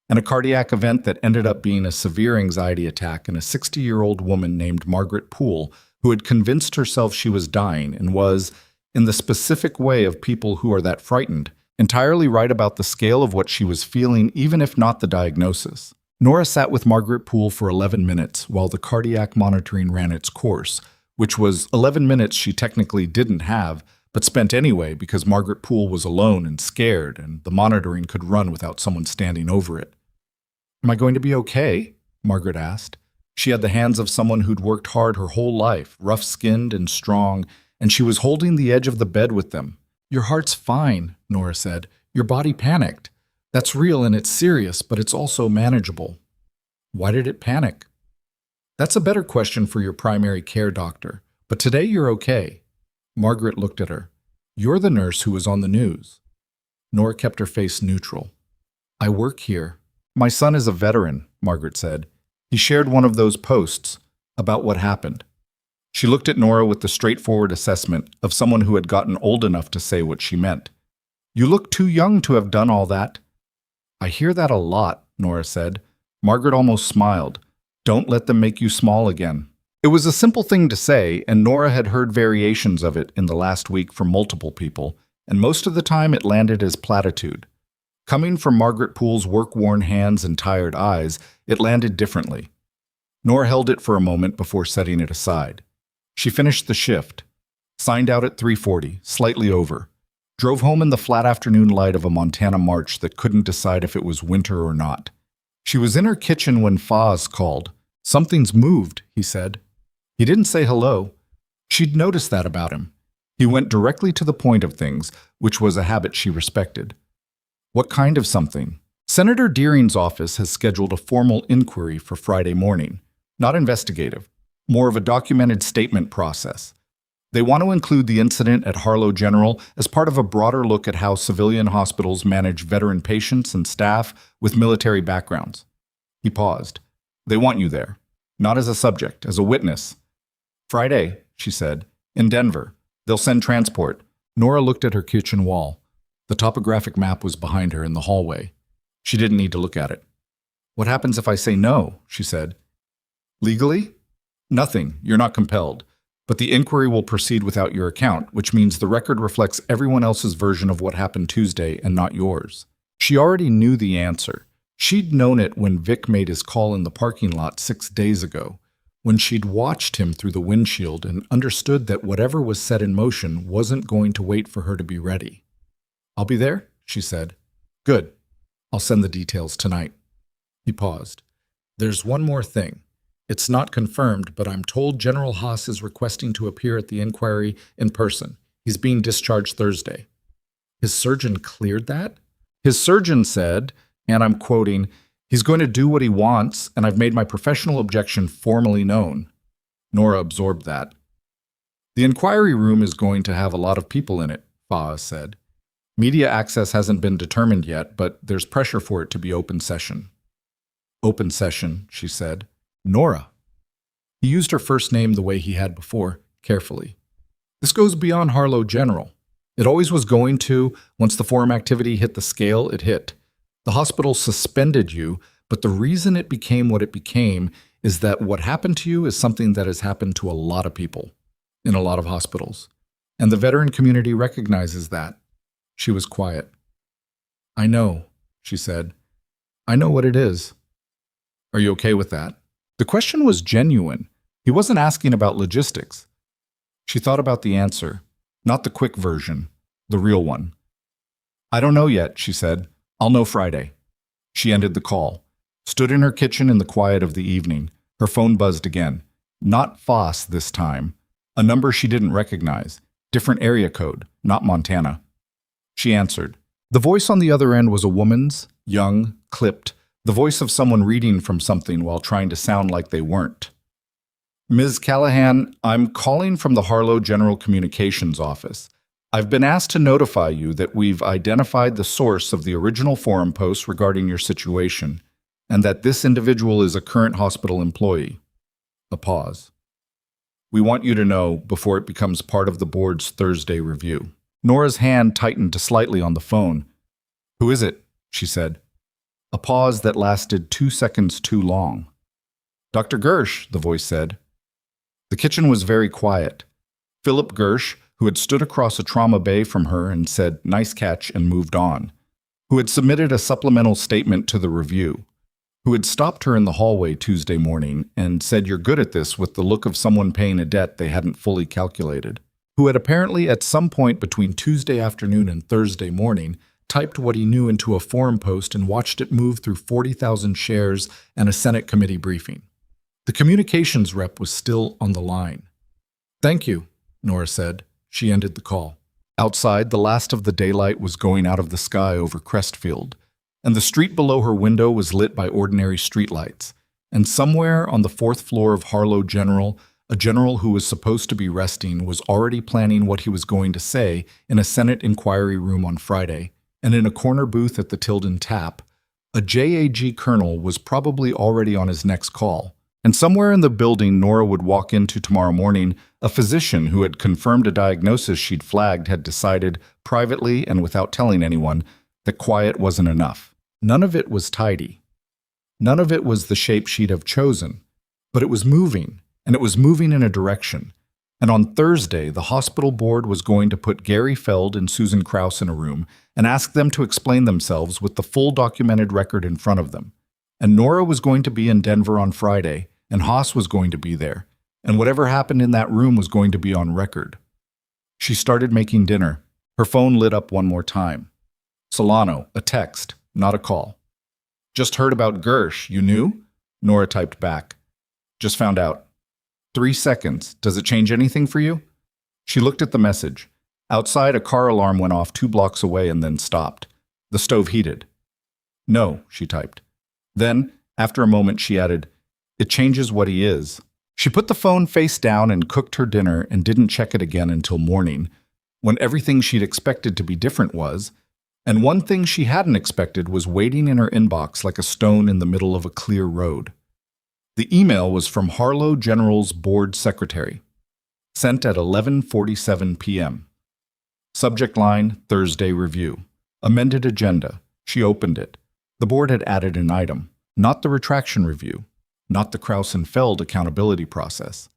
and a cardiac event that ended up being a severe anxiety attack in a 60-year-old woman named Margaret Poole, who had convinced herself she was dying and was, in the specific way of people who are that frightened, entirely right about the scale of what she was feeling, even if not the diagnosis. Nora sat with Margaret Poole for 11 minutes while the cardiac monitoring ran its course, which was 11 minutes she technically didn't have, but spent anyway because Margaret Poole was alone and scared, and the monitoring could run without someone standing over it. "Am I going to be okay?" Margaret asked. She had the hands of someone who'd worked hard her whole life, rough-skinned and strong, and she was holding the edge of the bed with them. "Your heart's fine," Nora said. "Your body panicked. That's real and it's serious, but it's also manageable." "Why did it panic?" "That's a better question for your primary care doctor, but today you're okay." Margaret looked at her. "You're the nurse who was on the news." Nora kept her face neutral. "I work here." "My son is a veteran," Margaret said. "He shared one of those posts about what happened." She looked at Nora with the straightforward assessment of someone who had gotten old enough to say what she meant. "You look too young to have done all that." "I hear that a lot," Nora said. Margaret almost smiled. "Don't let them make you small again." It was a simple thing to say, and Nora had heard variations of it in the last week from multiple people, and most of the time it landed as platitude. Coming from Margaret Poole's work-worn hands and tired eyes, it landed differently. Nora held it for a moment before setting it aside. She finished the shift, signed out at 3:40, slightly over, drove home in the flat afternoon light of a Montana March that couldn't decide if it was winter or not. She was in her kitchen when Foz called. "Something's moved," he said. He didn't say hello. She'd noticed that about him. He went directly to the point of things, which was a habit she respected. "What kind of something?" "Senator Deering's office has scheduled a formal inquiry for Friday morning. Not investigative, more of a documented statement process. They want to include the incident at Harlow General as part of a broader look at how civilian hospitals manage veteran patients and staff with military backgrounds." He paused. "They want you there. Not as a subject, as a witness." "Friday," she said. "In Denver. They'll send transport." Nora looked at her kitchen wall. The topographic map was behind her in the hallway. She didn't need to look at it. "What happens if I say no?" she said. "Legally? Nothing. You're not compelled. But the inquiry will proceed without your account, which means the record reflects everyone else's version of what happened Tuesday and not yours." She already knew the answer. She'd known it when Vic made his call in the parking lot 6 days ago, when she'd watched him through the windshield and understood that whatever was set in motion wasn't going to wait for her to be ready. "I'll be there," she said. "Good. I'll send the details tonight." He paused. "There's one more thing. It's not confirmed, but I'm told General Haas is requesting to appear at the inquiry in person. He's being discharged Thursday." "His surgeon cleared that?" "His surgeon said, and I'm quoting, 'He's going to do what he wants, and I've made my professional objection formally known.'" Nora absorbed that. "The inquiry room is going to have a lot of people in it," Foz said. "Media access hasn't been determined yet, but there's pressure for it to be open session." "Open session," she said. "Nora." He used her first name the way he had before, carefully. "This goes beyond Harlow General. It always was going to. Once the forum activity hit the scale, it hit. The hospital suspended you, but the reason it became what it became is that what happened to you is something that has happened to a lot of people in a lot of hospitals. And the veteran community recognizes that." She was quiet. "I know," she said. "I know what it is." "Are you okay with that?" The question was genuine. He wasn't asking about logistics. She thought about the answer, not the quick version, the real one. "I don't know yet," she said. "I'll know Friday." She ended the call, stood in her kitchen in the quiet of the evening. Her phone buzzed again. Not Foss this time. A number she didn't recognize. Different area code, not Montana. She answered. The voice on the other end was a woman's, young, clipped, the voice of someone reading from something while trying to sound like they weren't. "Ms. Callahan, I'm calling from the Harlow General Communications Office. I've been asked to notify you that we've identified the source of the original forum post regarding your situation, and that this individual is a current hospital employee." A pause. We want you to know before it becomes part of the board's Thursday review." Nora's hand tightened slightly on the phone. "Who is it?" she said. A pause that lasted 2 seconds too long. "Dr. Gersh," the voice said. The kitchen was very quiet. Philip Gersh, who had stood across a trauma bay from her and said, "Nice catch," and moved on, who had submitted a supplemental statement to the review, who had stopped her in the hallway Tuesday morning and said, "You're good at this," with the look of someone paying a debt they hadn't fully calculated, who had apparently at some point between Tuesday afternoon and Thursday morning typed what he knew into a forum post and watched it move through 40,000 shares and a Senate committee briefing. The communications rep was still on the line. "Thank you," Nora said. She ended the call. Outside, the last of the daylight was going out of the sky over Crestfield, and the street below her window was lit by ordinary streetlights. And somewhere on the 4th floor of Harlow General, a general who was supposed to be resting was already planning what he was going to say in a Senate inquiry room on Friday, and in a corner booth at the Tilden Tap, a JAG colonel was probably already on his next call. And somewhere in the building Nora would walk into tomorrow morning, a physician who had confirmed a diagnosis she'd flagged had decided, privately and without telling anyone, that quiet wasn't enough. None of it was tidy. None of it was the shape she'd have chosen. But it was moving, and it was moving in a direction. And on Thursday, the hospital board was going to put Gary Feld and Susan Krause in a room and ask them to explain themselves with the full documented record in front of them. And Nora was going to be in Denver on Friday, and Haas was going to be there, and whatever happened in that room was going to be on record. She started making dinner. Her phone lit up one more time. Solano, a text, not a call. "Just heard about Gersh, you knew?" Nora typed back. "Just found out." 3 seconds. "Does it change anything for you?" She looked at the message. Outside, a car alarm went off 2 blocks away and then stopped. The stove heated. "No," she typed. Then, after a moment, she added, "It changes what he is." She put the phone face down and cooked her dinner and didn't check it again until morning, when everything she'd expected to be different was, and one thing she hadn't expected was waiting in her inbox like a stone in the middle of a clear road. The email was from Harlow General's board secretary, sent at 11:47 p.m. Subject line, Thursday review. Amended agenda. She opened it. The board had added an item, not the retraction review, not the Krause and Feld accountability process.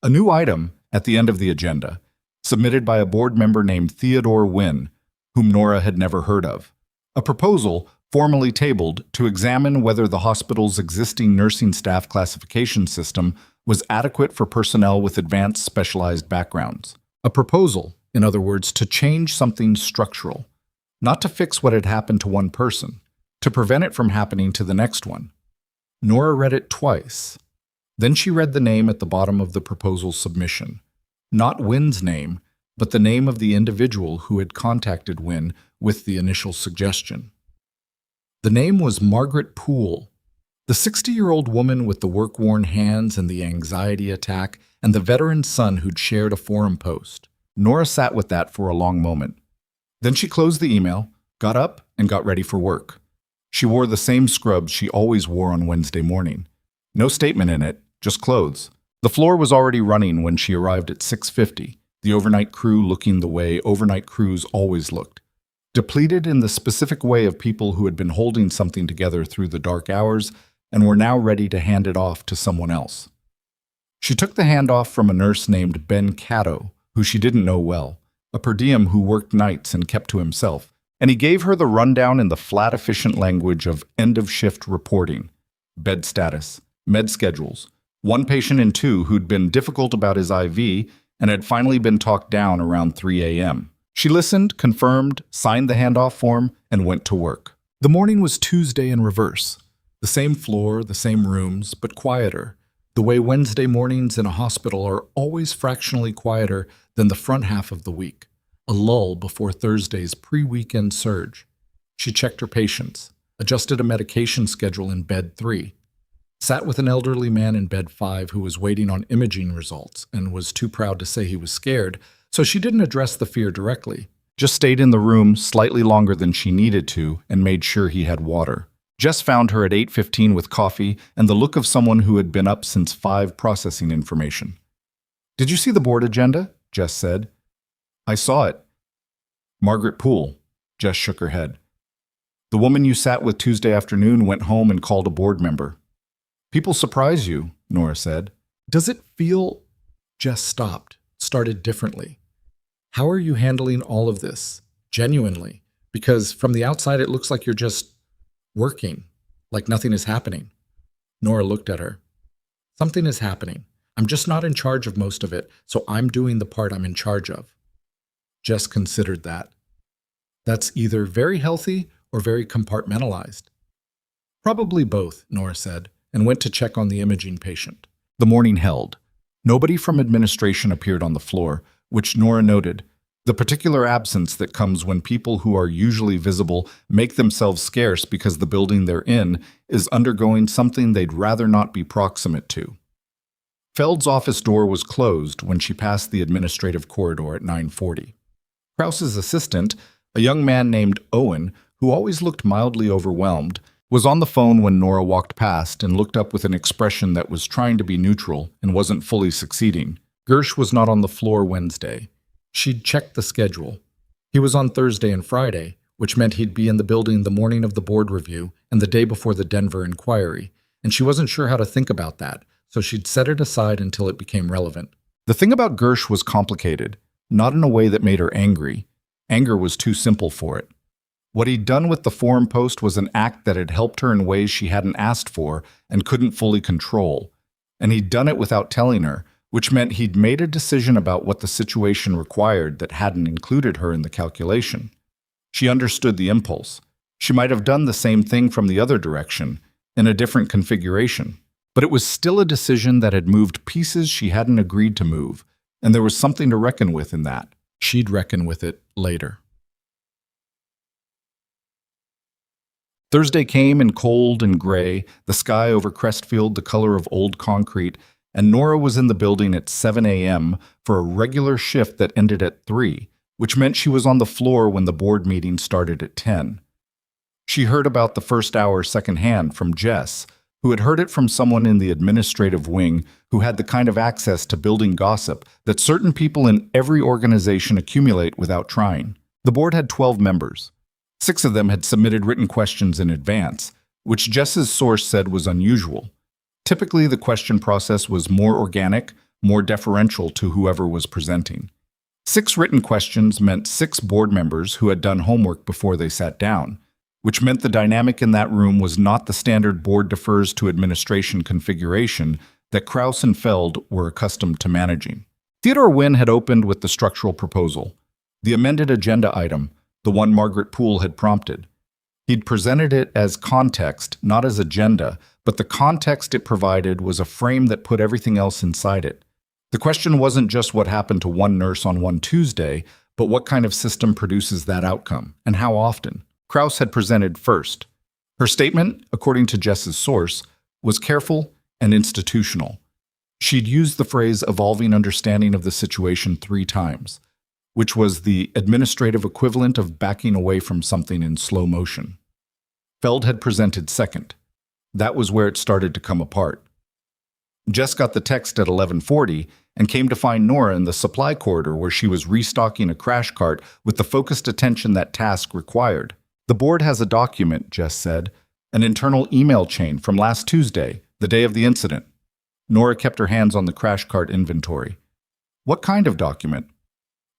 A new item at the end of the agenda, submitted by a board member named Theodore Wynn, whom Nora had never heard of. A proposal formally tabled to examine whether the hospital's existing nursing staff classification system was adequate for personnel with advanced specialized backgrounds. A proposal, in other words, to change something structural, not to fix what had happened to one person, to prevent it from happening to the next one. Nora read it twice. Then she read the name at the bottom of the proposal submission. Not Wynn's name, but the name of the individual who had contacted Wynn with the initial suggestion. The name was Margaret Poole, the 60-year-old woman with the work-worn hands and the anxiety attack, and the veteran son who'd shared a forum post. Nora sat with that for a long moment. Then she closed the email, got up, and got ready for work. She wore the same scrubs she always wore on Wednesday morning. No statement in it, just clothes. The floor was already running when she arrived at 6:50, the overnight crew looking the way overnight crews always looked. Depleted in the specific way of people who had been holding something together through the dark hours and were now ready to hand it off to someone else. She took the handoff from a nurse named Ben Caddo, who she didn't know well, a per diem who worked nights and kept to himself, and he gave her the rundown in the flat, efficient language of end-of-shift reporting, bed status, med schedules, one patient in 2 who'd been difficult about his IV and had finally been talked down around 3 a.m. She listened, confirmed, signed the handoff form, and went to work. The morning was Tuesday in reverse. The same floor, the same rooms, but quieter, the way Wednesday mornings in a hospital are always fractionally quieter than the front half of the week. A lull before Thursday's pre-weekend surge. She checked her patients, adjusted a medication schedule in bed 3, sat with an elderly man in bed 5 who was waiting on imaging results and was too proud to say he was scared, so she didn't address the fear directly, just stayed in the room slightly longer than she needed to and made sure he had water. Jess found her at 8:15 with coffee and the look of someone who had been up since 5 processing information. Did you see the board agenda? Jess said. I saw it. Margaret Poole. Jess shook her head. The woman you sat with Tuesday afternoon went home and called a board member. People surprise you, Nora said. Does it feel... Jess stopped, started differently. How are you handling all of this? Genuinely. Because from the outside it looks like you're just working, like nothing is happening. Nora looked at her. Something is happening. I'm just not in charge of most of it, so I'm doing the part I'm in charge of. Jess considered that. That's either very healthy or very compartmentalized. Probably both, Nora said, and went to check on the imaging patient. The morning held. Nobody from administration appeared on the floor, which Nora noted. The particular absence that comes when people who are usually visible make themselves scarce because the building they're in is undergoing something they'd rather not be proximate to. Feld's office door was closed when she passed the administrative corridor at 9:40. Krause's assistant, a young man named Owen, who always looked mildly overwhelmed, was on the phone when Nora walked past and looked up with an expression that was trying to be neutral and wasn't fully succeeding. Gersh was not on the floor Wednesday. She'd checked the schedule. He was on Thursday and Friday, which meant he'd be in the building the morning of the board review and the day before the Denver inquiry, and she wasn't sure how to think about that, so she'd set it aside until it became relevant. The thing about Gersh was complicated, not in a way that made her angry. Anger was too simple for it. What he'd done with the forum post was an act that had helped her in ways she hadn't asked for and couldn't fully control. And he'd done it without telling her, which meant he'd made a decision about what the situation required that hadn't included her in the calculation. She understood the impulse. She might have done the same thing from the other direction, in a different configuration. But it was still a decision that had moved pieces she hadn't agreed to move, and there was something to reckon with in that. She'd reckon with it later. Thursday came in cold and gray, the sky over Crestfield the color of old concrete, and Nora was in the building at 7 a.m. for a regular shift that ended at 3, which meant she was on the floor when the board meeting started at 10. She heard about the first hour secondhand from Jess, who had heard it from someone in the administrative wing who had the kind of access to building gossip that certain people in every organization accumulate without trying. The board had 12 members. 6 of them had submitted written questions in advance, which Jess's source said was unusual. Typically, the question process was more organic, more deferential to whoever was presenting. 6 written questions meant 6 board members who had done homework before they sat down, which meant the dynamic in that room was not the standard board defers to administration configuration that Krause and Feld were accustomed to managing. Theodore Wynne had opened with the structural proposal, the amended agenda item, the one Margaret Poole had prompted. He'd presented it as context, not as agenda, but the context it provided was a frame that put everything else inside it. The question wasn't just what happened to one nurse on one Tuesday, but what kind of system produces that outcome, and how often. Krause had presented first. Her statement, according to Jess's source, was careful and institutional. She'd used the phrase evolving understanding of the situation 3 times, which was the administrative equivalent of backing away from something in slow motion. Feld had presented second. That was where it started to come apart. Jess got the text at 11:40 and came to find Nora in the supply corridor where she was restocking a crash cart with the focused attention that task required. The board has a document, Jess said, an internal email chain from last Tuesday, the day of the incident. Nora kept her hands on the crash cart inventory. What kind of document?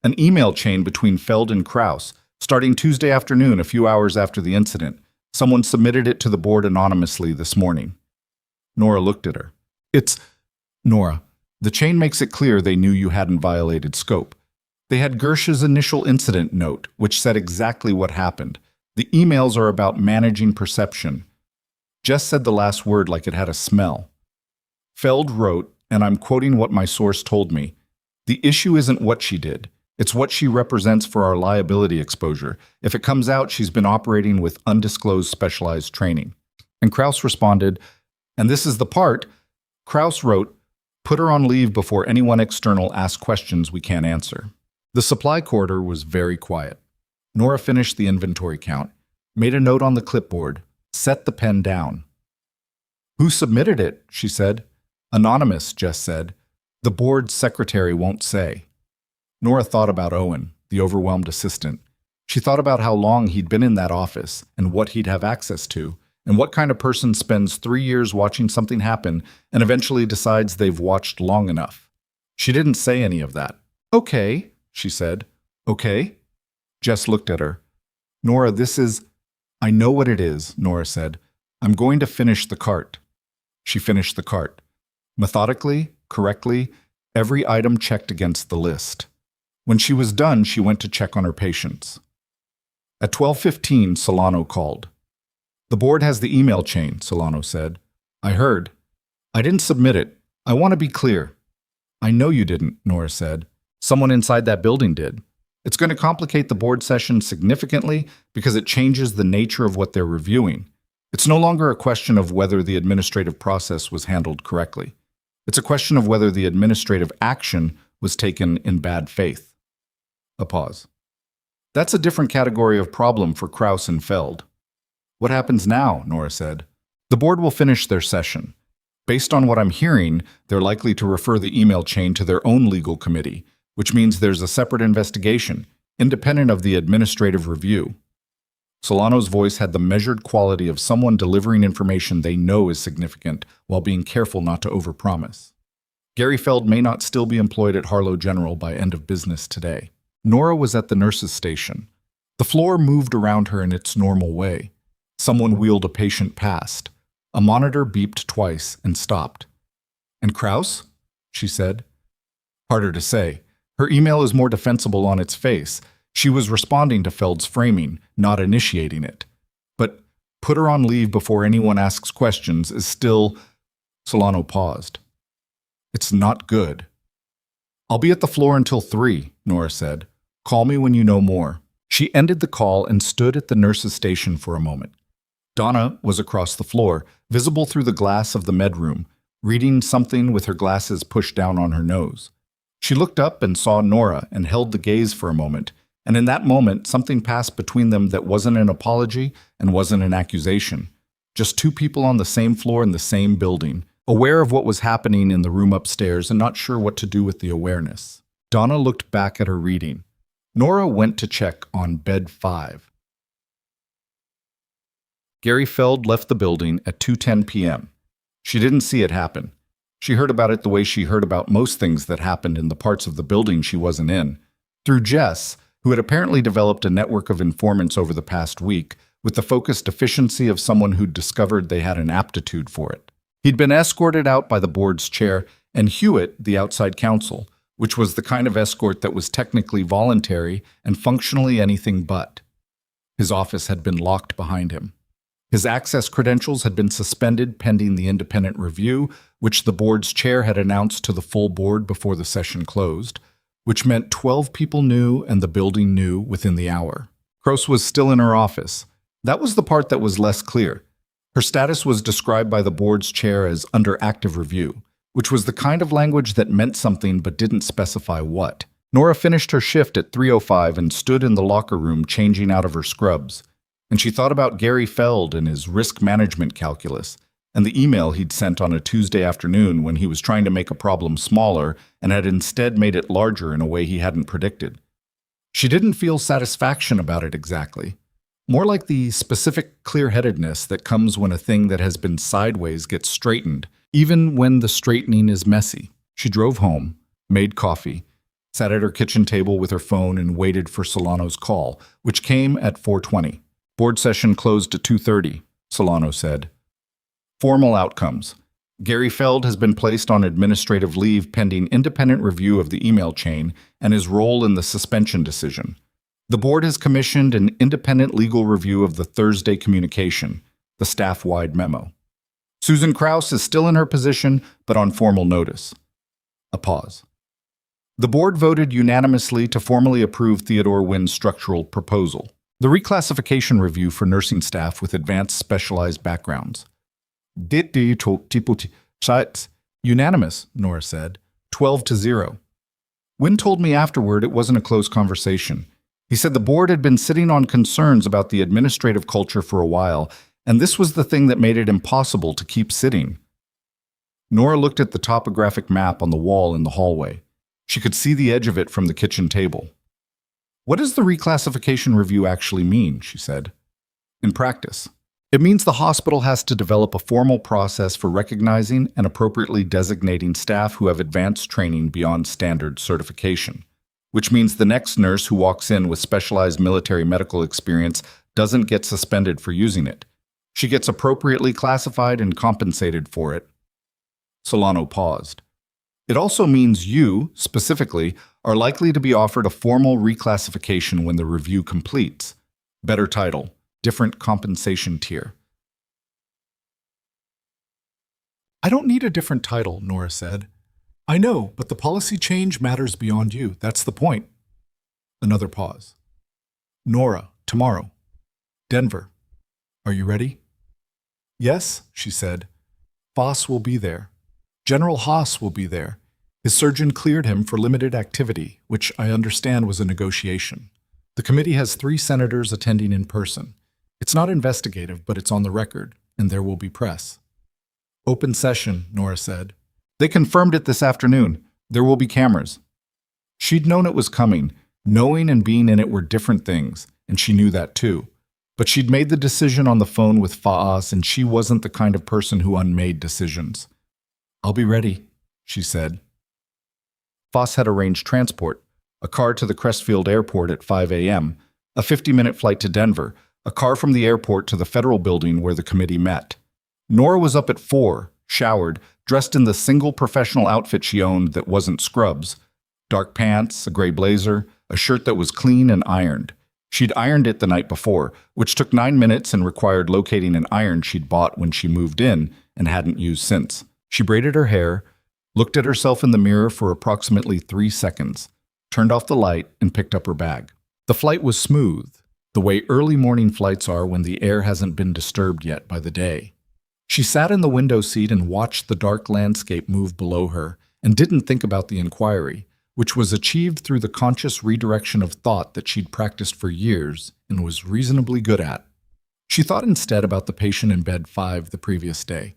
An email chain between Feld and Krause, starting Tuesday afternoon a few hours after the incident. Someone submitted it to the board anonymously this morning. Nora looked at her. It's... Nora, the chain makes it clear they knew you hadn't violated scope. They had Gersh's initial incident note, which said exactly what happened. The emails are about managing perception. Jess said the last word like it had a smell. Feld wrote, and I'm quoting what my source told me, "The issue isn't what she did. It's what she represents for our liability exposure. If it comes out, she's been operating with undisclosed specialized training." And Krause responded, and this is the part, Krause wrote, "Put her on leave before anyone external asks questions we can't answer." The supply corridor was very quiet. Nora finished the inventory count, made a note on the clipboard, set the pen down. "Who submitted it?" she said. "Anonymous," Jess said. The board's secretary won't say. Nora thought about Owen, the overwhelmed assistant. She thought about how long he'd been in that office and what he'd have access to, and what kind of person spends 3 years watching something happen and eventually decides they've watched long enough. She didn't say any of that. "Okay," she said. "Okay?" Jess looked at her. "Nora, this is—" "I know what it is," Nora said. "I'm going to finish the cart." She finished the cart. Methodically, correctly, every item checked against the list. When she was done, she went to check on her patients. At 12:15, Solano called. "The board has the email chain," Solano said. "I heard. I didn't submit it. I want to be clear." "I know you didn't," Nora said. "Someone inside that building did. It's going to complicate the board session significantly because it changes the nature of what they're reviewing. It's no longer a question of whether the administrative process was handled correctly. It's a question of whether the administrative action was taken in bad faith." A pause. "That's a different category of problem for Krauss and Feld." "What happens now?" Nora said. "The board will finish their session. Based on what I'm hearing, they're likely to refer the email chain to their own legal committee, which means there's a separate investigation, independent of the administrative review." Solano's voice had the measured quality of someone delivering information they know is significant while being careful not to overpromise. Gary Feld may not still be employed at Harlow General by end of business today. Nora was at the nurse's station. The floor moved around her in its normal way. Someone wheeled a patient past. A monitor beeped twice and stopped. "And Krauss?" she said. Harder to say. Her email is more defensible on its face. She was responding to Feld's framing, not initiating it. But put her on leave before anyone asks questions is still— Solano paused. "It's not good." "I'll be at the floor until 3, Nora said. "Call me when you know more." She ended the call and stood at the nurse's station for a moment. Donna was across the floor, visible through the glass of the med room, reading something with her glasses pushed down on her nose. She looked up and saw Nora and held the gaze for a moment, and in that moment something passed between them that wasn't an apology and wasn't an accusation. Just two people on the same floor in the same building, aware of what was happening in the room upstairs and not sure what to do with the awareness. Donna looked back at her reading. Nora went to check on bed 5. Gary Feld left the building at 2:10 p.m. She didn't see it happen. She heard about it the way she heard about most things that happened in the parts of the building she wasn't in, through Jess, who had apparently developed a network of informants over the past week with the focused efficiency of someone who'd discovered they had an aptitude for it. He'd been escorted out by the board's chair and Hewitt, the outside counsel, which was the kind of escort that was technically voluntary and functionally anything but. His office had been locked behind him. His access credentials had been suspended pending the independent review, which the board's chair had announced to the full board before the session closed, which meant 12 people knew and the building knew within the hour. Krauss was still in her office. That was the part that was less clear. Her status was described by the board's chair as under active review, which was the kind of language that meant something but didn't specify what. Nora finished her shift at 3:05 and stood in the locker room changing out of her scrubs. And she thought about Gary Feld and his risk management calculus, and the email he'd sent on a Tuesday afternoon when he was trying to make a problem smaller and had instead made it larger in a way he hadn't predicted. She didn't feel satisfaction about it exactly. More like the specific clear-headedness that comes when a thing that has been sideways gets straightened, even when the straightening is messy. She drove home, made coffee, sat at her kitchen table with her phone and waited for Solano's call, which came at 4:20. Board session closed at 2:30, Solano said. Formal outcomes. Gary Feld has been placed on administrative leave pending independent review of the email chain and his role in the suspension decision. The board has commissioned an independent legal review of the Thursday communication, the staff-wide memo. Susan Krauss is still in her position, but on formal notice. A pause. The board voted unanimously to formally approve Theodore Wynn's structural proposal, the reclassification review for nursing staff with advanced specialized backgrounds. Unanimous, Nora said, 12-0. Wynn told me afterward it wasn't a close conversation. He said the board had been sitting on concerns about the administrative culture for a while, and this was the thing that made it impossible to keep sitting. Nora looked at the topographic map on the wall in the hallway. She could see the edge of it from the kitchen table. "What does the reclassification review actually mean?" she said. "In practice, it means the hospital has to develop a formal process for recognizing and appropriately designating staff who have advanced training beyond standard certification, which means the next nurse who walks in with specialized military medical experience doesn't get suspended for using it. She gets appropriately classified and compensated for it." Solano paused. "It also means you, specifically, are likely to be offered a formal reclassification when the review completes. Better title, different compensation tier." "I don't need a different title," Nora said. "I know, but the policy change matters beyond you. That's the point." Another pause. "Nora, tomorrow. Denver. Are you ready?" "Yes," she said. "Voss will be there. General Haas will be there. His surgeon cleared him for limited activity, which I understand was a negotiation. The committee has 3 senators attending in person. It's not investigative, but it's on the record, and there will be press." "Open session," Nora said. "They confirmed it this afternoon. There will be cameras." She'd known it was coming. Knowing and being in it were different things, and she knew that too. But she'd made the decision on the phone with Faas, and she wasn't the kind of person who unmade decisions. "I'll be ready," she said. Faas had arranged transport, a car to the Crestfield airport at 5 a.m., a 50-minute flight to Denver, a car from the airport to the federal building where the committee met. Nora was up at 4, showered, dressed in the single professional outfit she owned that wasn't scrubs. Dark pants, a gray blazer, a shirt that was clean and ironed. She'd ironed it the night before, which took 9 minutes and required locating an iron she'd bought when she moved in and hadn't used since. She braided her hair, looked at herself in the mirror for approximately 3 seconds, turned off the light, and picked up her bag. The flight was smooth, the way early morning flights are when the air hasn't been disturbed yet by the day. She sat in the window seat and watched the dark landscape move below her and didn't think about the inquiry, which was achieved through the conscious redirection of thought that she'd practiced for years and was reasonably good at. She thought instead about the patient in bed 5 the previous day.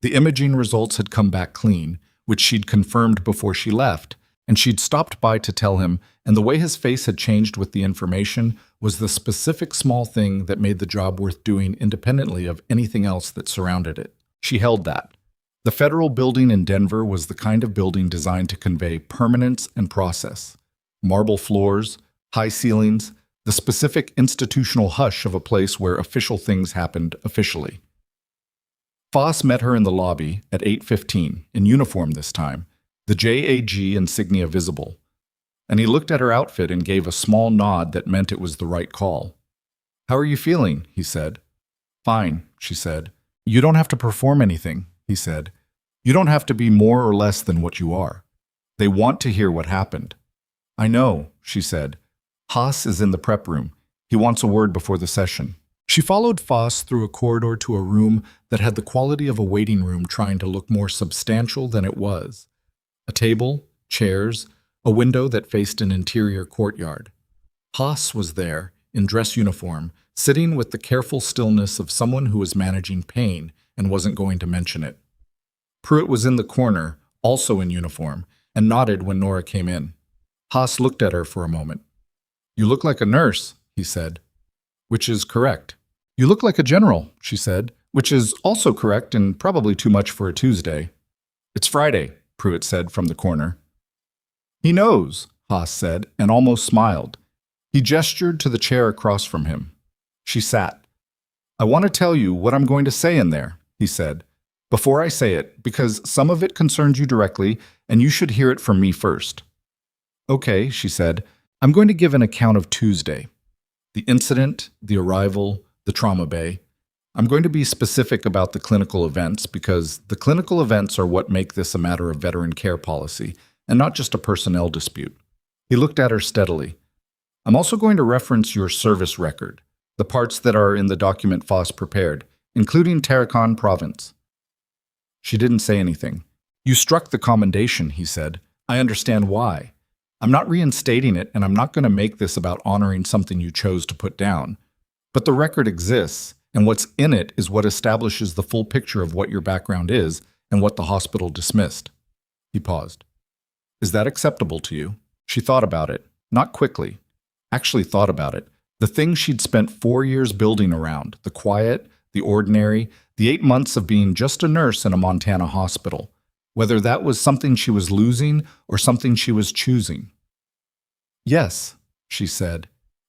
The imaging results had come back clean, which she'd confirmed before she left, and she'd stopped by to tell him, and the way his face had changed with the information was the specific small thing that made the job worth doing independently of anything else that surrounded it. She held that. The federal building in Denver was the kind of building designed to convey permanence and process. Marble floors, high ceilings, the specific institutional hush of a place where official things happened officially. Faas met her in the lobby at 8:15, in uniform this time, the JAG insignia visible. And he looked at her outfit and gave a small nod that meant it was the right call. "How are you feeling?" he said. "Fine," she said. "You don't have to perform anything," he said. "You don't have to be more or less than what you are. They want to hear what happened." "I know," she said. "Haas is in the prep room. He wants a word before the session." She followed Faas through a corridor to a room that had the quality of a waiting room trying to look more substantial than it was. A table, chairs, a window that faced an interior courtyard. Haas was there, in dress uniform, sitting with the careful stillness of someone who was managing pain and wasn't going to mention it. Pruitt was in the corner, also in uniform, and nodded when Nora came in. Haas looked at her for a moment. "You look like a nurse," he said. "Which is correct." "You look like a general," she said, "which is also correct and probably too much for a Tuesday." "It's Friday," Pruitt said from the corner. "He knows," Haas said, and almost smiled. He gestured to the chair across from him. She sat. "I want to tell you what I'm going to say in there," he said, "before I say it, because some of it concerns you directly, and you should hear it from me first." "Okay," she said, "I'm going to give an account of Tuesday. The incident, the arrival, the trauma bay. I'm going to be specific about the clinical events because the clinical events are what make this a matter of veteran care policy and not just a personnel dispute." He looked at her steadily. "I'm also going to reference your service record, the parts that are in the document Faas prepared, including Tarakan Province." She didn't say anything. "You struck the commendation," he said. "I understand why. I'm not reinstating it, and I'm not going to make this about honoring something you chose to put down. But the record exists, and what's in it is what establishes the full picture of what your background is and what the hospital dismissed. He paused. Is that acceptable to you? She thought about it, not quickly. Actually thought about it. The thing she'd spent 4 years building around, the quiet, the ordinary, the 8 months of being just a nurse in a Montana hospital. Whether that was something she was losing or something she was choosing. Yes, she said.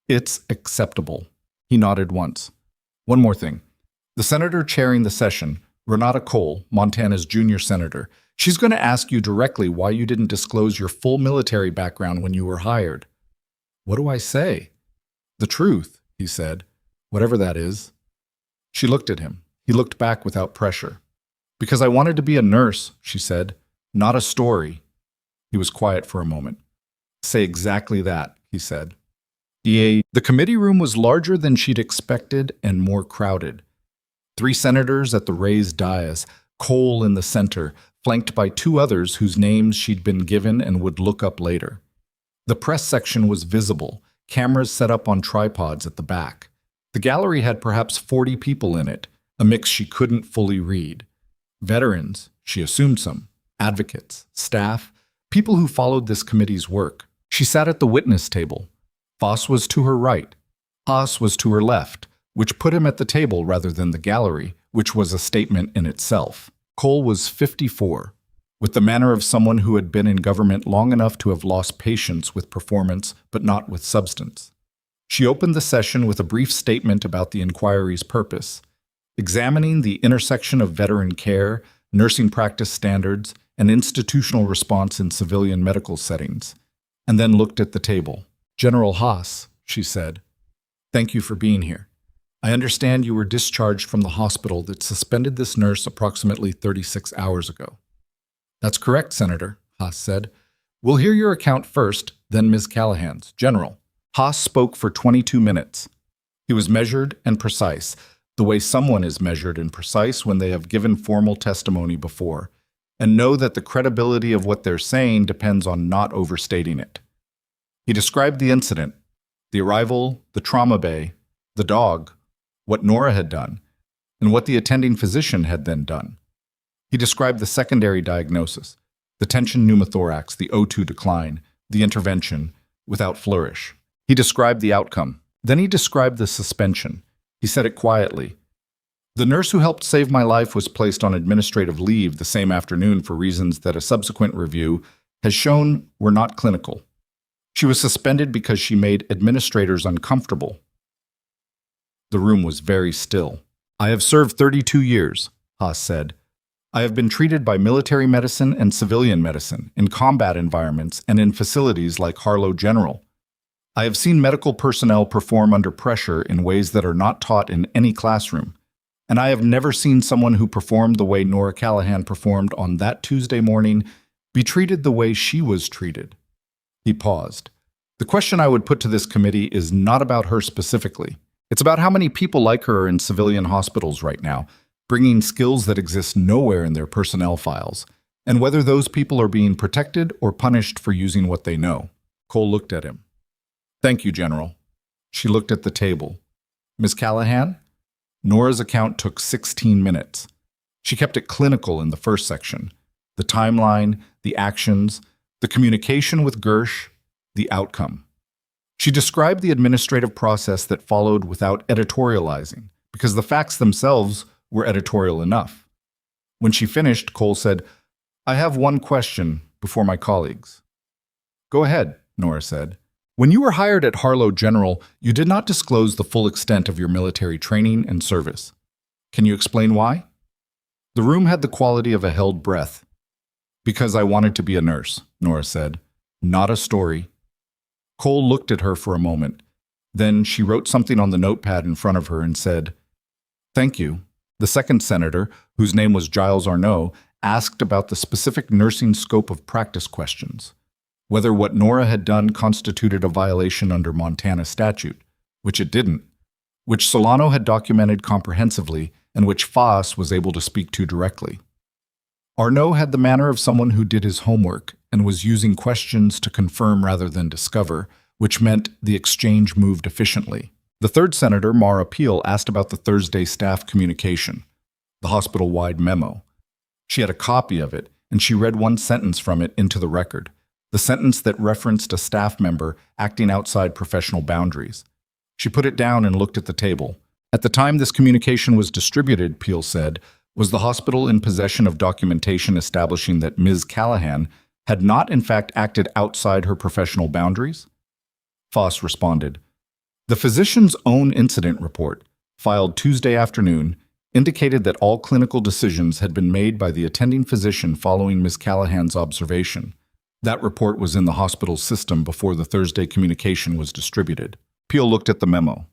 It's acceptable. He nodded once. One more thing. The senator chairing the session, Renata Cole, Montana's junior senator, she's going to ask you directly why you didn't disclose your full military background when you were hired. What do I say? The truth, he said, whatever that is. She looked at him. He looked back without pressure. Because I wanted to be a nurse, she said, not a story. He was quiet for a moment. Say exactly that, he said. The committee room was larger than she'd expected and more crowded. 3 senators at the raised dais, Cole in the center, flanked by 2 others whose names she'd been given and would look up later. The press section was visible, cameras set up on tripods at the back. The gallery had perhaps 40 people in it, a mix she couldn't fully read. Veterans, she assumed some, advocates, staff, people who followed this committee's work. She sat at the witness table. Voss was to her right. Haas was to her left, which put him at the table rather than the gallery, which was a statement in itself. Cole was 54, with the manner of someone who had been in government long enough to have lost patience with performance, but not with substance. She opened the session with a brief statement about the inquiry's purpose, examining the intersection of veteran care, nursing practice standards, and institutional response in civilian medical settings, and then looked at the table. General Haas, she said, thank you for being here. I understand you were discharged from the hospital that suspended this nurse approximately 36 hours ago. That's correct, Senator, Haas said. We'll hear your account first, then Ms. Callahan's. General. Haas spoke for 22 minutes. He was measured and precise, the way someone is measured and precise when they have given formal testimony before, and know that the credibility of what they're saying depends on not overstating it. He described the incident, the arrival, the trauma bay, the dog, what Nora had done, and what the attending physician had then done. He described the secondary diagnosis, the tension pneumothorax, the O2 decline, the intervention, without flourish. He described the outcome. Then he described the suspension. He said it quietly. The nurse who helped save my life was placed on administrative leave the same afternoon for reasons that a subsequent review has shown were not clinical. She was suspended because she made administrators uncomfortable. The room was very still. I have served 32 years, Haas said. I have been treated by military medicine and civilian medicine, in combat environments and in facilities like Harlow General. I have seen medical personnel perform under pressure in ways that are not taught in any classroom, and I have never seen someone who performed the way Nora Callahan performed on that Tuesday morning be treated the way she was treated. He paused. The question I would put to this committee is not about her specifically. It's about how many people like her are in civilian hospitals right now, bringing skills that exist nowhere in their personnel files, and whether those people are being protected or punished for using what they know. Cole looked at him. Thank you, General. She looked at the table. Ms. Callahan? Nora's account took 16 minutes. She kept it clinical in the first section. The timeline, the actions, the communication with Gersh, the outcome. She described the administrative process that followed without editorializing, because the facts themselves were editorial enough. When she finished, Cole said, I have one question before my colleagues. Go ahead, Nora said. When you were hired at Harlow General, you did not disclose the full extent of your military training and service. Can you explain why? The room had the quality of a held breath. Because I wanted to be a nurse, Nora said. Not a story. Cole looked at her for a moment. Then she wrote something on the notepad in front of her and said, Thank you. The second senator, whose name was Giles Arnault, asked about the specific nursing scope of practice questions, whether what Nora had done constituted a violation under Montana statute, which it didn't, which Solano had documented comprehensively and which Foss was able to speak to directly. Arnault had the manner of someone who did his homework and was using questions to confirm rather than discover, which meant the exchange moved efficiently. The third senator, Mara Peel, asked about the Thursday staff communication, the hospital-wide memo. She had a copy of it, and she read one sentence from it into the record, the sentence that referenced a staff member acting outside professional boundaries. She put it down and looked at the table. At the time this communication was distributed, Peel said, was the hospital in possession of documentation establishing that Ms. Callahan had not in fact acted outside her professional boundaries? Foss responded, "The physician's own incident report, filed Tuesday afternoon, indicated that all clinical decisions had been made by the attending physician following Ms. Callahan's observation. That report was in the hospital's system before the Thursday communication was distributed." Peel looked at the memo.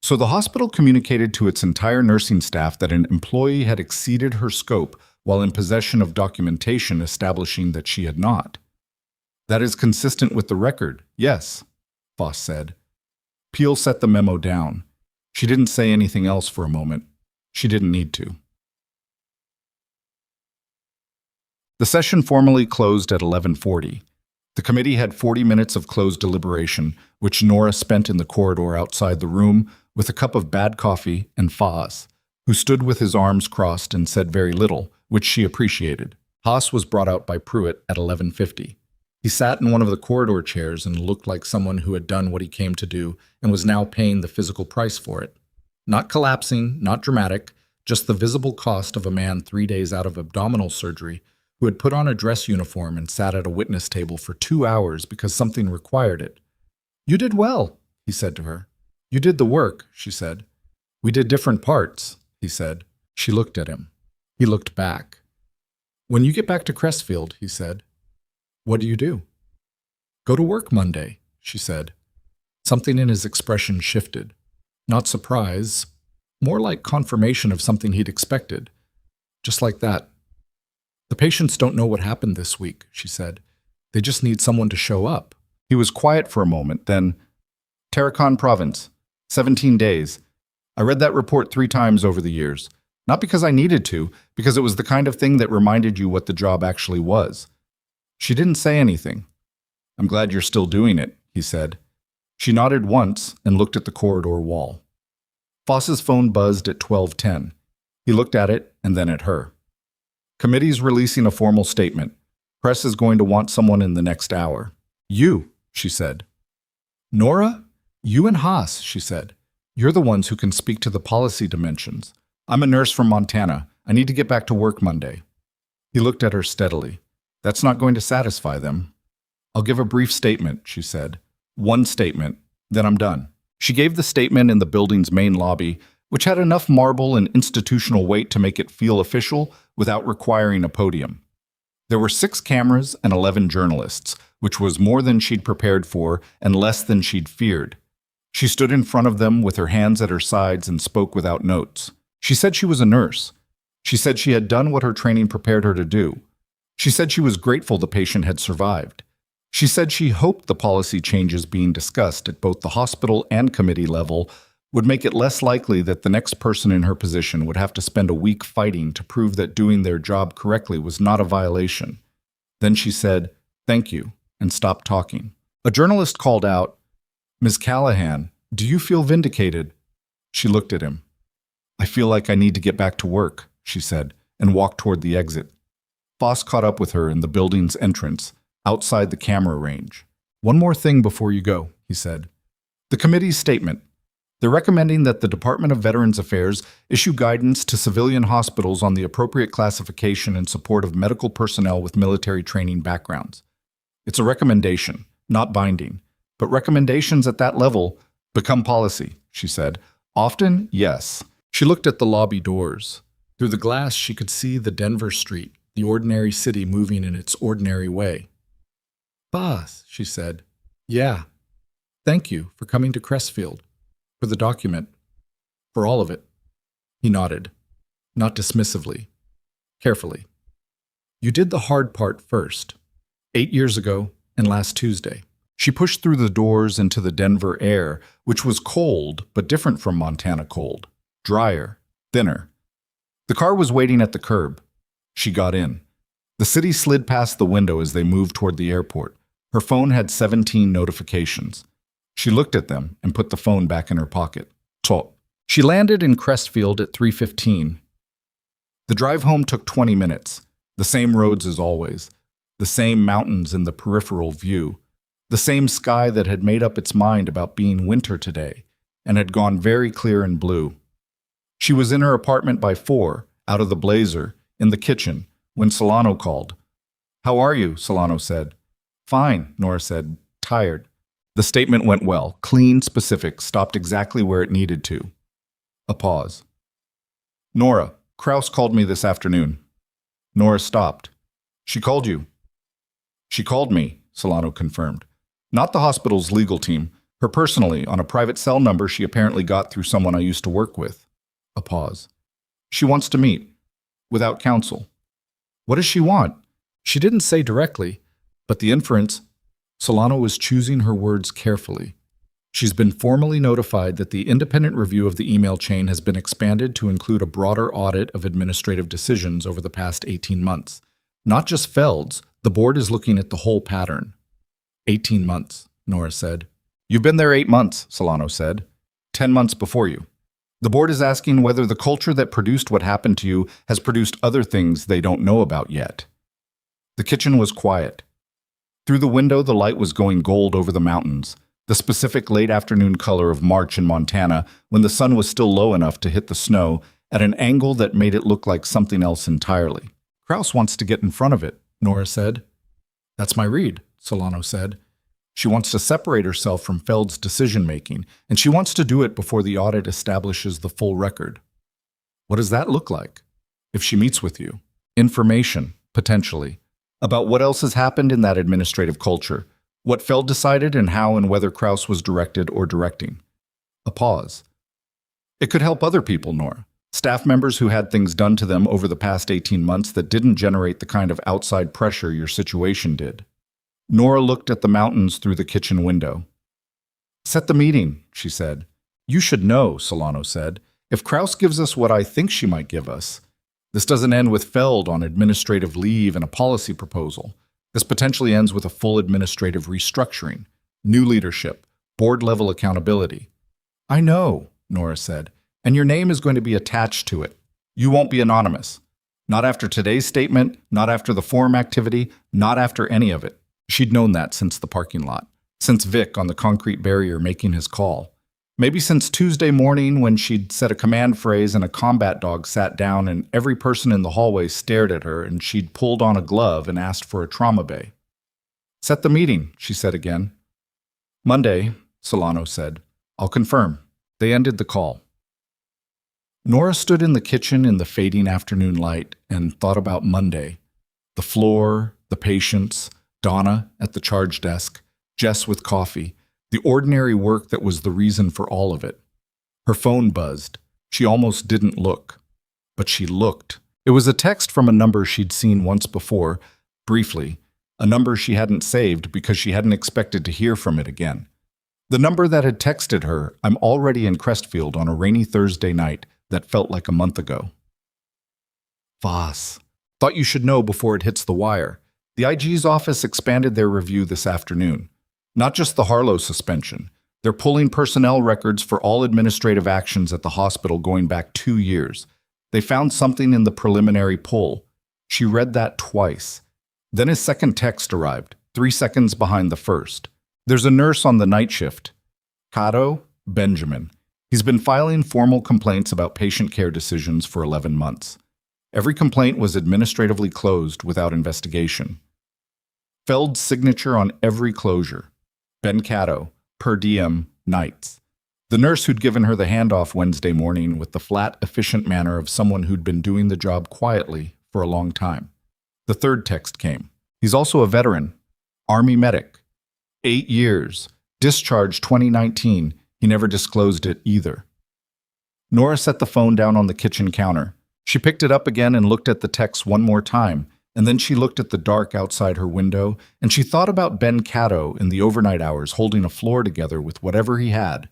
So the hospital communicated to its entire nursing staff that an employee had exceeded her scope while in possession of documentation establishing that she had not. "That is consistent with the record, yes," Foss said. Peel set the memo down. She didn't say anything else for a moment. She didn't need to. The session formally closed at 11:40. The committee had 40 minutes of closed deliberation, which Nora spent in the corridor outside the room with a cup of bad coffee and Foss, who stood with his arms crossed and said very little, which she appreciated. Haas was brought out by Pruitt at 11:50. He sat in one of the corridor chairs and looked like someone who had done what he came to do and was now paying the physical price for it. Not collapsing, not dramatic, just the visible cost of a man 3 days out of abdominal surgery who had put on a dress uniform and sat at a witness table for 2 hours because something required it. "You did well," he said to her. "You did the work," she said. "We did different parts," he said. She looked at him. He looked back. "When you get back to Crestfield," he said, "what do you do?" "Go to work Monday," she said. Something in his expression shifted. Not surprise, more like confirmation of something he'd expected. Just like that. "The patients don't know what happened this week," she said. "They just need someone to show up." He was quiet for a moment, then, "Tarakan Province, 17 days. I read that report 3 times over the years. Not because I needed to, because it was the kind of thing that reminded you what the job actually was." She didn't say anything. "I'm glad you're still doing it," he said. She nodded once and looked at the corridor wall. Foss's phone buzzed at 12:10. He looked at it and then at her. "Committee's releasing a formal statement. Press is going to want someone in the next hour." "You," she said. "Nora? You and Haas," she said. "You're the ones who can speak to the policy dimensions. I'm a nurse from Montana. I need to get back to work Monday." He looked at her steadily. "That's not going to satisfy them." "I'll give a brief statement," she said. "One statement, then I'm done." She gave the statement in the building's main lobby, which had enough marble and institutional weight to make it feel official without requiring a podium. There were 6 cameras and 11 journalists, which was more than she'd prepared for and less than she'd feared. She stood in front of them with her hands at her sides and spoke without notes. She said she was a nurse. She said she had done what her training prepared her to do. She said she was grateful the patient had survived. She said she hoped the policy changes being discussed at both the hospital and committee level would make it less likely that the next person in her position would have to spend a week fighting to prove that doing their job correctly was not a violation. Then she said, "Thank you," and stopped talking. A journalist called out, "Ms. Callahan, do you feel vindicated?" She looked at him. "I feel like I need to get back to work," she said, and walked toward the exit. Foss caught up with her in the building's entrance, outside the camera range. "One more thing before you go," he said. "The committee's statement. They're recommending that the Department of Veterans Affairs issue guidance to civilian hospitals on the appropriate classification and support of medical personnel with military training backgrounds. It's a recommendation, not binding, but recommendations at that level become policy," she said. "Often, yes." She looked at the lobby doors. Through the glass, she could see the Denver street, the ordinary city moving in its ordinary way. "Boss," she said. "Yeah. Thank you for coming to Crestfield. For the document. For all of it." He nodded, not dismissively, carefully. "You did the hard part first. 8 years ago and last Tuesday." She pushed through the doors into the Denver air, which was cold, but different from Montana cold. Drier, thinner. The car was waiting at the curb. She got in. The city slid past the window as they moved toward the airport. Her phone had 17 notifications. She looked at them and put the phone back in her pocket. Talk. She landed in Crestfield at 3:15. The drive home took 20 minutes. The same roads as always. The same mountains in the peripheral view. The same sky that had made up its mind about being winter today and had gone very clear and blue. She was in her apartment by 4, out of the blazer, in the kitchen, when Solano called. "How are you?" Solano said. "Fine," Nora said, tired. The statement went well, clean, specific, stopped exactly where it needed to. A pause. "Nora, Kraus called me this afternoon." Nora stopped. "She called you?" "She called me," Solano confirmed. "Not the hospital's legal team, her personally, on a private cell number she apparently got through someone I used to work with." A pause. "She wants to meet. Without counsel." "What does she want?" She didn't say directly, but the inference, Solano was choosing her words carefully. She's been formally notified that the independent review of the email chain has been expanded to include a broader audit of administrative decisions over the past 18 months. Not just Feld's, the board is looking at the whole pattern. 18 months, Nora said. "You've been there 8 months, Solano said. 10 months before you. The board is asking whether the culture that produced what happened to you has produced other things they don't know about yet." The kitchen was quiet. Through the window, the light was going gold over the mountains, the specific late afternoon color of March in Montana when the sun was still low enough to hit the snow at an angle that made it look like something else entirely. "Kraus wants to get in front of it," Nora said. "That's my read," Solano said. "She wants to separate herself from Feld's decision-making, and she wants to do it before the audit establishes the full record." "What does that look like?" "If she meets with you. Information, potentially, about what else has happened in that administrative culture, what Feld decided and how and whether Kraus was directed or directing." A pause. "It could help other people, Nora. Staff members who had things done to them over the past 18 months that didn't generate the kind of outside pressure your situation did." Nora looked at the mountains through the kitchen window. "Set the meeting," she said. "You should know," Solano said. "If Kraus gives us what I think she might give us, this doesn't end with Feld on administrative leave and a policy proposal. This potentially ends with a full administrative restructuring, new leadership, board-level accountability." "I know," Nora said, "and your name is going to be attached to it. You won't be anonymous. Not after today's statement, not after the forum activity, not after any of it." She'd known that since the parking lot, since Vic on the concrete barrier making his call. Maybe since Tuesday morning when she'd said a command phrase and a combat dog sat down and every person in the hallway stared at her and she'd pulled on a glove and asked for a trauma bay. "Set the meeting," she said again. "Monday," Solano said. "I'll confirm." They ended the call. Nora stood in the kitchen in the fading afternoon light and thought about Monday. The floor, the patients, Donna at the charge desk, Jess with coffee, the ordinary work that was the reason for all of it. Her phone buzzed. She almost didn't look. But she looked. It was a text from a number she'd seen once before, briefly, a number she hadn't saved because she hadn't expected to hear from it again. The number that had texted her, "I'm already in Crestfield on a rainy Thursday night," that felt like a month ago. Voss. "Thought you should know before it hits the wire. The IG's office expanded their review this afternoon. Not just the Harlow suspension. They're pulling personnel records for all administrative actions at the hospital going back 2 years. They found something in the preliminary pull." She read that twice. Then his second text arrived, 3 seconds behind the first. "There's a nurse on the night shift. Cato, Benjamin. He's been filing formal complaints about patient care decisions for 11 months. Every complaint was administratively closed without investigation. Feld's signature on every closure. Ben Cato, per diem, nights. The nurse who'd given her the handoff Wednesday morning with the flat, efficient manner of someone who'd been doing the job quietly for a long time." The third text came. "He's also a veteran. Army medic. 8 years. Discharged 2019. He never disclosed it either." Nora set the phone down on the kitchen counter. She picked it up again and looked at the text one more time, and then she looked at the dark outside her window, and she thought about Ben Cato in the overnight hours holding a floor together with whatever he had,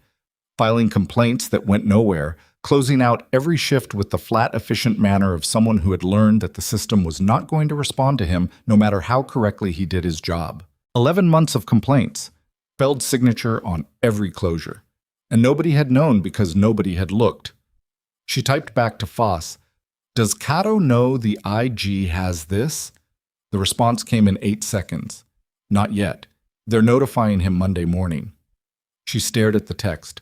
filing complaints that went nowhere, closing out every shift with the flat, efficient manner of someone who had learned that the system was not going to respond to him no matter how correctly he did his job. 11 months of complaints, Feld's signature on every closure, and nobody had known because nobody had looked. She typed back to Foss, Does Cato know the IG has this? The response came in 8 seconds. Not yet. They're notifying him Monday morning. She stared at the text.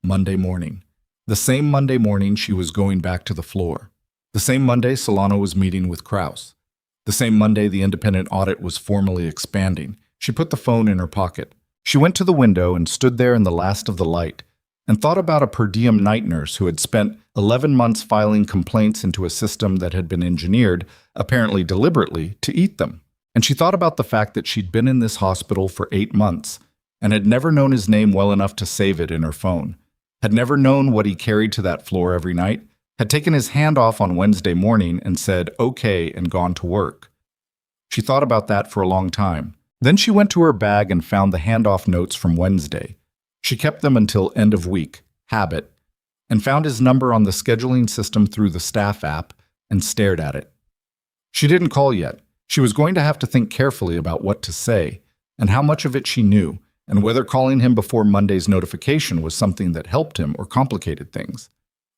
Monday morning. The same Monday morning she was going back to the floor. The same Monday Solano was meeting with Kraus. The same Monday the independent audit was formally expanding. She put the phone in her pocket. She went to the window and stood there in the last of the light and thought about a per diem night nurse who had spent 11 months filing complaints into a system that had been engineered, apparently deliberately, to eat them. And she thought about the fact that she'd been in this hospital for 8 months and had never known his name well enough to save it in her phone, had never known what he carried to that floor every night, had taken his hand off on Wednesday morning and said, okay, and gone to work. She thought about that for a long time. Then she went to her bag and found the handoff notes from Wednesday. She kept them until end of week, habit, and found his number on the scheduling system through the staff app and stared at it. She didn't call yet. She was going to have to think carefully about what to say and how much of it she knew, and whether calling him before Monday's notification was something that helped him or complicated things.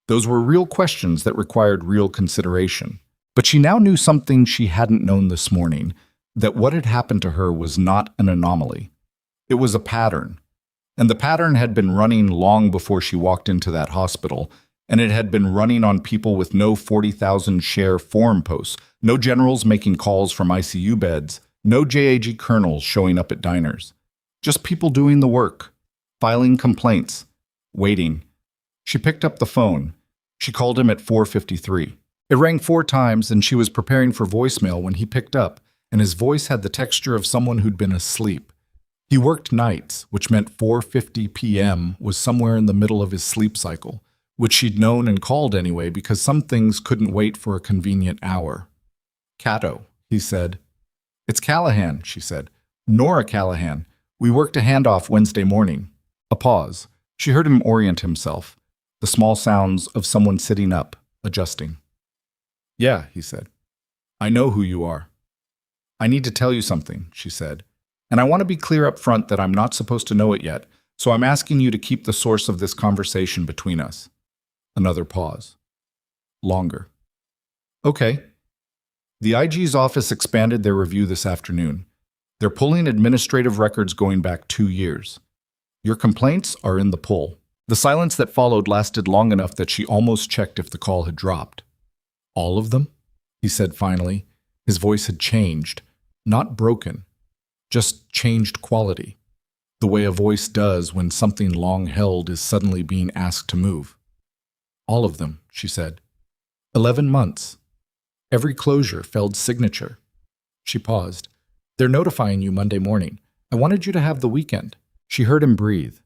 Those were real questions that required real consideration. But she now knew something she hadn't known this morning, that what had happened to her was not an anomaly. It was a pattern. And the pattern had been running long before she walked into that hospital, and it had been running on people with no 40,000 share forum posts, no generals making calls from ICU beds, no JAG colonels showing up at diners. Just people doing the work, filing complaints, waiting. She picked up the phone. She called him at 4:53. It rang 4 times, and she was preparing for voicemail when he picked up, and his voice had the texture of someone who'd been asleep. He worked nights, which meant 4:50 p.m. was somewhere in the middle of his sleep cycle, which she'd known and called anyway because some things couldn't wait for a convenient hour. Cato, he said. It's Callahan, she said. Nora Callahan. We worked a handoff Wednesday morning. A pause. She heard him orient himself. The small sounds of someone sitting up, adjusting. Yeah, he said. I know who you are. I need to tell you something, she said. And I want to be clear up front that I'm not supposed to know it yet, so I'm asking you to keep the source of this conversation between us. Another pause. Longer. Okay. The IG's office expanded their review this afternoon. They're pulling administrative records going back 2 years. Your complaints are in the pull. The silence that followed lasted long enough that she almost checked if the call had dropped. All of them? He said finally. His voice had changed. Not broken. Just changed quality. The way a voice does when something long held is suddenly being asked to move. All of them, she said. 11 months. Every closure felled signature. She paused. They're notifying you Monday morning. I wanted you to have the weekend. She heard him breathe.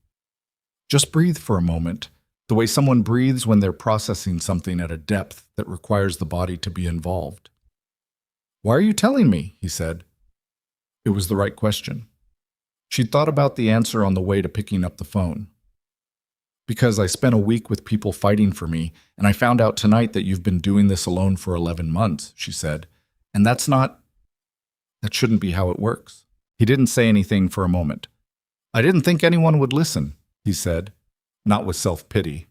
Just breathe for a moment, the way someone breathes when they're processing something at a depth that requires the body to be involved. Why are you telling me? He said. It was the right question. She'd thought about the answer on the way to picking up the phone. Because I spent a week with people fighting for me, and I found out tonight that you've been doing this alone for 11 months, she said. And that shouldn't be how it works. He didn't say anything for a moment. I didn't think anyone would listen, he said, not with self-pity.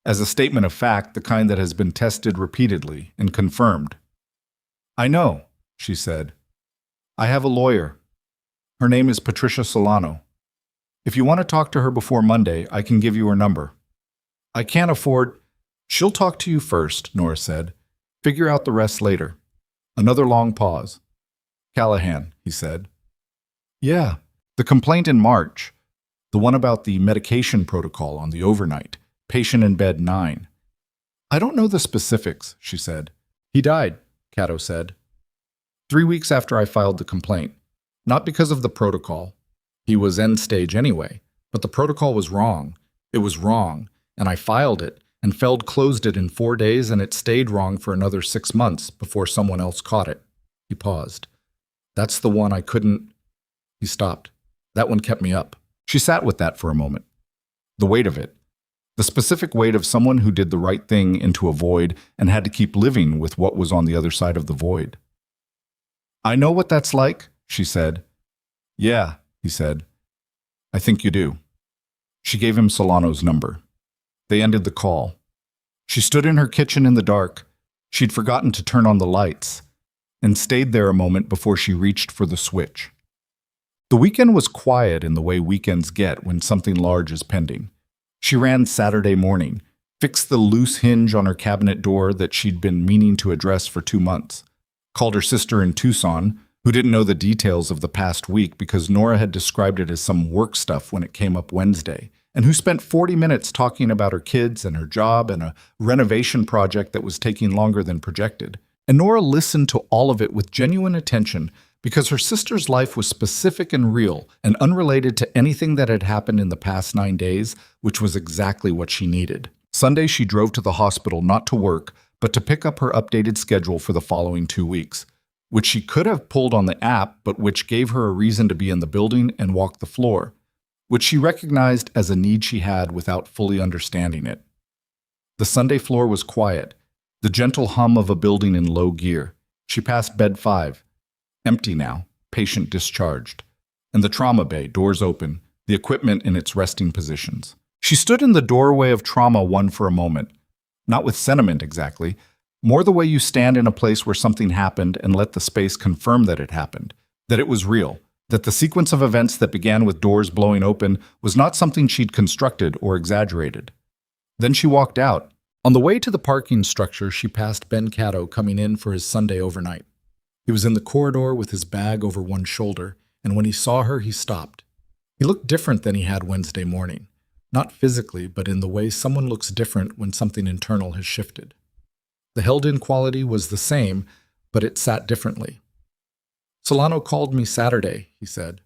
As a statement of fact, the kind that has been tested repeatedly and confirmed. I know, she said. I have a lawyer. Her name is Patricia Solano. If you want to talk to her before Monday, I can give you her number. I can't afford... She'll talk to you first, Nora said. Figure out the rest later. Another long pause. Callahan, he said. Yeah, the complaint in March. The one about the medication protocol on the overnight. Patient in bed 9. I don't know the specifics, she said. He died, Cato said. 3 weeks after I filed the complaint. Not because of the protocol. He was end stage anyway, but the protocol was wrong. It was wrong, and I filed it, and Feld closed it in 4 days, and it stayed wrong for another 6 months before someone else caught it. He paused. That's the one I couldn't... He stopped. That one kept me up. She sat with that for a moment. The weight of it. The specific weight of someone who did the right thing into a void and had to keep living with what was on the other side of the void. I know what that's like, she said. Yeah, he said. I think you do. She gave him Solano's number. They ended the call. She stood in her kitchen in the dark. She'd forgotten to turn on the lights and stayed there a moment before she reached for the switch. The weekend was quiet in the way weekends get when something large is pending. She ran Saturday morning, fixed the loose hinge on her cabinet door that she'd been meaning to address for 2 months, called her sister in Tucson, who didn't know the details of the past week because Nora had described it as some work stuff when it came up Wednesday, and who spent 40 minutes talking about her kids and her job and a renovation project that was taking longer than projected. And Nora listened to all of it with genuine attention because her sister's life was specific and real and unrelated to anything that had happened in the past 9 days, which was exactly what she needed. Sunday, she drove to the hospital not to work, but to pick up her updated schedule for the following 2 weeks, which she could have pulled on the app, but which gave her a reason to be in the building and walk the floor, which she recognized as a need she had without fully understanding it. The Sunday floor was quiet, the gentle hum of a building in low gear. She passed bed 5, empty now, patient discharged, and the trauma bay, doors open, the equipment in its resting positions. She stood in the doorway of trauma 1 for a moment, not with sentiment exactly, more the way you stand in a place where something happened and let the space confirm that it happened, that it was real, that the sequence of events that began with doors blowing open was not something she'd constructed or exaggerated. Then she walked out. On the way to the parking structure, she passed Ben Cato coming in for his Sunday overnight. He was in the corridor with his bag over one shoulder, and when he saw her, he stopped. He looked different than he had Wednesday morning. Not physically, but in the way someone looks different when something internal has shifted. The held-in quality was the same, but it sat differently. "Solano called me Saturday," he said.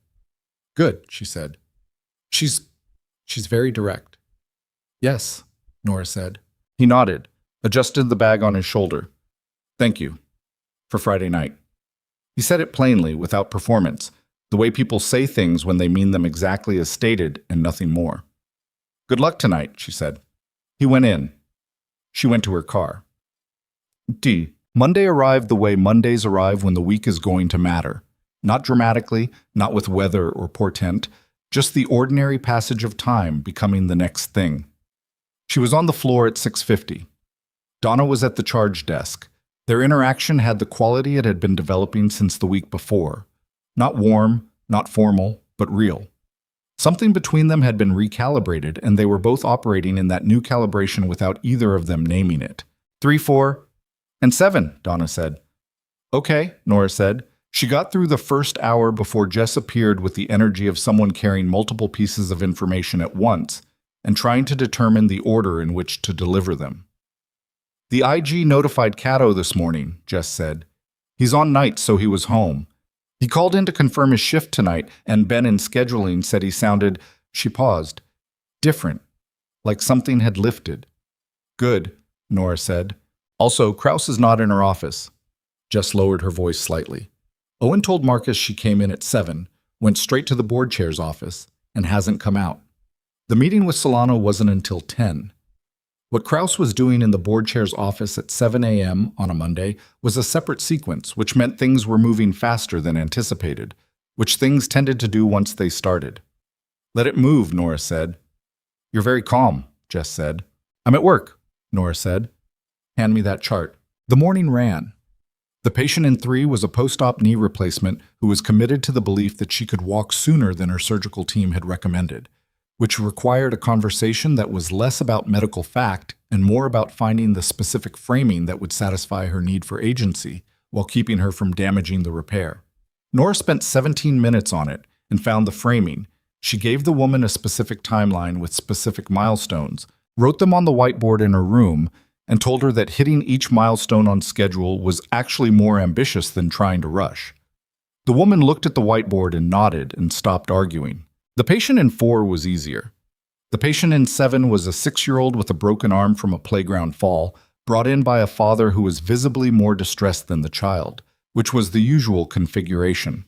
"Good," she said. She's very direct." "Yes," Nora said. He nodded, adjusted the bag on his shoulder. "Thank you. For Friday night." He said it plainly, without performance, the way people say things when they mean them exactly as stated and nothing more. "Good luck tonight," she said. He went in. She went to her car. Monday arrived the way Mondays arrive when the week is going to matter. Not dramatically, not with weather or portent, just the ordinary passage of time becoming the next thing. She was on the floor at 6:50. Donna was at the charge desk. Their interaction had the quality it had been developing since the week before. Not warm, not formal, but real. Something between them had been recalibrated, and they were both operating in that new calibration without either of them naming it. 3, 4, and 7, Donna said. "Okay," Nora said. She got through the first hour before Jess appeared with the energy of someone carrying multiple pieces of information at once and trying to determine the order in which to deliver them. "The IG notified Cato this morning," Jess said. "He's on night, so he was home. He called in to confirm his shift tonight, and Ben in scheduling said he sounded," she paused, "different, like something had lifted." "Good," Nora said. "Also, Krause is not in her office." Jess lowered her voice slightly. "Owen told Marcus she came in at 7, went straight to the board chair's office, and hasn't come out. The meeting with Solano wasn't until 10. What Krause was doing in the board chair's office at 7 a.m. on a Monday was a separate sequence, which meant things were moving faster than anticipated, which things tended to do once they started. "Let it move," Nora said. "You're very calm," Jess said. "I'm at work," Nora said. "Hand me that chart." The morning ran. The patient in 3 was a post-op knee replacement who was committed to the belief that she could walk sooner than her surgical team had recommended, which required a conversation that was less about medical fact and more about finding the specific framing that would satisfy her need for agency while keeping her from damaging the repair. Nora spent 17 minutes on it and found the framing. She gave the woman a specific timeline with specific milestones, wrote them on the whiteboard in her room, and told her that hitting each milestone on schedule was actually more ambitious than trying to rush. The woman looked at the whiteboard and nodded and stopped arguing. The patient in 4 was easier. The patient in 7 was a 6-year-old with a broken arm from a playground fall, brought in by a father who was visibly more distressed than the child, which was the usual configuration.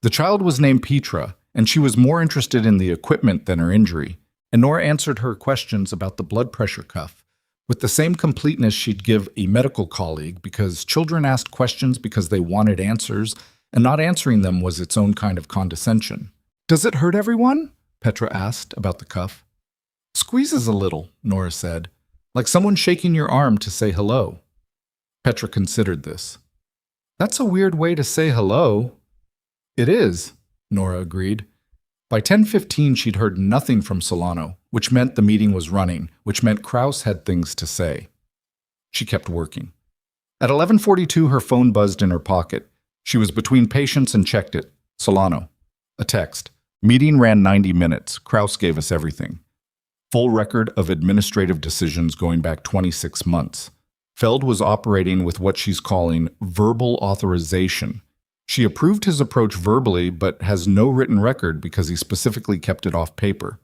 The child was named Petra, and she was more interested in the equipment than her injury, and Nora answered her questions about the blood pressure cuff with the same completeness she'd give a medical colleague, because children asked questions because they wanted answers, and not answering them was its own kind of condescension. "Does it hurt everyone?" Petra asked about the cuff. "Squeezes a little," Nora said, "like someone shaking your arm to say hello." Petra considered this. That's a weird way to say hello. It is, Nora agreed. By 10:15, she'd heard nothing from Solano, which meant the meeting was running, which meant Kraus had things to say. She kept working. At 11:42, her phone buzzed in her pocket. She was between patients and checked it. Solano. A text. Meeting ran 90 minutes. Kraus gave us everything. Full record of administrative decisions going back 26 months. Feld was operating with what she's calling verbal authorization. She approved his approach verbally, but has no written record because he specifically kept it off paper.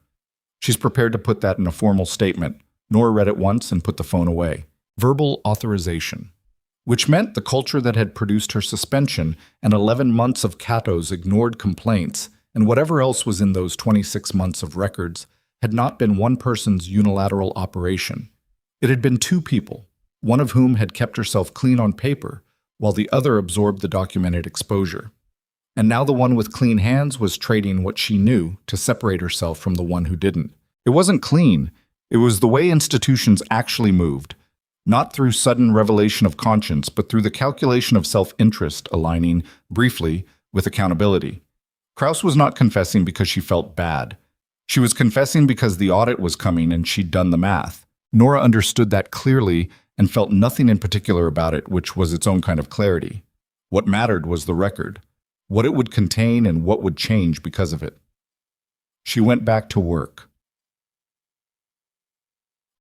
She's prepared to put that in a formal statement. Nora read it once and put the phone away. Verbal authorization. Which meant the culture that had produced her suspension and 11 months of Cato's ignored complaints, and whatever else was in those 26 months of records, had not been one person's unilateral operation. It had been two people, one of whom had kept herself clean on paper, while the other absorbed the documented exposure. And now the one with clean hands was trading what she knew to separate herself from the one who didn't. It wasn't clean. It was the way institutions actually moved, not through sudden revelation of conscience, but through the calculation of self-interest aligning, briefly, with accountability. Kraus was not confessing because she felt bad. She was confessing because the audit was coming and she'd done the math. Nora understood that clearly and felt nothing in particular about it, which was its own kind of clarity. What mattered was the record, what it would contain and what would change because of it. She went back to work.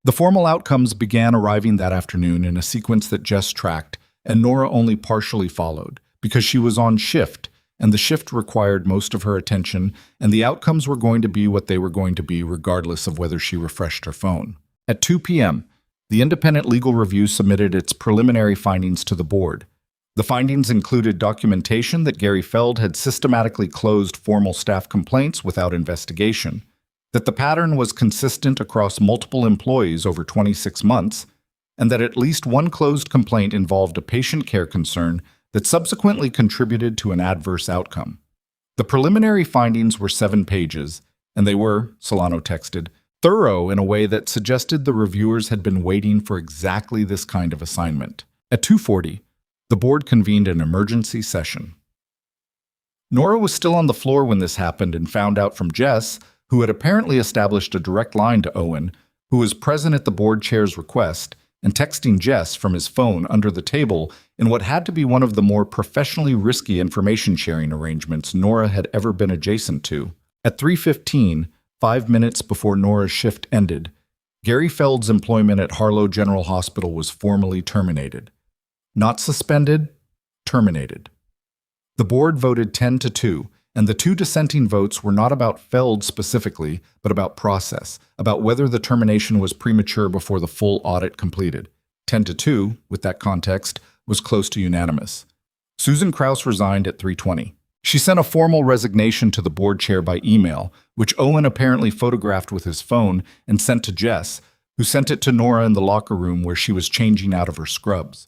The formal outcomes began arriving that afternoon in a sequence that Jess tracked, and Nora only partially followed, because she was on shift, and the shift required most of her attention, and the outcomes were going to be what they were going to be regardless of whether she refreshed her phone. At 2 p.m., the independent legal review submitted its preliminary findings to the board. The findings included documentation that Gary Feld had systematically closed formal staff complaints without investigation, that the pattern was consistent across multiple employees over 26 months, and that at least one closed complaint involved a patient care concern that subsequently contributed to an adverse outcome. The preliminary findings were 7 pages, and they were, Solano texted, thorough in a way that suggested the reviewers had been waiting for exactly this kind of assignment. At 2:40, the board convened an emergency session. Nora was still on the floor when this happened and found out from Jess, who had apparently established a direct line to Owen, who was present at the board chair's request, and texting Jess from his phone under the table in what had to be one of the more professionally risky information-sharing arrangements Nora had ever been adjacent to. At 3:15, 5 minutes before Nora's shift ended, Gary Feld's employment at Harlow General Hospital was formally terminated. Not suspended, terminated. The board voted 10-2, and the 2 dissenting votes were not about Feld specifically, but about process, about whether the termination was premature before the full audit completed. 10-2, with that context, was close to unanimous. Susan Kraus resigned at 3:20. She sent a formal resignation to the board chair by email, which Owen apparently photographed with his phone and sent to Jess, who sent it to Nora in the locker room where she was changing out of her scrubs.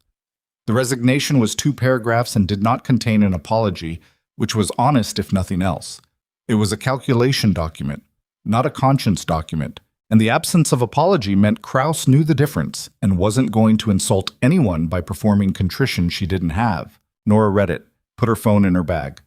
The resignation was 2 paragraphs and did not contain an apology, which was honest if nothing else. It was a calculation document, not a conscience document, and the absence of apology meant Kraus knew the difference and wasn't going to insult anyone by performing contrition she didn't have. Nora read it, put her phone in her bag.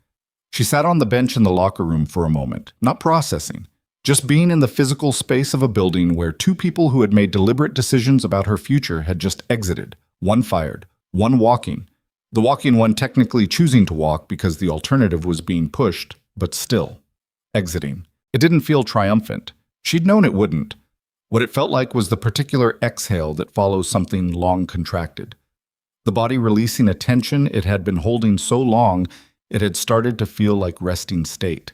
She sat on the bench in the locker room for a moment, not processing, just being in the physical space of a building where 2 people who had made deliberate decisions about her future had just exited, one fired, one walking, the walking one technically choosing to walk because the alternative was being pushed, but still, exiting. It didn't feel triumphant. She'd known it wouldn't. What it felt like was the particular exhale that follows something long contracted. The body releasing a tension it had been holding so long it had started to feel like resting state.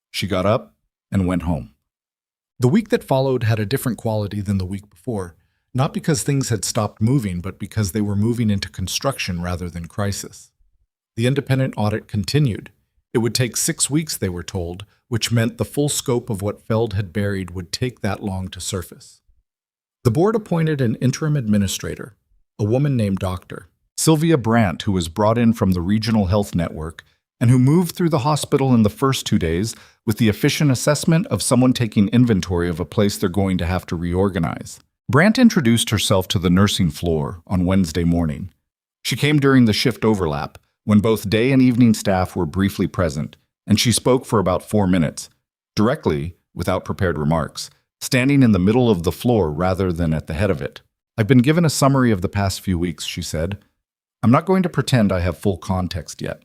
She got up and went home. The week that followed had a different quality than the week before, not because things had stopped moving, but because they were moving into construction rather than crisis. The independent audit continued. It would take 6 weeks, they were told, which meant the full scope of what Feld had buried would take that long to surface. The board appointed an interim administrator, a woman named Dr. Sylvia Brandt, who was brought in from the Regional Health Network and who moved through the hospital in the first 2 days with the efficient assessment of someone taking inventory of a place they're going to have to reorganize. Brandt introduced herself to the nursing floor on Wednesday morning. She came during the shift overlap, when both day and evening staff were briefly present, and she spoke for about 4 minutes, directly, without prepared remarks, standing in the middle of the floor rather than at the head of it. "I've been given a summary of the past few weeks," she said. "I'm not going to pretend I have full context yet.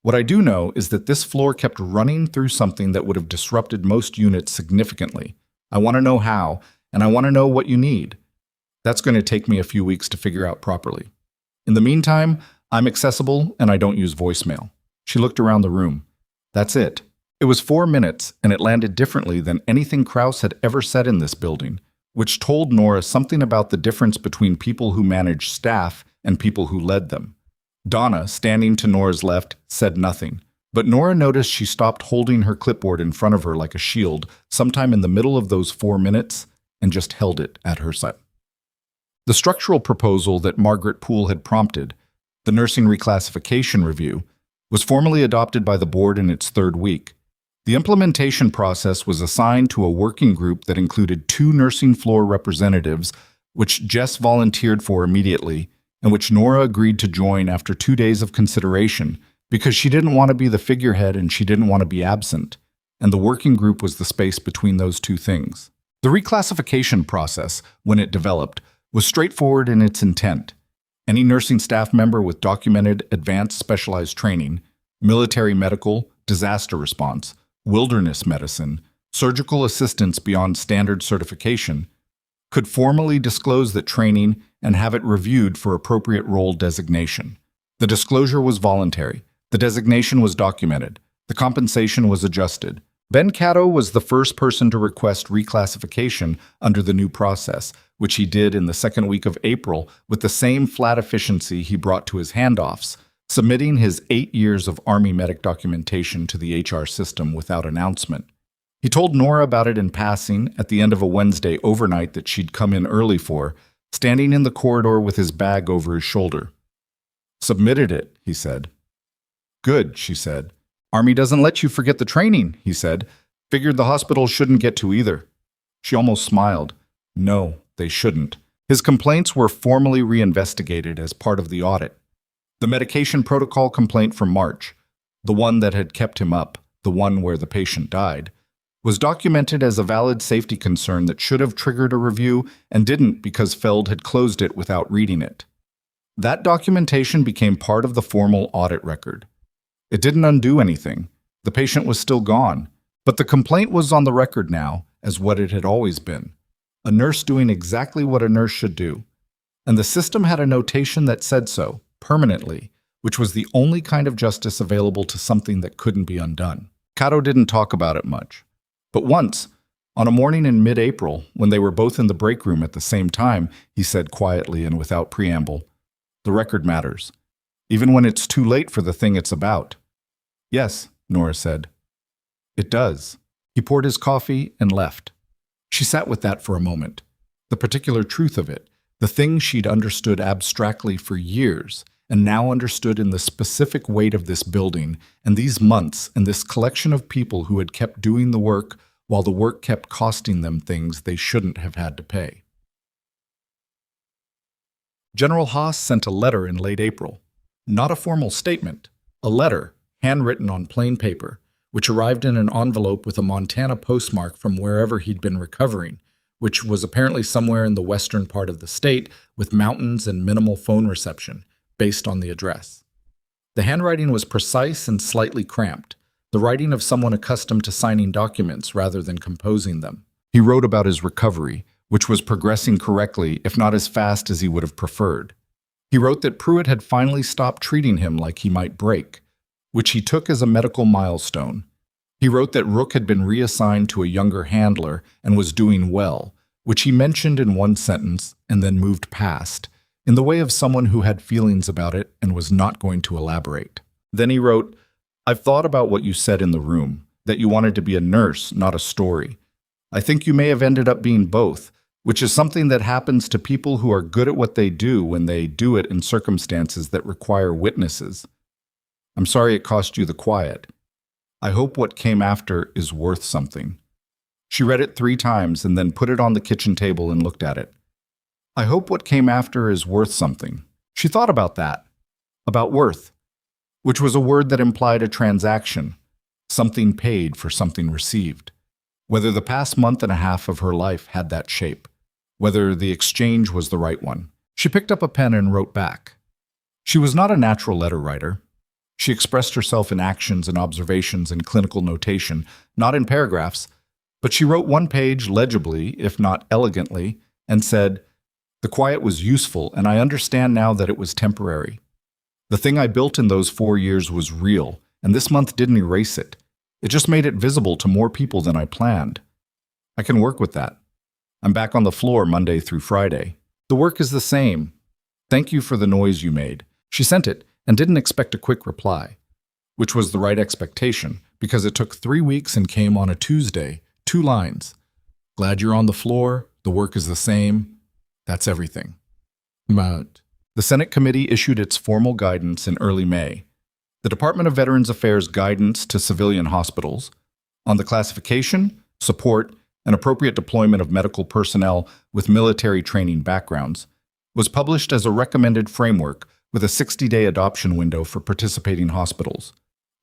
What I do know is that this floor kept running through something that would have disrupted most units significantly. I want to know how, and I want to know what you need. That's going to take me a few weeks to figure out properly. In the meantime, I'm accessible and I don't use voicemail." She looked around the room. That's it. It was 4 minutes, and it landed differently than anything Krauss had ever said in this building, which told Nora something about the difference between people who managed staff and people who led them. Donna, standing to Nora's left, said nothing, but Nora noticed she stopped holding her clipboard in front of her like a shield sometime in the middle of those 4 minutes and just held it at her side. The structural proposal that Margaret Poole had prompted, the nursing reclassification review, was formally adopted by the board in its 3rd week. The implementation process was assigned to a working group that included 2 nursing floor representatives, which Jess volunteered for immediately, and which Nora agreed to join after 2 days of consideration because she didn't want to be the figurehead and she didn't want to be absent, and the working group was the space between those 2 things. The reclassification process, when it developed, was straightforward in its intent. Any nursing staff member with documented advanced specialized training, military medical, disaster response, wilderness medicine, surgical assistance beyond standard certification, could formally disclose that training and have it reviewed for appropriate role designation. The disclosure was voluntary. The designation was documented. The compensation was adjusted. Ben Cato was the first person to request reclassification under the new process, which he did in the 2nd week of April with the same flat efficiency he brought to his handoffs, submitting his 8 years of Army medic documentation to the HR system without announcement. He told Nora about it in passing at the end of a Wednesday overnight that she'd come in early for, standing in the corridor with his bag over his shoulder. "Submitted it," he said. "Good," she said. "Army doesn't let you forget the training," he said. "Figured the hospital shouldn't get to either." She almost smiled. No, they shouldn't. His complaints were formally reinvestigated as part of the audit. The medication protocol complaint from March, the one that had kept him up, the one where the patient died, was documented as a valid safety concern that should have triggered a review and didn't because Feld had closed it without reading it. That documentation became part of the formal audit record. It didn't undo anything. The patient was still gone, but the complaint was on the record now as what it had always been. A nurse doing exactly what a nurse should do. And the system had a notation that said so, permanently, which was the only kind of justice available to something that couldn't be undone. Cato didn't talk about it much. But once, on a morning in mid-April, when they were both in the break room at the same time, he said quietly and without preamble, "The record matters, even when it's too late for the thing it's about." "Yes," Nora said. "It does." He poured his coffee and left. She sat with that for a moment. The particular truth of it, the thing she'd understood abstractly for years, and now understood in the specific weight of this building, and these months, and this collection of people who had kept doing the work while the work kept costing them things they shouldn't have had to pay. General Haas sent a letter in late April. Not a formal statement, a letter, handwritten on plain paper, which arrived in an envelope with a Montana postmark from wherever he'd been recovering, which was apparently somewhere in the western part of the state with mountains and minimal phone reception, based on the address. The handwriting was precise and slightly cramped, the writing of someone accustomed to signing documents rather than composing them. He wrote about his recovery, which was progressing correctly, if not as fast as he would have preferred. He wrote that Pruitt had finally stopped treating him like he might break, which he took as a medical milestone. He wrote that Rook had been reassigned to a younger handler and was doing well, which he mentioned in one sentence and then moved past, in the way of someone who had feelings about it and was not going to elaborate. Then he wrote, "I've thought about what you said in the room, that you wanted to be a nurse, not a story. I think you may have ended up being both, which is something that happens to people who are good at what they do when they do it in circumstances that require witnesses. I'm sorry it cost you the quiet. I hope what came after is worth something." She read it 3 times and then put it on the kitchen table and looked at it. "I hope what came after is worth something." She thought about that, about worth, which was a word that implied a transaction, something paid for something received. Whether the past month and a half of her life had that shape, whether the exchange was the right one. She picked up a pen and wrote back. She was not a natural letter writer. She expressed herself in actions and observations and clinical notation, not in paragraphs, but she wrote one page legibly, if not elegantly, and said, "The quiet was useful, and I understand now that it was temporary. The thing I built in those 4 years was real, and this month didn't erase it. It just made it visible to more people than I planned. I can work with that. I'm back on the floor Monday through Friday. The work is the same. Thank you for the noise you made." She sent it and didn't expect a quick reply, which was the right expectation because it took 3 weeks and came on a Tuesday. 2 lines. "Glad you're on the floor. The work is the same. That's everything." But the Senate committee issued its formal guidance in early May. The Department of Veterans Affairs guidance to civilian hospitals on the classification, support, and appropriate deployment of medical personnel with military training backgrounds was published as a recommended framework with a 60-day adoption window for participating hospitals.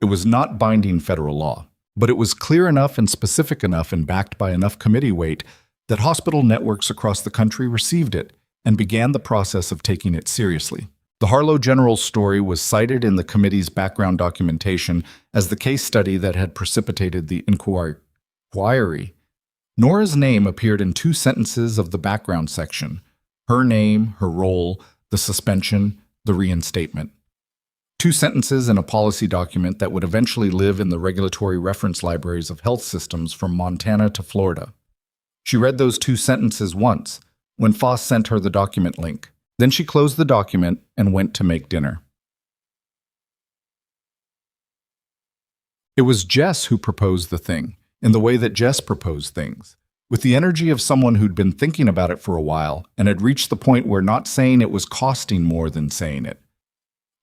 It was not binding federal law, but it was clear enough and specific enough and backed by enough committee weight that hospital networks across the country received it and began the process of taking it seriously. The Harlow General's story was cited in the committee's background documentation as the case study that had precipitated the inquiry. Nora's name appeared in 2 sentences of the background section: her name, her role, the suspension, the reinstatement. 2 sentences in a policy document that would eventually live in the regulatory reference libraries of health systems from Montana to Florida. She read those 2 sentences once when Foss sent her the document link. Then she closed the document and went to make dinner. It was Jess who proposed the thing, in the way that Jess proposed things, with the energy of someone who'd been thinking about it for a while and had reached the point where not saying it was costing more than saying it.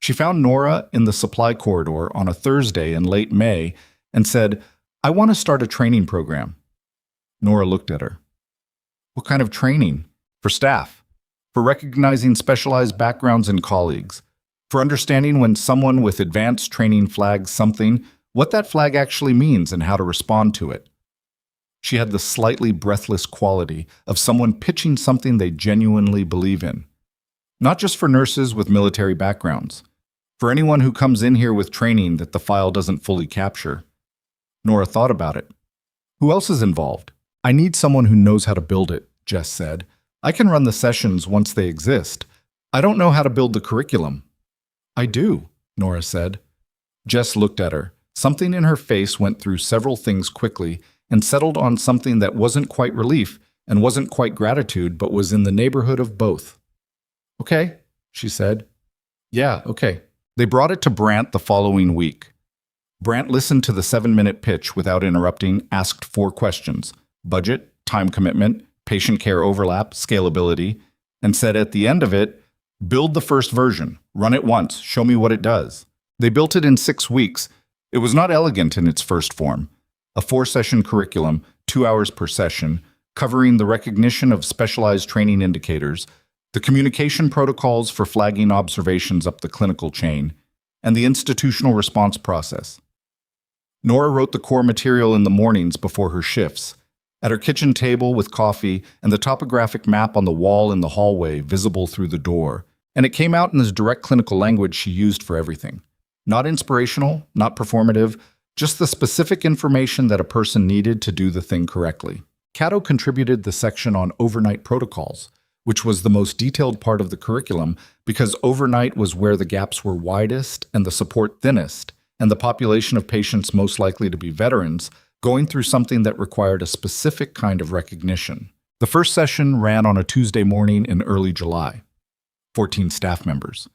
She found Nora in the supply corridor on a Thursday in late May and said, "I want to start a training program." Nora looked at her. "What kind of training?" "For staff. For recognizing specialized backgrounds in colleagues. For understanding when someone with advanced training flags something, what that flag actually means and how to respond to it." She had the slightly breathless quality of someone pitching something they genuinely believe in. Not just for nurses with military backgrounds. For anyone who comes in here with training that the file doesn't fully capture. Nora thought about it. "Who else is involved?" "I need someone who knows how to build it," Jess said. "I can run the sessions once they exist. I don't know how to build the curriculum." "I do," Nora said. Jess looked at her. Something in her face went through several things quickly and settled on something that wasn't quite relief and wasn't quite gratitude, but was in the neighborhood of both. "Okay," she said. "Yeah, okay." They brought it to Brant the following week. Brant listened to the 7-minute pitch without interrupting, asked 4 questions: budget, time commitment, patient care overlap, scalability, and said at the end of it, "Build the first version, run it once, show me what it does." They built it in 6 weeks. It was not elegant in its first form. A 4-session curriculum, 2 hours per session, covering the recognition of specialized training indicators, the communication protocols for flagging observations up the clinical chain, and the institutional response process. Nora wrote the core material in the mornings before her shifts, at her kitchen table with coffee and the topographic map on the wall in the hallway visible through the door, and it came out in the direct clinical language she used for everything. Not inspirational, not performative, just the specific information that a person needed to do the thing correctly. Cato contributed the section on overnight protocols, which was the most detailed part of the curriculum because overnight was where the gaps were widest and the support thinnest, and the population of patients most likely to be veterans going through something that required a specific kind of recognition. The first session ran on a Tuesday morning in early July. 14 staff members.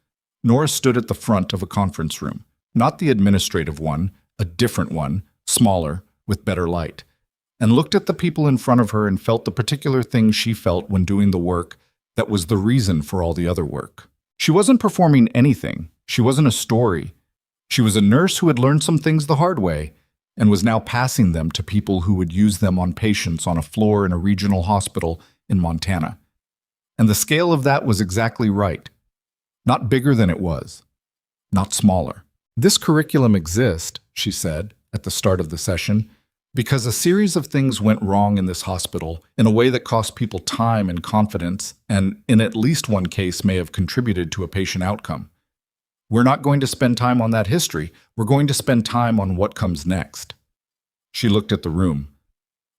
Nora stood at the front of a conference room, not the administrative one, a different one, smaller, with better light, and looked at the people in front of her and felt the particular thing she felt when doing the work that was the reason for all the other work. She wasn't performing anything. She wasn't a story. She was a nurse who had learned some things the hard way and was now passing them to people who would use them on patients on a floor in a regional hospital in Montana. And the scale of that was exactly right. Not bigger than it was. not smaller. This curriculum exists, she said at the start of the session, because a series of things went wrong in this hospital in a way that cost people time and confidence, and in at least one case may have contributed to a patient outcome. We're not going to spend time on that history. We're going to spend time on what comes next. She looked at the room.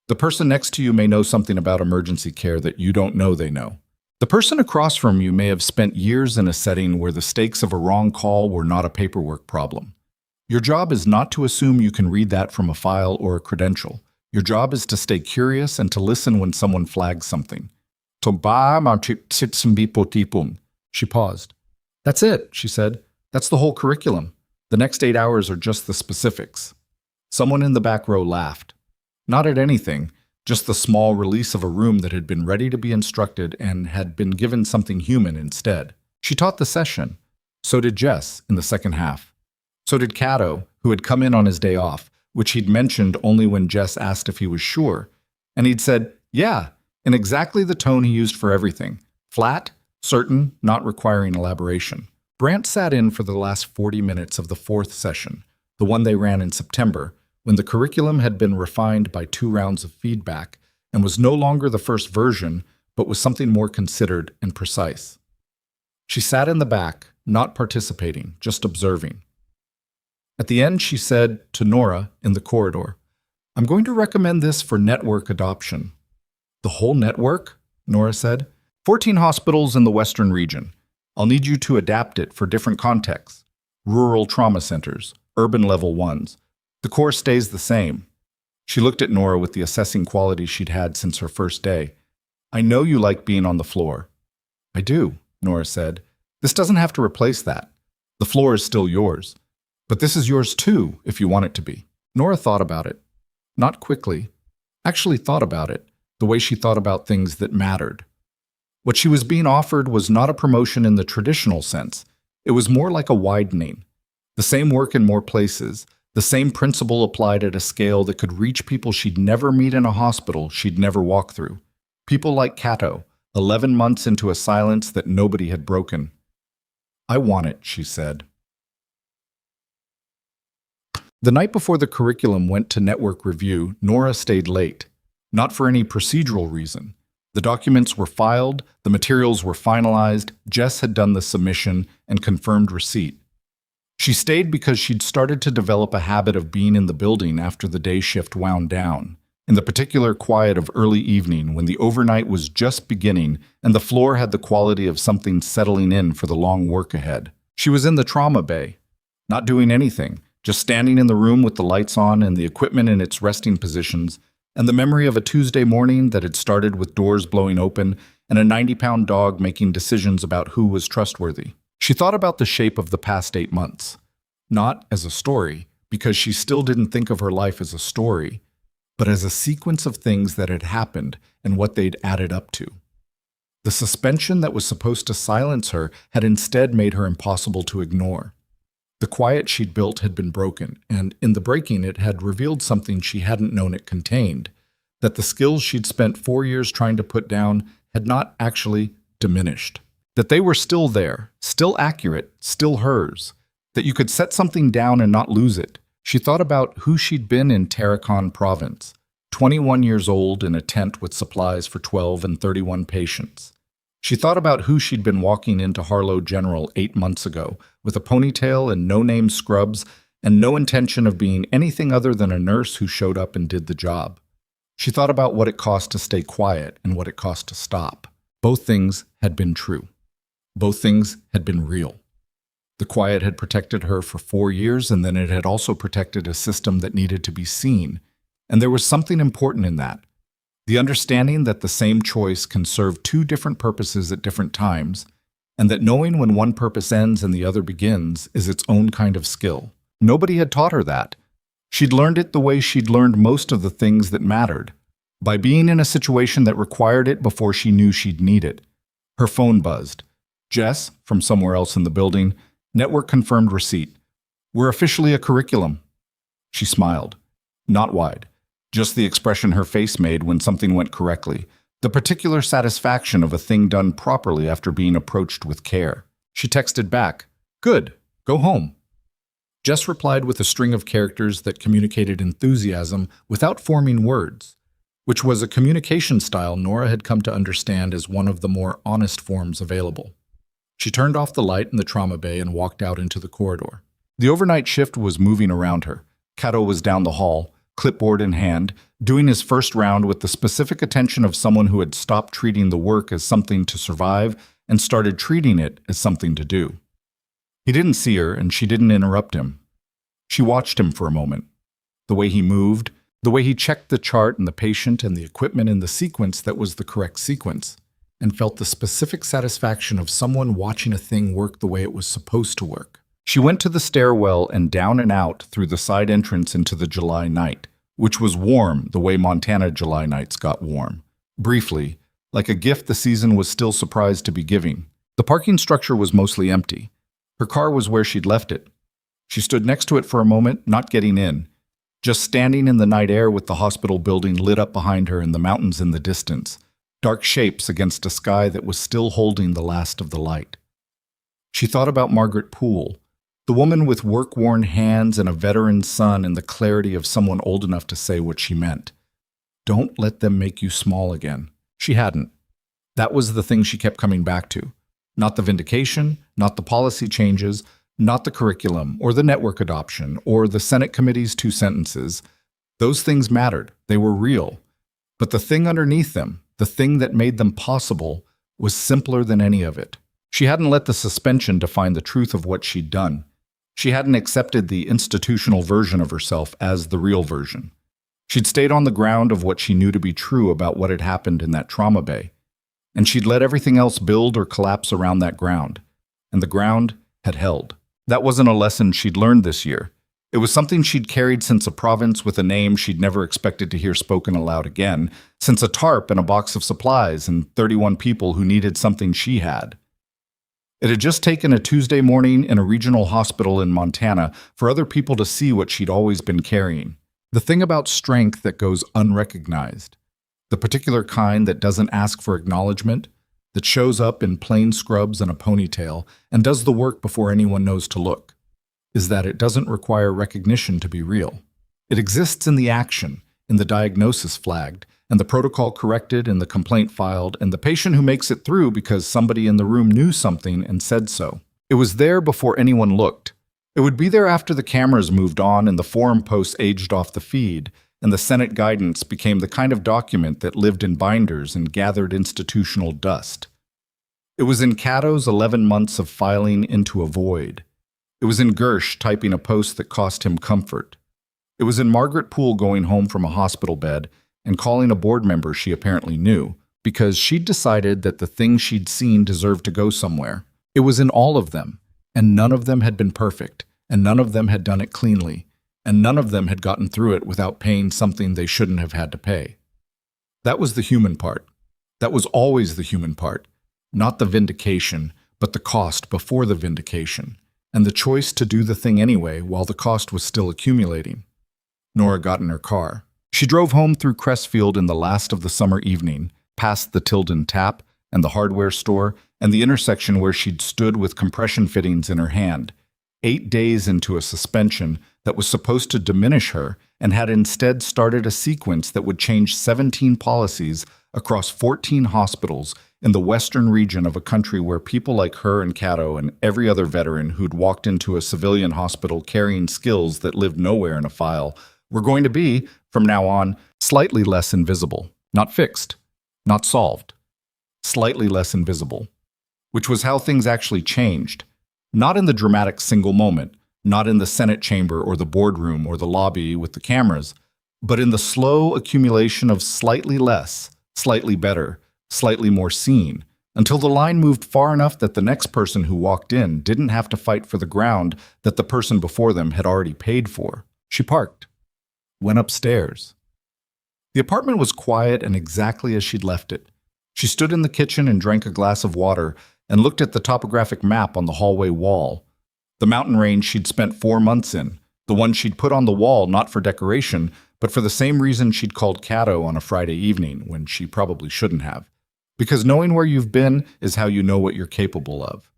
The person next to you may know something about emergency care that you don't know they know. The person across from you may have spent years in a setting where the stakes of a wrong call were not a paperwork problem. Your job is not to assume you can read that from a file or a credential. Your job is to stay curious and to listen when someone flags something. She paused. That's it, she said. That's the whole curriculum. The next 8 hours are just the specifics. Someone in the back row laughed. Not at anything, just the small release of a room that had been ready to be instructed and had been given something human instead. She taught the session. So did Jess in the second half. So did Cato, who had come in on his day off, which he'd mentioned only when Jess asked if he was sure. And he'd said, yeah, in exactly the tone he used for everything. Flat, certain, not requiring elaboration. Brant sat in for the last 40 minutes of the fourth session, the one they ran in September, when the curriculum had been refined by 2 rounds of feedback and was no longer the first version, but was something more considered and precise. She sat in the back, not participating, just observing. At the end, she said to Nora in the corridor, I'm going to recommend this for network adoption. The whole network? Nora said. 14 hospitals in the Western region. I'll need you to adapt it for different contexts. Rural trauma centers, urban level ones. The core stays the same. She looked at Nora with the assessing quality she'd had since her first day. I know you like being on the floor. I do, Nora said. This doesn't have to replace that. The floor is still yours. But this is yours too, if you want it to be. Nora thought about it. Not quickly. Actually thought about it, the way she thought about things that mattered. What she was being offered was not a promotion in the traditional sense. It was more like a widening. The same work in more places, the same principle applied at a scale that could reach people she'd never meet in a hospital she'd never walk through. People like Cato, 11 months into a silence that nobody had broken. I want it, she said. The night before the curriculum went to network review, Nora stayed late. Not for any procedural reason. The documents were filed, the materials were finalized, Jess had done the submission and confirmed receipt. She stayed because she'd started to develop a habit of being in the building after the day shift wound down, in the particular quiet of early evening when the overnight was just beginning and the floor had the quality of something settling in for the long work ahead. She was in the trauma bay, not doing anything, just standing in the room with the lights on and the equipment in its resting positions, and the memory of a Tuesday morning that had started with doors blowing open and a 90-pound dog making decisions about who was trustworthy. She thought about the shape of the past 8 months, not as a story, because she still didn't think of her life as a story, but as a sequence of things that had happened and what they'd added up to. The suspension that was supposed to silence her had instead made her impossible to ignore. The quiet she'd built had been broken, and in the breaking it had revealed something she hadn't known it contained, that the skills she'd spent 4 years trying to put down had not actually diminished. That they were still there, still accurate, still hers. That you could set something down and not lose it. She thought about who she'd been in Tarakan province, 21 years old in a tent with supplies for 12 and 31 patients. She thought about who she'd been walking into Harlow General 8 months ago, with a ponytail and no-name scrubs, and no intention of being anything other than a nurse who showed up and did the job. She thought about what it cost to stay quiet and what it cost to stop. Both things had been true. Both things had been real. The quiet had protected her for 4 years, and then it had also protected a system that needed to be seen. And there was something important in that. The understanding that the same choice can serve 2 different purposes at different times, and that knowing when one purpose ends and the other begins is its own kind of skill. Nobody had taught her that. She'd learned it the way she'd learned most of the things that mattered, by being in a situation that required it before she knew she'd need it. Her phone buzzed. Jess, from somewhere else in the building, network confirmed receipt. We're officially a curriculum. She smiled. Not wide. Just the expression her face made when something went correctly. The particular satisfaction of a thing done properly after being approached with care. She texted back, Good. Go home. Jess replied with a string of characters that communicated enthusiasm without forming words, which was a communication style Nora had come to understand as one of the more honest forms available. She turned off the light in the trauma bay and walked out into the corridor. The overnight shift was moving around her. Cato was down the hall, clipboard in hand, doing his first round with the specific attention of someone who had stopped treating the work as something to survive and started treating it as something to do. He didn't see her, and she didn't interrupt him. She watched him for a moment. The way he moved, the way he checked the chart and the patient and the equipment in the sequence that was the correct sequence, and felt the specific satisfaction of someone watching a thing work the way it was supposed to work. She went to the stairwell and down and out through the side entrance into the July night, which was warm the way Montana July nights got warm. Briefly, like a gift the season was still surprised to be giving. The parking structure was mostly empty. Her car was where she'd left it. She stood next to it for a moment, not getting in, just standing in the night air with the hospital building lit up behind her and the mountains in the distance, dark shapes against a sky that was still holding the last of the light. She thought about Margaret Poole, the woman with work-worn hands and a veteran son and the clarity of someone old enough to say what she meant. Don't let them make you small again. She hadn't. That was the thing she kept coming back to. Not the vindication, not the policy changes, not the curriculum, or the network adoption, or the Senate committee's 2 sentences. Those things mattered. They were real. But the thing underneath them, the thing that made them possible, was simpler than any of it. She hadn't let the suspension define the truth of what she'd done. She hadn't accepted the institutional version of herself as the real version. She'd stayed on the ground of what she knew to be true about what had happened in that trauma bay. And she'd let everything else build or collapse around that ground. And the ground had held. That wasn't a lesson she'd learned this year. It was something she'd carried since a province with a name she'd never expected to hear spoken aloud again, since a tarp and a box of supplies and 31 people who needed something she had. It had just taken a Tuesday morning in a regional hospital in Montana for other people to see what she'd always been carrying. The thing about strength that goes unrecognized. The particular kind that doesn't ask for acknowledgement, that shows up in plain scrubs and a ponytail and does the work before anyone knows to look, is that it doesn't require recognition to be real. It exists in the action, in the diagnosis flagged, and the protocol corrected and the complaint filed, and the patient who makes it through because somebody in the room knew something and said so. It was there before anyone looked. It would be there after the cameras moved on and the forum posts aged off the feed, and the Senate guidance became the kind of document that lived in binders and gathered institutional dust. It was in Cato's 11 months of filing into a void. It was in Gersh typing a post that cost him comfort. It was in Margaret Poole going home from a hospital bed and calling a board member she apparently knew, because she'd decided that the thing she'd seen deserved to go somewhere. It was in all of them, and none of them had been perfect, and none of them had done it cleanly, and none of them had gotten through it without paying something they shouldn't have had to pay. That was the human part. That was always the human part. Not the vindication, but the cost before the vindication, and the choice to do the thing anyway while the cost was still accumulating. Nora got in her car. She drove home through Crestfield in the last of the summer evening, past the Tilden Tap and the hardware store and the intersection where she'd stood with compression fittings in her hand, 8 days into a suspension that was supposed to diminish her and had instead started a sequence that would change 17 policies across 14 hospitals in the western region of a country where people like her and Cato and every other veteran who'd walked into a civilian hospital carrying skills that lived nowhere in a file were going to be, from now on, slightly less invisible. Not fixed, not solved. Slightly less invisible. Which was how things actually changed. Not in the dramatic single moment, not in the Senate chamber or the boardroom or the lobby with the cameras, but in the slow accumulation of slightly less, slightly better, slightly more seen, until the line moved far enough that the next person who walked in didn't have to fight for the ground that the person before them had already paid for. She parked. Went upstairs. The apartment was quiet and exactly as she'd left it. She stood in the kitchen and drank a glass of water and looked at the topographic map on the hallway wall. The mountain range she'd spent 4 months in, the one she'd put on the wall not for decoration, but for the same reason she'd called Cato on a Friday evening when she probably shouldn't have. Because knowing where you've been is how you know what you're capable of.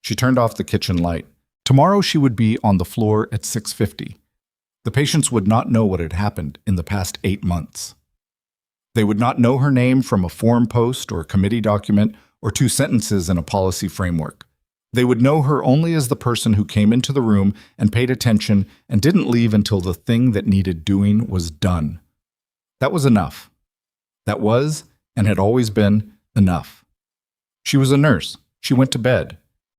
She turned off the kitchen light. Tomorrow she would be on the floor at 6:50. The patients would not know what had happened in the past 8 months. They would not know her name from a forum post or committee document or 2 sentences in a policy framework. They would know her only as the person who came into the room and paid attention and didn't leave until the thing that needed doing was done. That was enough. That was, and had always been, enough. She was a nurse. She went to bed.